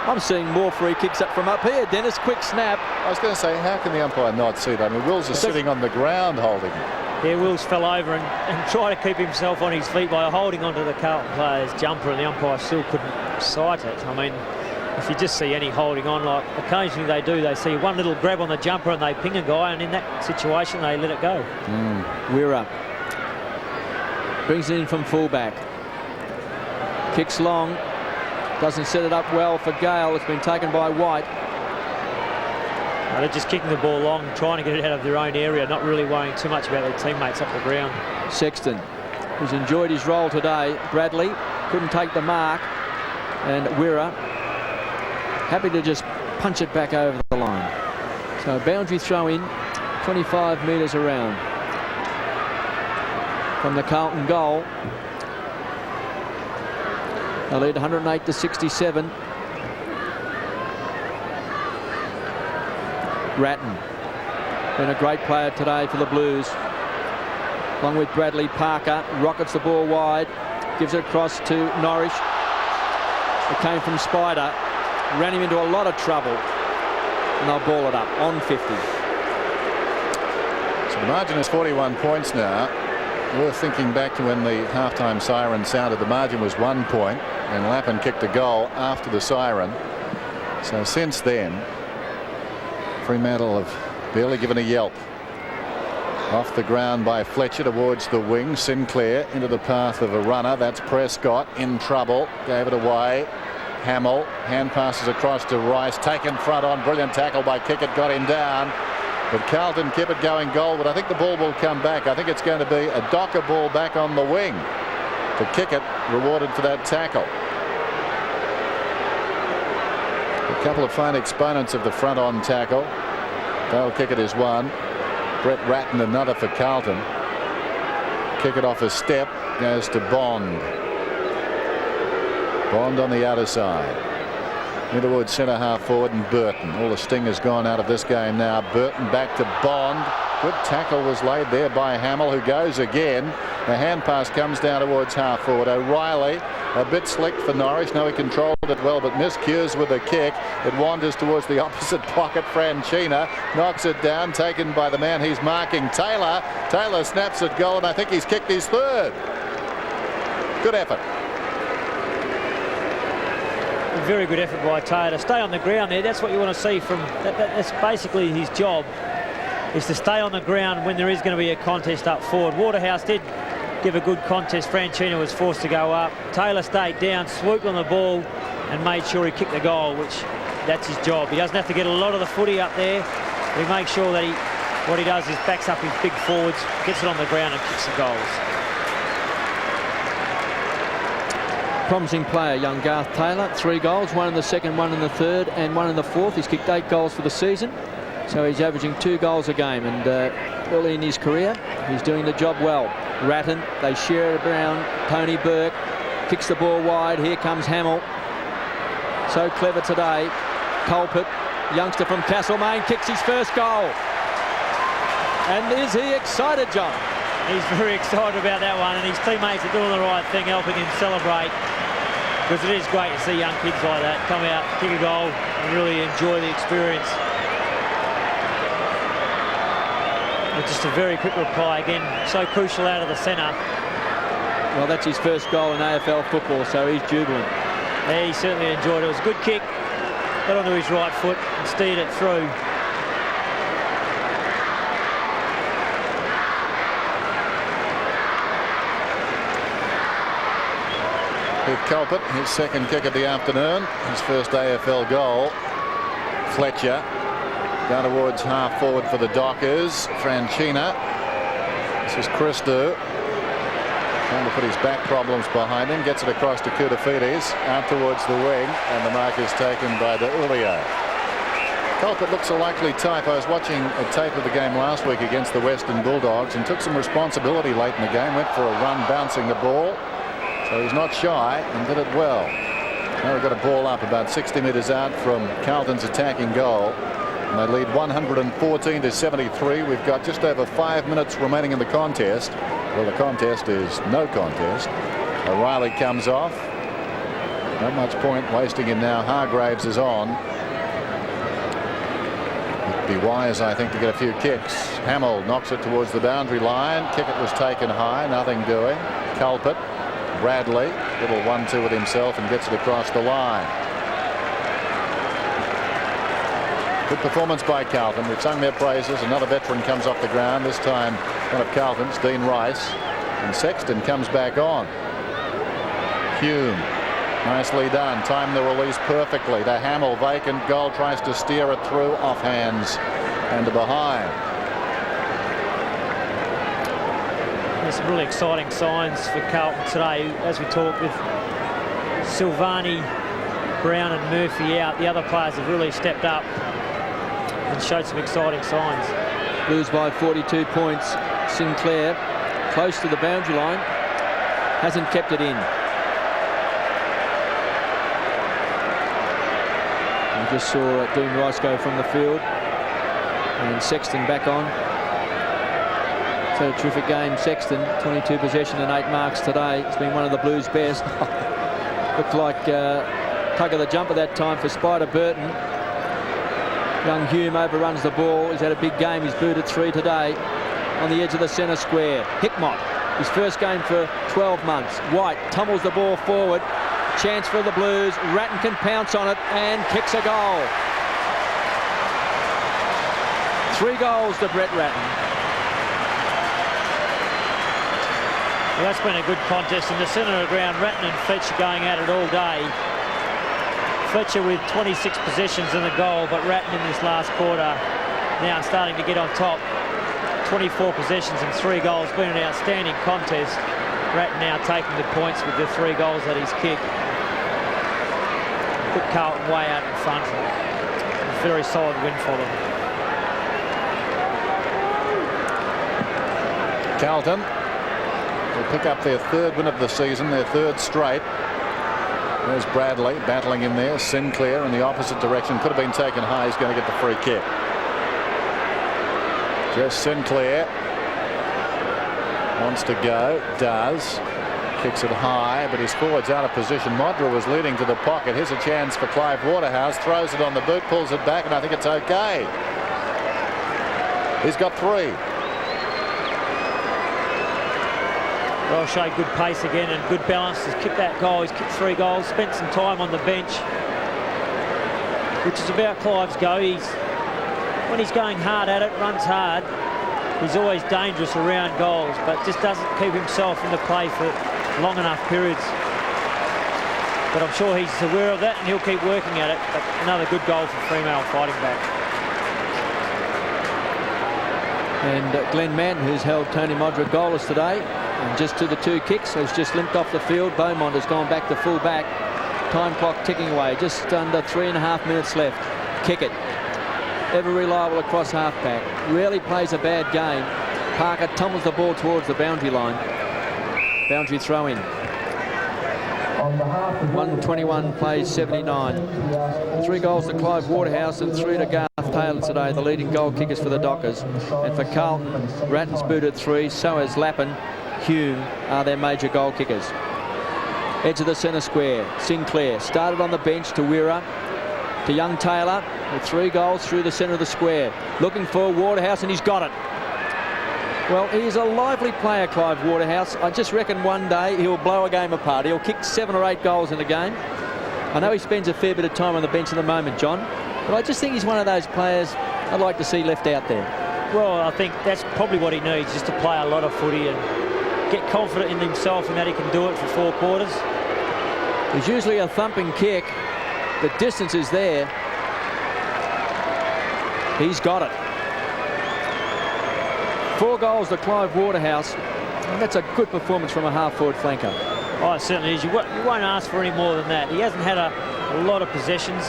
I'm seeing more free kicks up from up here. Dennis, quick snap. I was going to say, how can the umpire not see that? I mean, Wills is sitting on the ground holding him. Yeah, Wills fell over and tried to keep himself on his feet by holding onto the Carlton player's jumper, and the umpire still couldn't sight it. I mean, if you just see any holding on, like occasionally they do, they see one little grab on the jumper and they ping a guy, and in that situation they let it go. We're up. Brings it in from fullback. Kicks long. Doesn't set it up well for Gale. It's been taken by White. They're just kicking the ball long, trying to get it out of their own area, not really worrying too much about their teammates up the ground. Sexton, who's enjoyed his role today. Bradley couldn't take the mark, and Wirra happy to just punch it back over the line. So a boundary throw in, 25 metres around from the Carlton goal. They lead 108-67. Ratton Been a great player today for the Blues. Along with Bradley, Parker rockets the ball wide, gives it across to Norris. It came from Spider, ran him into a lot of trouble, and they'll ball it up on 50. So the margin is 41 points now. Worth thinking back to when the halftime siren sounded. The margin was 1 point, and Lappin kicked a goal after the siren. So since then, Fremantle have barely given a yelp. Off the ground by Fletcher towards the wing. Sinclair into the path of a runner. That's Prescott in trouble. Gave it away. Hamill. Hand passes across to Rice. Taken front on. Brilliant tackle by Kickett. Got him down. But Carlton kept it going goal. But I think the ball will come back. I think it's going to be a Docker ball back on the wing to Kickett, rewarded for that tackle. A couple of fine exponents of the front on tackle. Dale Kickett is one. Brett Ratton another for Carlton. Kickett off a step, goes to Bond. Bond on the outer side. Towards centre half forward, and Burton. All the sting has gone out of this game now. Burton back to Bond. Good tackle was laid there by Hamill, who goes again. The hand pass comes down towards half forward. O'Reilly a bit slick for Norris. No, he controlled it well, but miscues with a kick. It wanders towards the opposite pocket. Franchina knocks it down, taken by the man he's marking, Taylor. Taylor snaps at goal, and I think he's kicked his third. Good effort. A very good effort by Taylor. Stay on the ground there. That's what you want to see from. That's basically his job, is to stay on the ground when there is going to be a contest up forward. Waterhouse did give a good contest. Franchina was forced to go up. Taylor stayed down, swooped on the ball, and made sure he kicked the goal, which that's his job. He doesn't have to get a lot of the footy up there. He makes sure that what he does is backs up his big forwards, gets it on the ground, and kicks the goals. Promising player, young Garth Taylor. 3 goals, 1 in the second, 1 in the third, and 1 in the fourth. He's kicked 8 goals for the season, so he's averaging 2 goals a game. And early in his career, he's doing the job well. Ratton, they share it around. Tony Burke kicks the ball wide. Here comes Hamill. So clever today. Culpet, youngster from Castlemaine, kicks his first goal. And is he excited, John? He's very excited about that one, and his teammates are doing the right thing, helping him celebrate, because it is great to see young kids like that come out, kick a goal, and really enjoy the experience. But just a very quick reply again, so crucial out of the centre. Well, that's his first goal in AFL football, so he's jubilant. Yeah, he certainly enjoyed it. It was a good kick, got onto his right foot and steered it through. With Culpet, his second kick of the afternoon, his first AFL goal. Fletcher down towards half forward for the Dockers. Franchina. This is Christou. Trying to put his back problems behind him. Gets it across to Koutoufides. Out towards the wing, and the mark is taken by De Ulio. Culpet looks a likely type. I was watching a tape of the game last week against the Western Bulldogs and took some responsibility late in the game. Went for a run bouncing the ball. So he's not shy and did it well. Now we've got a ball up about 60 metres out from Carlton's attacking goal. And they lead 114 to 73. We've got just over 5 minutes remaining in the contest. Well, the contest is no contest. O'Reilly comes off. Not much point wasting him now. Hargraves is on. It'd be wise, I think, to get a few kicks. Hamill knocks it towards the boundary line. Kickett was taken high. Nothing doing. Culpet. Bradley, little 1-2 with himself, and gets it across the line. Good performance by Carlton. We've sung their praises. Another veteran comes off the ground, this time one of Carlton's, Dean Rice, and Sexton comes back on. Hume, nicely done, timed the release perfectly. The Hamill, vacant goal, tries to steer it through, off hands and to behind. There's some really exciting signs for Carlton today. As we talk with Silvani, Brown and Murphy out, the other players have really stepped up and showed some exciting signs. Blues by 42 points. Sinclair close to the boundary line, hasn't kept it in. We just saw Dean Rice go from the field. And Sexton back on. So a terrific game, Sexton. 22 possession and 8 marks today. It's been one of the Blues' best. Looked like tug of the jumper that time for Spider Burton. Young Hume overruns the ball. He's had a big game. He's booted 3 today. On the edge of the centre square. Hickmott, his first game for 12 months. White tumbles the ball forward. Chance for the Blues. Ratton can pounce on it and kicks a goal. 3 goals to Brett Ratton. Well, that's been a good contest in the centre of the ground. Ratton and Fletcher going at it all day. Fletcher with 26 possessions in the goal, but Ratton in this last quarter now starting to get on top. 24 possessions and 3 goals. Been an outstanding contest. Ratton now taking the points with the 3 goals that he's kicked. Put Carlton way out in front. A very solid win for them. Carlton will pick up their 3rd win of the season, their 3rd straight. There's Bradley battling in there. Sinclair in the opposite direction. Could have been taken high. He's going to get the free kick. Just Sinclair wants to go. Does. Kicks it high, but his forward's out of position. Modra was leading to the pocket. Here's a chance for Clive Waterhouse. Throws it on the boot, pulls it back, and I think it's okay. He's got 3. Well, showed good pace again and good balance. He's kicked that goal. He's kicked 3 goals. Spent some time on the bench, which is about Clive's go. When he's going hard at it, runs hard, he's always dangerous around goals, but just doesn't keep himself in the play for long enough periods. But I'm sure he's aware of that and he'll keep working at it. But another good goal for Fremantle fighting back. And Glenn Manton, who's held Tony Modra goalless today, and just to the 2 kicks, has just limped off the field. Beaumont has gone back to full back. Time clock ticking away. Just under 3.5 minutes left. Kick it. Ever reliable across half-back. Rarely plays a bad game. Parker tumbles the ball towards the boundary line. Boundary throw in. 121 plays 79. 3 goals to Clive Waterhouse and 3 to Garth Taylor today, the leading goal kickers for the Dockers. And for Carlton, Ratton's booted 3, so has Lappin. Hume are their major goal kickers. Edge of the centre square. Sinclair started on the bench to Wira. To young Taylor with 3 goals through the centre of the square. Looking for Waterhouse, and he's got it. Well, he's a lively player, Clive Waterhouse. I just reckon one day he'll blow a game apart. He'll kick 7 or 8 goals in a game. I know he spends a fair bit of time on the bench at the moment, John, but I just think he's one of those players I'd like to see left out there. Well, I think that's probably what he needs, just to play a lot of footy and get confident in himself and that he can do it for 4 quarters. There's usually a thumping kick. The distance is there. He's got it. 4 goals to Clive Waterhouse. And that's a good performance from a half-forward flanker. Oh, it certainly is. You won't ask for any more than that. He hasn't had a lot of possessions,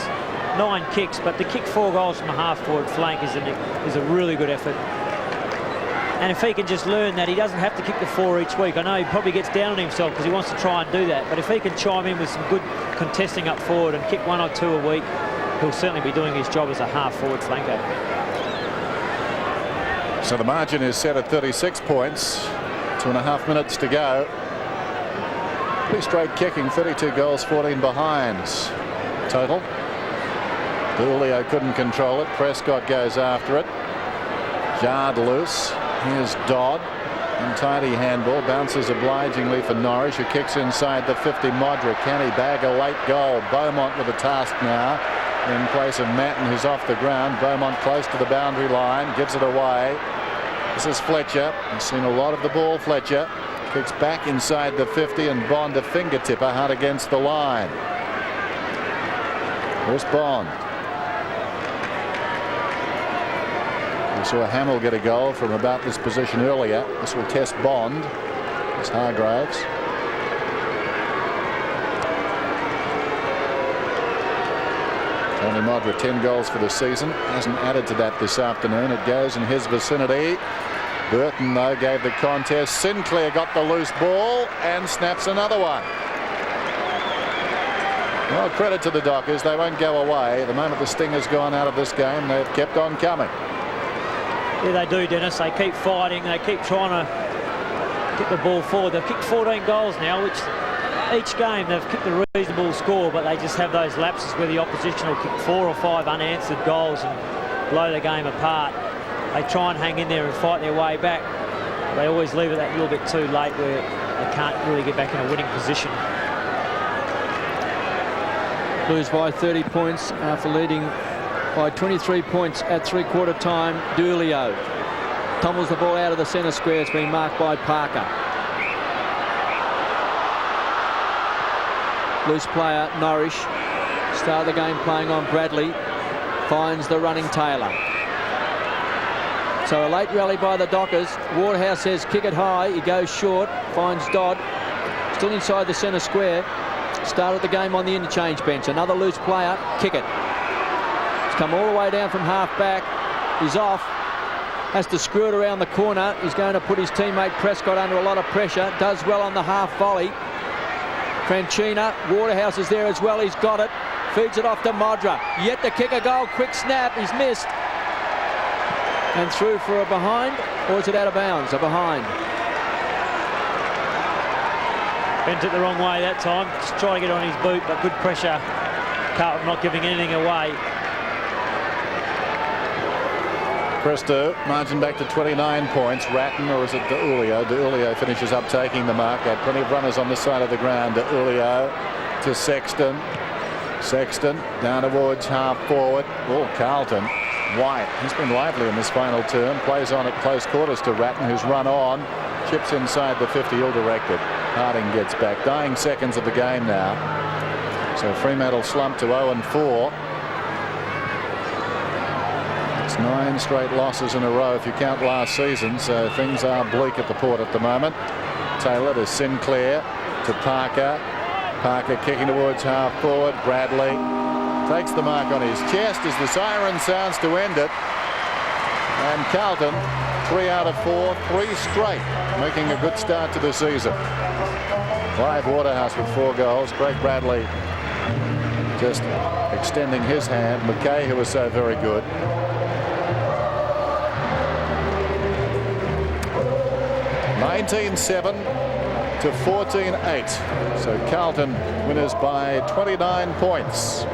9 kicks, but to kick 4 goals from a half-forward flank is a really good effort. And if he can just learn that he doesn't have to kick the 4 each week. I know he probably gets down on himself because he wants to try and do that. But if he can chime in with some good contesting up forward and kick 1 or 2 a week, he'll certainly be doing his job as a half-forward flanker. So the margin is set at 36 points. 2.5 minutes to go. 3 straight kicking, 32 goals, 14 behinds. Total. Julio couldn't control it. Prescott goes after it. Jarred loose. Here's Dodd. Untidy handball. Bounces obligingly for Norwich, who kicks inside the 50. Modra. Can he bag a late goal? Beaumont with a task now in place of Manton, who's off the ground. Beaumont close to the boundary line. Gives it away. This is Fletcher. He's seen a lot of the ball, Fletcher. Kicks back inside the 50, and Bond a fingertipper hard against the line. Here's Bond. We saw Hamill get a goal from about this position earlier. This will test Bond. It's Hargraves. Tony Modra, 10 goals for the season. Hasn't added to that this afternoon. It goes in his vicinity. Burton, though, gave the contest. Sinclair got the loose ball and snaps another one. Well, credit to the Dockers. They won't go away. The moment the sting has gone out of this game, they've kept on coming. Yeah, they do, Dennis. They keep fighting. They keep trying to get the ball forward. They've kicked 14 goals now, which each game they've kicked a reasonable score, but they just have those lapses where the opposition will kick 4 or 5 unanswered goals and blow the game apart. They try and hang in there and fight their way back. They always leave it that little bit too late where they can't really get back in a winning position. Blues by 30 points after leading by 23 points at three-quarter time. D'Ulio tumbles the ball out of the centre square. It's been marked by Parker. Loose player, Norrish. Start the game playing on Bradley. Finds the running Taylor. So a late rally by the Dockers. Waterhouse says kick it high. He goes short. Finds Dodd. Still inside the centre square. Started the game on the interchange bench. Another loose player. Kick it. He's come all the way down from half back. He's off. Has to screw it around the corner. He's going to put his teammate Prescott under a lot of pressure. Does well on the half volley. Franchina. Waterhouse is there as well. He's got it. Feeds it off to Modra. Yet to kick a goal. Quick snap. He's missed. And through for a behind. Or is it out of bounds? A behind. Bent it the wrong way that time. Just trying to get on his boot, but good pressure. Carlton not giving anything away. Presto, margin back to 29 points. Ratton, or is it D'Ulio? D'Ulio finishes up taking the mark. Had plenty of runners on this side of the ground. D'Ulio to Sexton. Sexton down towards half forward. Oh, Carlton. White, he's been lively in this final term. Plays on at close quarters to Ratton, who's run on. Chips inside the 50, ill-directed. Harding gets back. Dying seconds of the game now. So Fremantle slumped to 0-4. It's 9 straight losses in a row if you count last season. So things are bleak at the Port at the moment. Taylor to Sinclair to Parker. Parker kicking towards half forward. Bradley takes the mark on his chest as the siren sounds to end it. And Carlton, 3 out of 4, 3 straight, making a good start to the season. Clive Waterhouse with 4 goals. Craig Bradley just extending his hand. McKay, who was so very good. (19-7) to 14-8. So Carlton winners by 29 points.